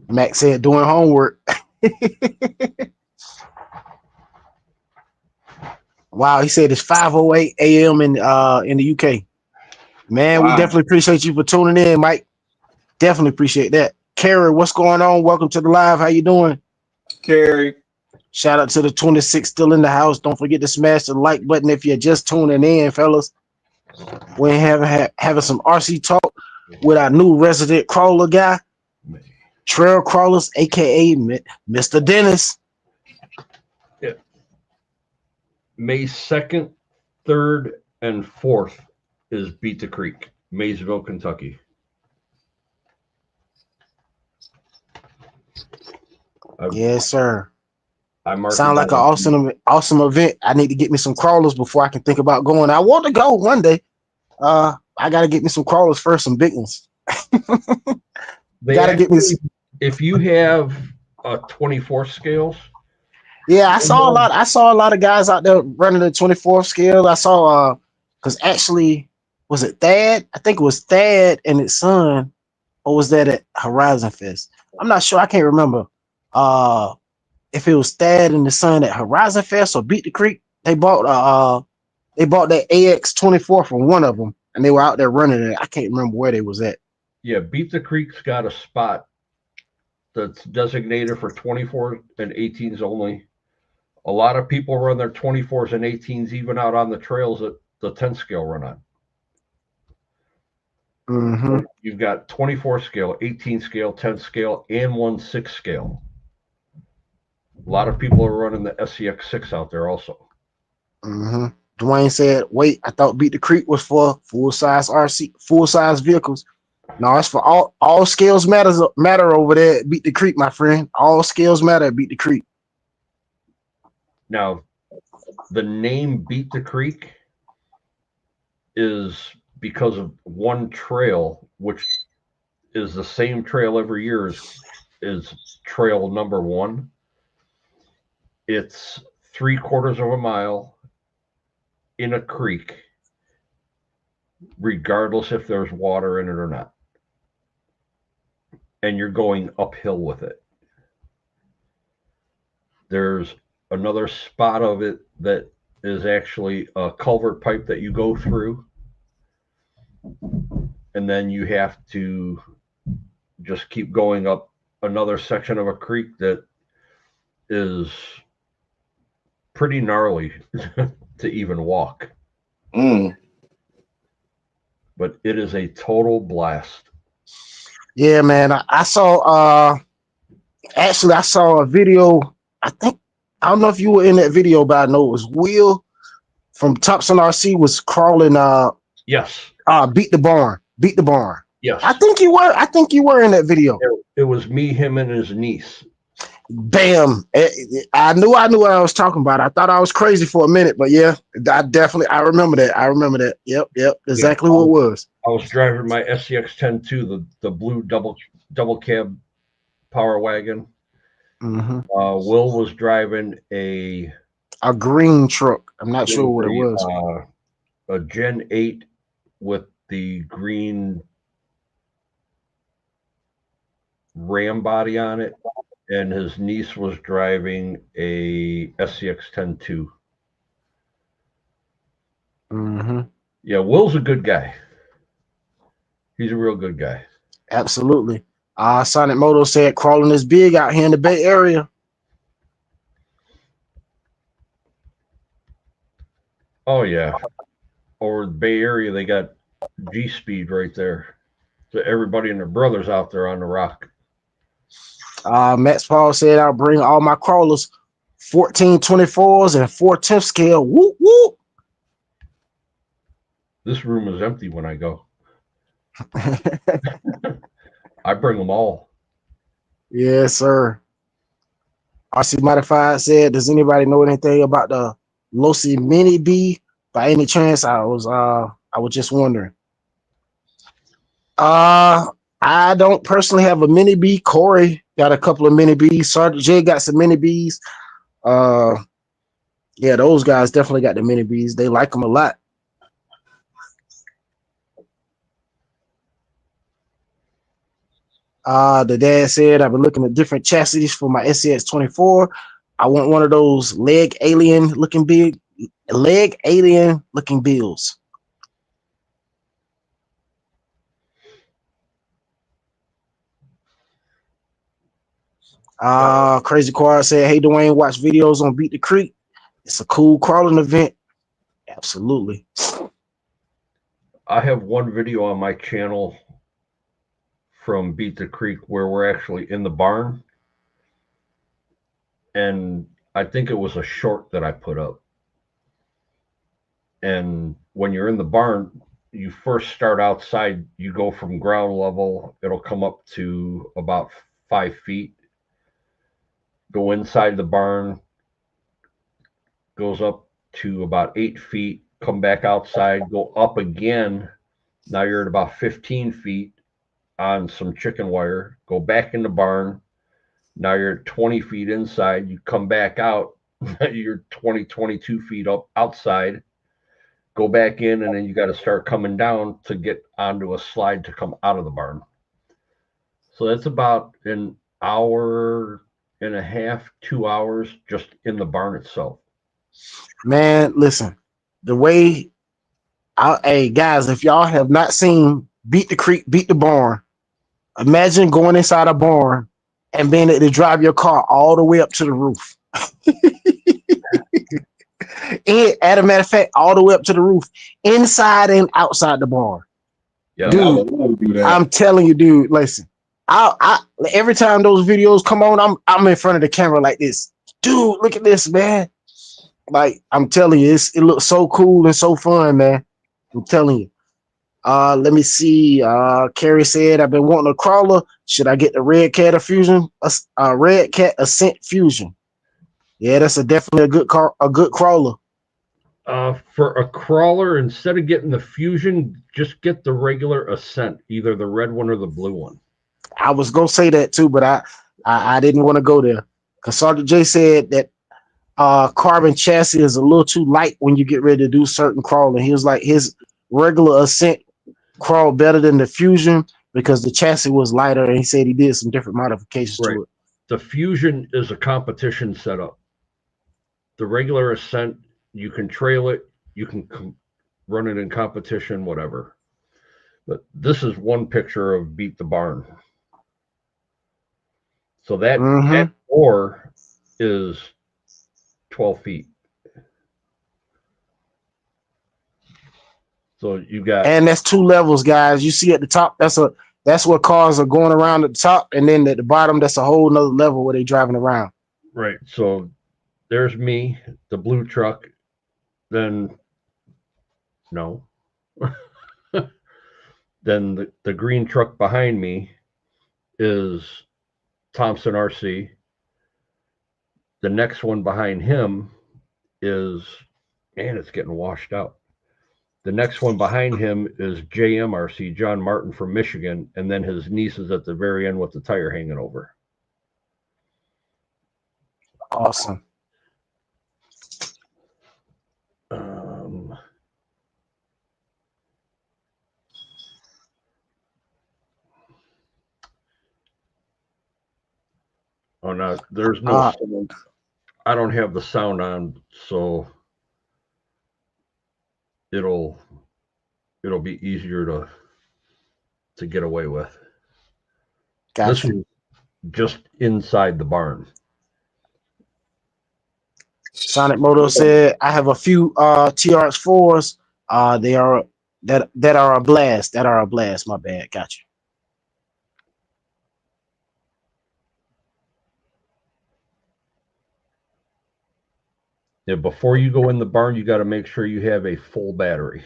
Max said doing homework. Wow, he said it's 5:08 a.m. in the UK. Man, Wow. We definitely appreciate you for tuning in, Mike. Definitely appreciate that. Carrie, what's going on? Welcome to the live. How you doing? Carrie. Shout out to the 26 still in the house. Don't forget to smash the like button if you're just tuning in, fellas. We're having some RC talk with our new resident crawler guy, Trail Crawlers, aka Mr. Dennis. Yeah. May 2nd, 3rd, and 4th is Beat the Creek, Maysville, Kentucky. Yes, sir. Sound like an awesome event. I need to get me some crawlers before I can think about going. I want to go one day. I gotta get me some crawlers first, some big ones. Get me. If you have 24 scales. Yeah, I saw a lot of guys out there running the 24 scale. I saw because actually, was it Thad? I think it was Thad and his son, or was that at Horizon Fest? I'm not sure. I can't remember. If it was Thad and the son at Horizon Fest or Beat the Creek, they bought that AX24 from one of them, and they were out there running it. I can't remember where they was at. Yeah, Beat the Creek's got a spot that's designated for 24s and 18s only. A lot of people run their 24s and 18s even out on the trails that the 10 scale run on. Mm-hmm. You've got 24 scale, 18 scale, 10 scale, and 1/6 scale. A lot of people are running the SCX6 out there also. Mm-hmm. Dwayne said, wait, I thought Beat the Creek was for full-size RC, full-size vehicles. No, it's for all scales matter over there at Beat the Creek, my friend. All scales matter at Beat the Creek. Now, the name Beat the Creek is because of one trail, which is the same trail every year is trail number 1. It's 3/4 of a mile in a creek, regardless if there's water in it or not. And you're going uphill with it. There's another spot of it that is actually a culvert pipe that you go through. And then you have to just keep going up another section of a creek that is pretty gnarly to even walk. But it is a total blast. Yeah, man. I saw actually I saw a video. I don't know if you were in that video, but I know it was Will from Thompson RC was crawling Yes. Beat the Barn. Yes. I think you were in that video. It was me, him, and his niece. Bam. I knew what I was talking about. I thought I was crazy for a minute, but yeah, I remember that. Yep. Exactly what it was. I was driving my SCX 10-2, the blue double cab power wagon. Mm-hmm. Will was driving a green truck. I'm not sure what it was. A Gen 8 with the green ram body on it, and his niece was driving a SCX 10-2. Mm-hmm. Yeah, Will's a good guy. He's a real good guy. Absolutely. Sonic Moto said crawling is big out here in the Bay Area. Oh yeah. Over the Bay Area, they got G-Speed right there. So everybody and their brothers out there on the rock. Max Paul said I'll bring all my crawlers, 1424s and 4/10 scale. Whoop whoop. This room is empty when I go. I bring them all. Yes, sir. RC Modified said, does anybody know anything about the Losi Mini B by any chance? I was just wondering. I don't personally have a Mini B. Corey got a couple of Mini Bs. Sergeant J got some Mini Bs. Yeah, those guys definitely got the Mini Bs. They like them a lot. The dad said, I've been looking at different chassis for my SCX 24. I want one of those leg alien looking bills. Crazy Quad said, hey Dwayne, watch videos on Beat the Creek. It's a cool crawling event. Absolutely. I have one video on my channel from Beat the Creek where we're actually in the barn. And I think it was a short that I put up. And when you're in the barn, you first start outside, you go from ground level, it'll come up to about 5 feet. Go inside the barn, goes up to about 8 feet, come back outside, go up again. Now you're at about 15 feet on some chicken wire, go back in the barn. Now you're at 20 feet inside, you come back out, you're 22 feet up outside, go back in, and then you got to start coming down to get onto a slide to come out of the barn. So that's about an hour and a half, 2 hours just in the barn itself. Man, listen, hey guys, if y'all have not seen Beat the Creek, Beat the Barn, imagine going inside a barn and being able to drive your car all the way up to the roof. And as a matter of fact, all the way up to the roof, inside and outside the barn. Yeah, dude, I'm telling you, dude, listen. I every time those videos come on, I'm in front of the camera like this. Dude, look at this, man. Like, I'm telling you, it looks so cool and so fun, man. I'm telling you. Let me see. Carrie said, I've been wanting a crawler. Should I get the Red Cat Fusion? Red Cat Ascent Fusion. Yeah, that's definitely a good crawler. For a crawler, instead of getting the Fusion, just get the regular Ascent, either the red one or the blue one. I was gonna say that too, but I didn't want to go there because Sergeant J said that carbon chassis is a little too light when you get ready to do certain crawling. He was like, his regular Ascent crawled better than the Fusion because the chassis was lighter, and he said he did some different modifications to it. The Fusion is a competition setup. The regular Ascent, you can trail it, you can run it in competition, whatever. But this is one picture of Beat the Barn. So that door is 12 feet. So you got, and that's 2 levels, guys. You see at the top, that's where cars are going around at the top, and then at the bottom, that's a whole nother level where they're driving around. right. So there's me, the blue truck. Then no. Then the green truck behind me is Thompson RC. The next one behind him is, man, it's getting washed out. The next one behind him is JMRC, John Martin from Michigan, and then his niece is at the very end with the tire hanging over. Awesome. Oh no, there's no. I don't have the sound on, so it'll be easier to get away with. Gotcha. This is just inside the barn. Sonic Moto said, "I have a few TRX4s. They are that are a blast. That are a blast. My bad. Gotcha." Yeah, before you go in the barn, you got to make sure you have a full battery.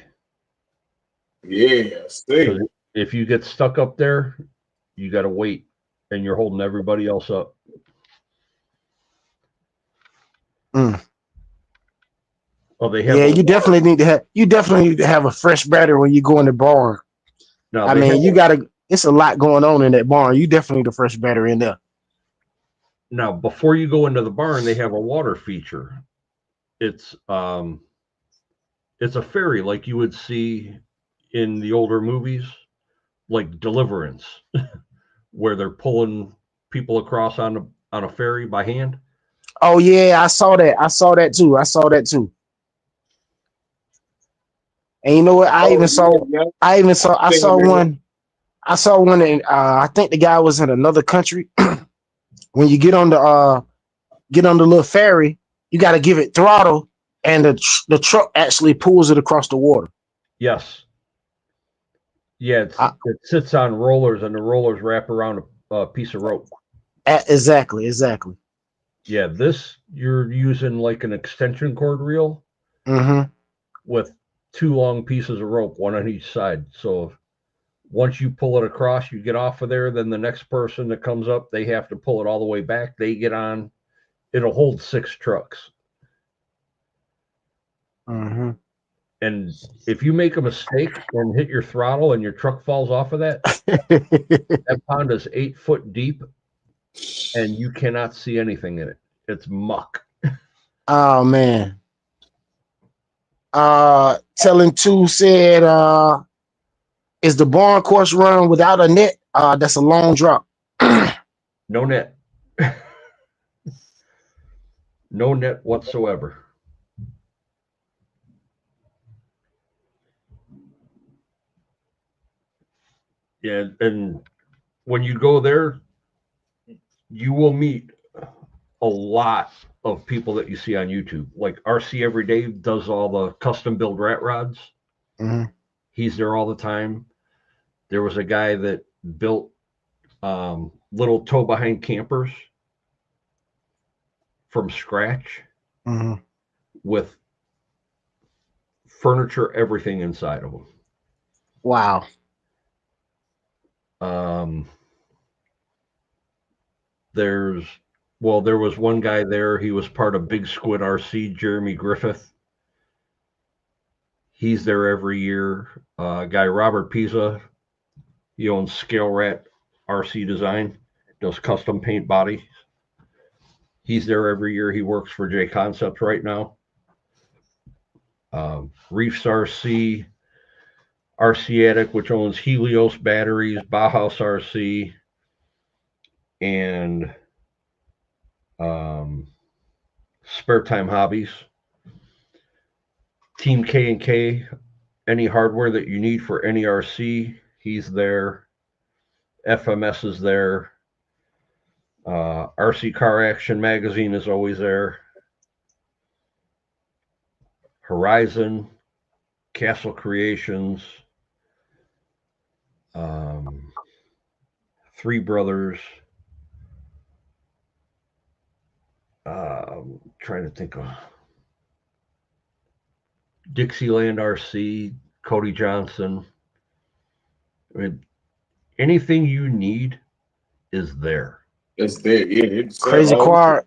Yeah, see. If you get stuck up there, you got to wait, and you're holding everybody else up. Oh, they have. Yeah, you definitely need to have a fresh battery when you go in the barn. No, I mean, it's a lot going on in that barn. You definitely need a fresh battery in there. Now, before you go into the barn, they have a water feature. It's a ferry like you would see in the older movies, like Deliverance, where they're pulling people across on a ferry by hand. Oh yeah, I saw that. I saw that too. And you know what? I saw one. I saw one, and I think the guy was in another country. When you get on the little ferry, you got to give it throttle, and the truck actually pulls it across the water. Yes. Yeah, it sits on rollers, and the rollers wrap around a piece of rope. Exactly. Yeah, this you're using like an extension cord reel with 2 long pieces of rope, one on each side. So once you pull it across, you get off of there. Then the next person that comes up, they have to pull it all the way back. They get on. It'll hold 6 trucks. And if you make a mistake and hit your throttle and your truck falls off of that, that pond is 8 foot deep, and you cannot see anything in it. It's muck. Oh man. Telling 2 said, is the barn course run without a net? That's a long drop. No net. No net whatsoever. Yeah, and when you go there, you will meet a lot of people that you see on YouTube. Like RC Every Day does all the custom build rat rods. He's there all the time. There was a guy that built little tow behind campers from scratch with furniture, everything inside of them. Wow. There was one guy there. He was part of Big Squid RC, Jeremy Griffith. He's there every year. Guy Robert Pisa, he owns Scale Rat RC Design, does custom paint bodies. He's there every year. He works for J Concepts right now. Reefs RC, RC Attic, which owns Helios Batteries, Bauhaus RC, and Spare Time Hobbies. Team K&K, any hardware that you need for any RC, he's there. FMS is there. RC Car Action magazine is always there. Horizon, Castle Creations, Three Brothers. Trying to think of Dixieland RC, Cody Johnson. I mean, anything you need is there. It's there. Yeah, it's Crazy Quad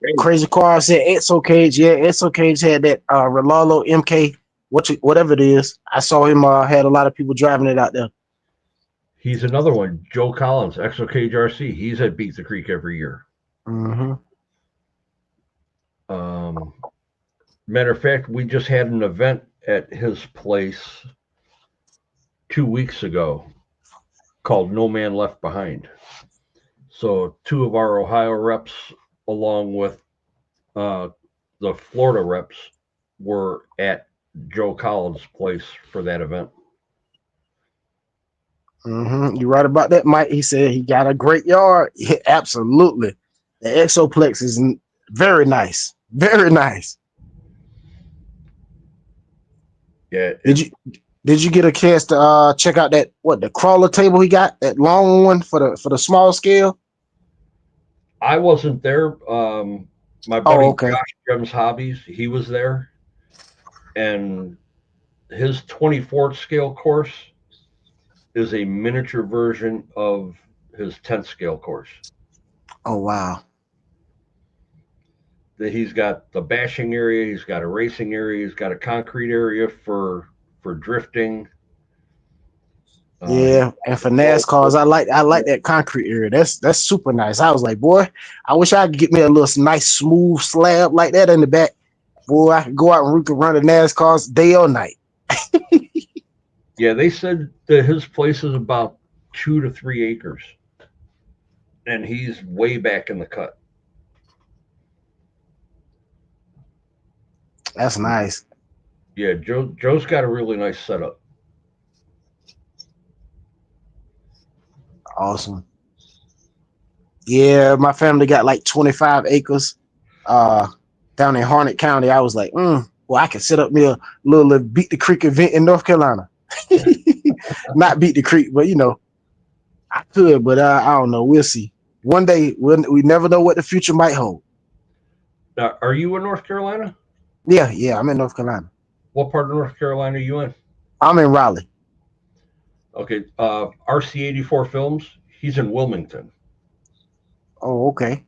said Exo Cage. Yeah, Exo Cage had that Rolalo MK, whatever it is. I saw him had a lot of people driving it out there. He's another one. Joe Collins, Exo Cage RC. He's at Beat the Creek every year. Mm-hmm. Matter of fact, we just had an event at his place 2 weeks ago called No Man Left Behind. So 2 of our Ohio reps, along with the Florida reps, were at Joe Collins' place for that event. Mm-hmm. You're right about that, Mike. He said he got a great yard. Yeah, absolutely. The Exoplex is very nice. Very nice. Yeah. Did you get a chance to check out the crawler table he got, that long one for the small scale? I wasn't there. My buddy Josh Jem's Hobbies, he was there, and his 24th scale course is a miniature version of his 10th scale course. Oh wow! He's got the bashing area, he's got a racing area, he's got a concrete area for drifting. Yeah, and for NASCARs, I like that concrete area. That's super nice. I was like, boy, I wish I could get me a little nice smooth slab like that in the back. Boy, I could go out and we could run the NASCARs day or night. Yeah, they said that his place is about 2 to 3 acres, and he's way back in the cut. That's nice. Yeah, Joe's got a really nice setup. Awesome. Yeah, my family got like 25 acres down in Harnett County. I was like, well, I can set up me a little Beat the Creek event in North Carolina. Not Beat the Creek, but I could, but I don't know. We'll see. One day, we never know what the future might hold. Now, are you in North Carolina? Yeah, I'm in North Carolina. What part of North Carolina are you in? I'm in Raleigh. Okay, RC84 Films, he's in Wilmington. Oh, okay.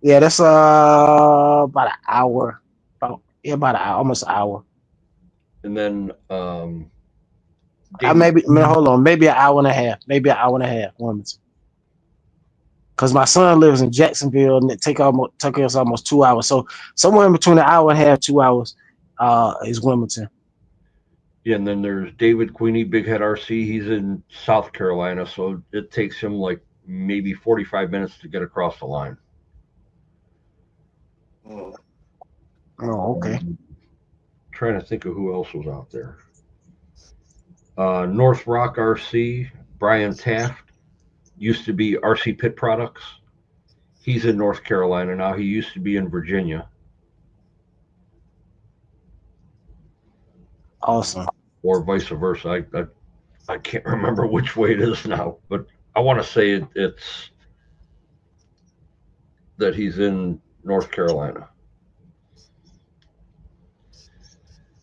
Yeah, that's about an hour. About an hour, almost an hour. And then maybe an hour and a half. Maybe an hour and a half, Wilmington. Because my son lives in Jacksonville, and it took us almost 2 hours. So somewhere in between an hour and a half, 2 hours is Wilmington. Yeah, and then there's David Queenie, Big Head RC. He's in South Carolina, so it takes him like maybe 45 minutes to get across the line. Oh, okay. Trying to think of who else was out there. North Rock RC, Brian Taft, used to be RC Pit Products. He's in North Carolina now. He used to be in Virginia. Awesome. Or vice versa. I can't remember which way it is now, but I want to say it's that he's in North Carolina.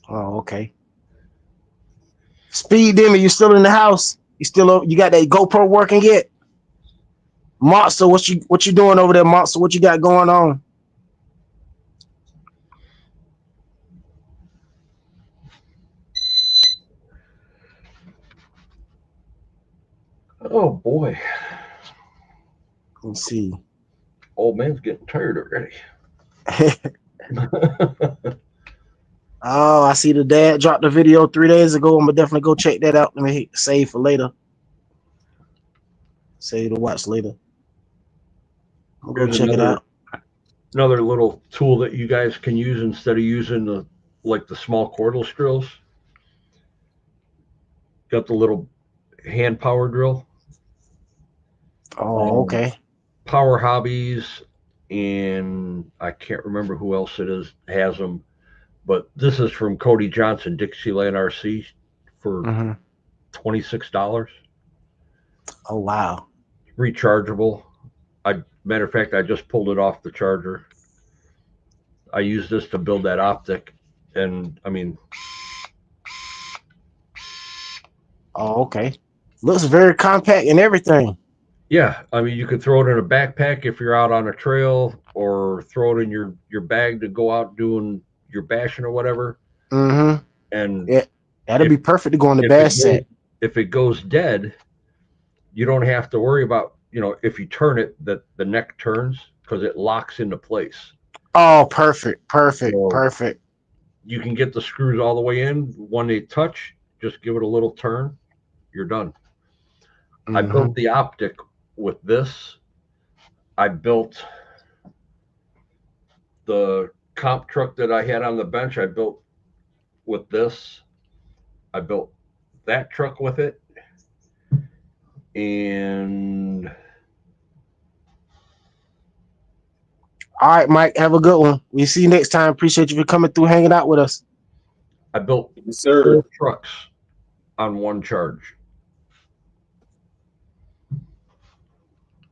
Oh, okay. Speed Demon, you still in the house? You got that GoPro working yet? Monster, what you doing over there, Monster? What you got going on? Oh boy. Let's see. Old man's getting tired already. Oh, I see the dad dropped the video 3 days ago. I'm gonna definitely go check that out. Let me hit save for later. Save to watch later. I'm gonna go check it out. Another little tool that you guys can use instead of using the small cordless drills. Got the little hand power drill. Oh, okay. Power Hobbies, and I can't remember who else it is has them, but this is from Cody Johnson, Dixieland RC, for $26. Oh wow. Rechargeable. Matter of fact, I just pulled it off the charger. I used this to build that optic, and I mean, Oh, okay. Looks very compact and everything. yeah, I mean, you could throw it in a backpack if you're out on a trail, or throw it in your bag to go out doing your bashing or whatever. And Yeah, that'll be perfect to go on the if bass set. if it goes dead, you don't have to worry about, if you turn it, that the neck turns, because it locks into place. Oh, perfect. So you can get the screws all the way in. When they touch, just give it a little turn. You're done. I built the optic with this. I built the comp truck that I had on the bench. I built with this. I built that truck with it. And all right, Mike, have a good one. We see you next time. Appreciate you for coming through, hanging out with us. I built 4 trucks on one charge.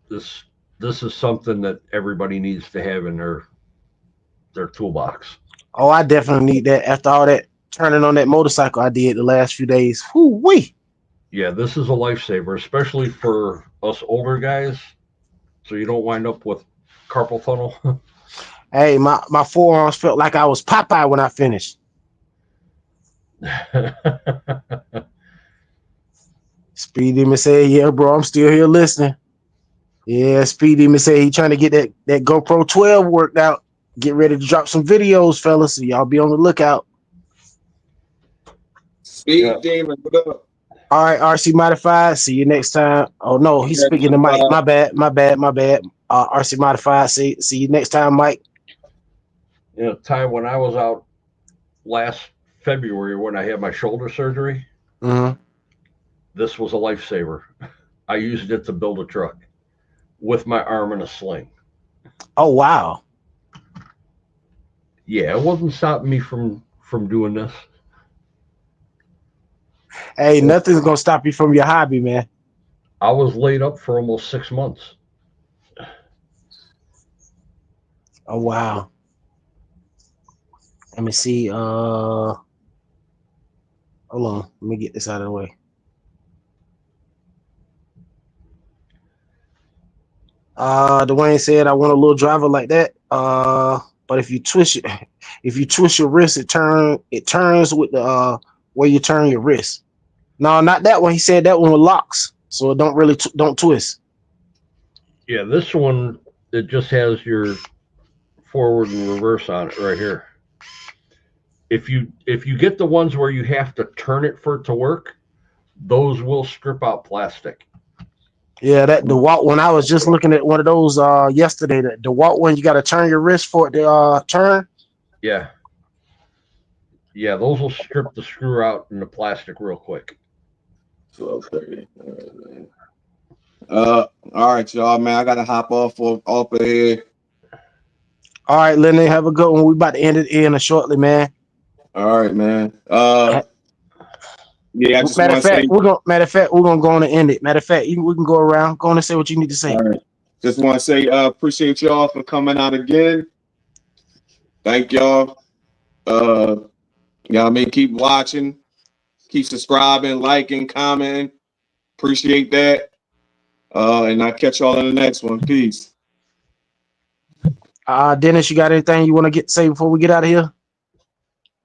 This is something that everybody needs to have in their toolbox. Oh, I definitely need that after all that turning on that motorcycle I did the last few days. Whoo-wee. Yeah, this is a lifesaver, especially for us older guys, so you don't wind up with carpal tunnel. Hey, my forearms felt like I was Popeye when I finished. Speed Demon said, yeah, bro, I'm still here listening. Yeah, Speed Demon said he trying to get that GoPro 12 worked out. Get ready to drop some videos, fellas. So y'all be on the lookout. Speed Demon, what up? All right, RC Modified. See you next time. Oh no, he's speaking to Mike. My bad. RC Modified. See you next time, Mike. Ty, when I was out last February when I had my shoulder surgery, this was a lifesaver. I used it to build a truck with my arm in a sling. Oh wow. Yeah, it wasn't stopping me from doing this. Hey, nothing's gonna stop you from your hobby, man. I was laid up for almost 6 months. Oh wow. Let me see. Hold on. Let me get this out of the way. Dwayne said, I want a little driver like that. But if you twist your wrist, it turns with the where you turn your wrist. No, not that one. He said that one with locks, so it don't really don't twist. Yeah, this one, it just has your forward and reverse on it right here. If you get the ones where you have to turn it for it to work, those will strip out plastic. Yeah, that DeWalt one. I was just looking at one of those yesterday. The DeWalt one, you got to turn your wrist for it to turn. Yeah, those will strip the screw out in the plastic real quick. 12:30. All right, y'all, man. I gotta hop off of here. All right, Linden, have a good one. We about to end it in shortly, man. All right, man. Yeah, I just matter of fact, we're gonna go on and end it. Matter of fact, we can go around. Go on and say what you need to say. All right. Just want to say appreciate y'all for coming out again. Thank y'all. Y'all may keep watching, keep subscribing, liking, commenting. Appreciate that. And I'll catch y'all in the next one. Peace. Dennis, you got anything you want to say before we get out of here?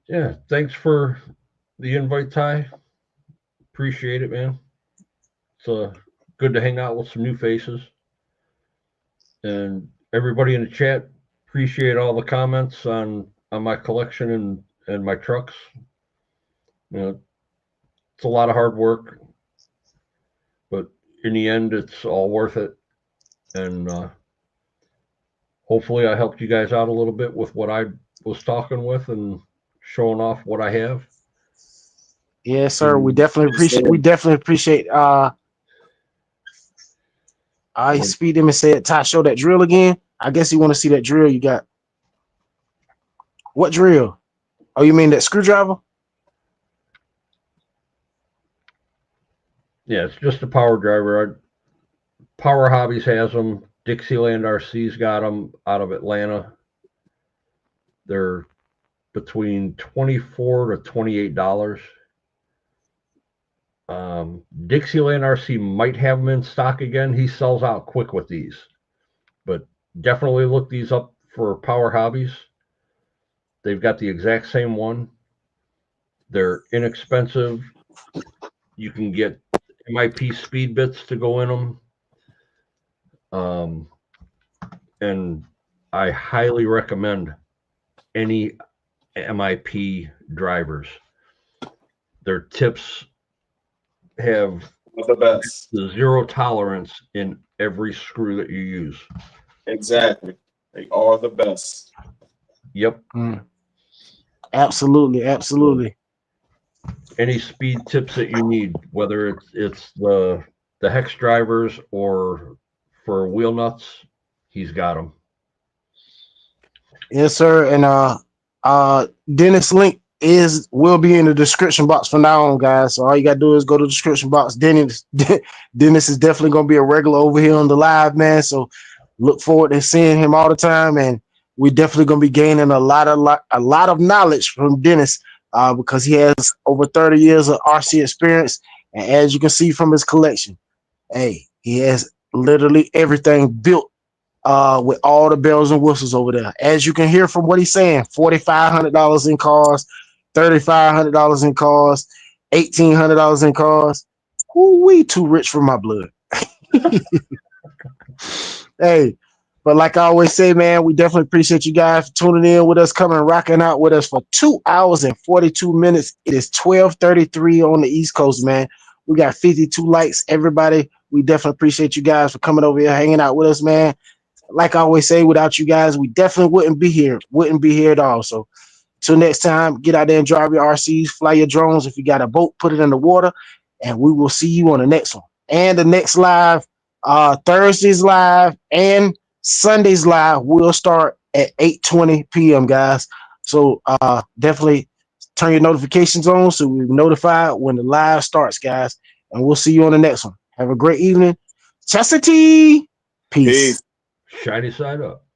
Yeah, thanks for the invite, Ty. Appreciate it, man. It's good to hang out with some new faces. And everybody in the chat, appreciate all the comments on my collection and my trucks. It's a lot of hard work, but in the end, it's all worth it. And hopefully I helped you guys out a little bit with what I was talking with and showing off what I have. Yes, sir. We definitely appreciate. I speed him and said, Ty, show that drill again. I guess you want to see that drill you got. What drill? Oh, you mean that screwdriver? Yeah, it's just a power driver. Power Hobbies has them. Dixieland RC's got them out of Atlanta. They're between $24 to $28. Dixieland RC might have them in stock again. He sells out quick with these, but definitely look these up for Power Hobbies. They've got the exact same one. They're inexpensive. You can get MIP speed bits to go in them. And I highly recommend any MIP drivers. Their tips have the best. zero tolerance in every screw that you use. Exactly. They are the best. Yep. Absolutely, absolutely. Any speed tips that you need, whether it's the hex drivers or for wheel nuts, he's got them. Yes, sir. And Dennis' link will be in the description box from now on, guys. So all you gotta do is go to the description box. Dennis is definitely gonna be a regular over here on the live, man. So look forward to seeing him all the time, and we're definitely gonna be gaining a lot of knowledge from Dennis, because he has over 30 years of RC experience, and as you can see from his collection, hey, he has literally everything built with all the bells and whistles over there. As you can hear from what he's saying, $4,500 in cars, $3,500 in cars, $1,800 in cars. We too rich for my blood. Hey, but like I always say, man, we definitely appreciate you guys for tuning in with us, coming and rocking out with us for 2 hours and 42 minutes. It is 12:33 on the East Coast, man. We got 52 likes, everybody. We definitely appreciate you guys for coming over here, hanging out with us, man. Like I always say, without you guys, we definitely wouldn't be here at all. So till next time, get out there and drive your RCs, fly your drones. If you got a boat, put it in the water, and we will see you on the next one. And the next live, Thursday's live and Sunday's live will start at 8:20 p.m., guys. So definitely turn your notifications on so we're notified when the live starts, guys. And we'll see you on the next one. Have a great evening. Chastity. Peace. Shiny side up.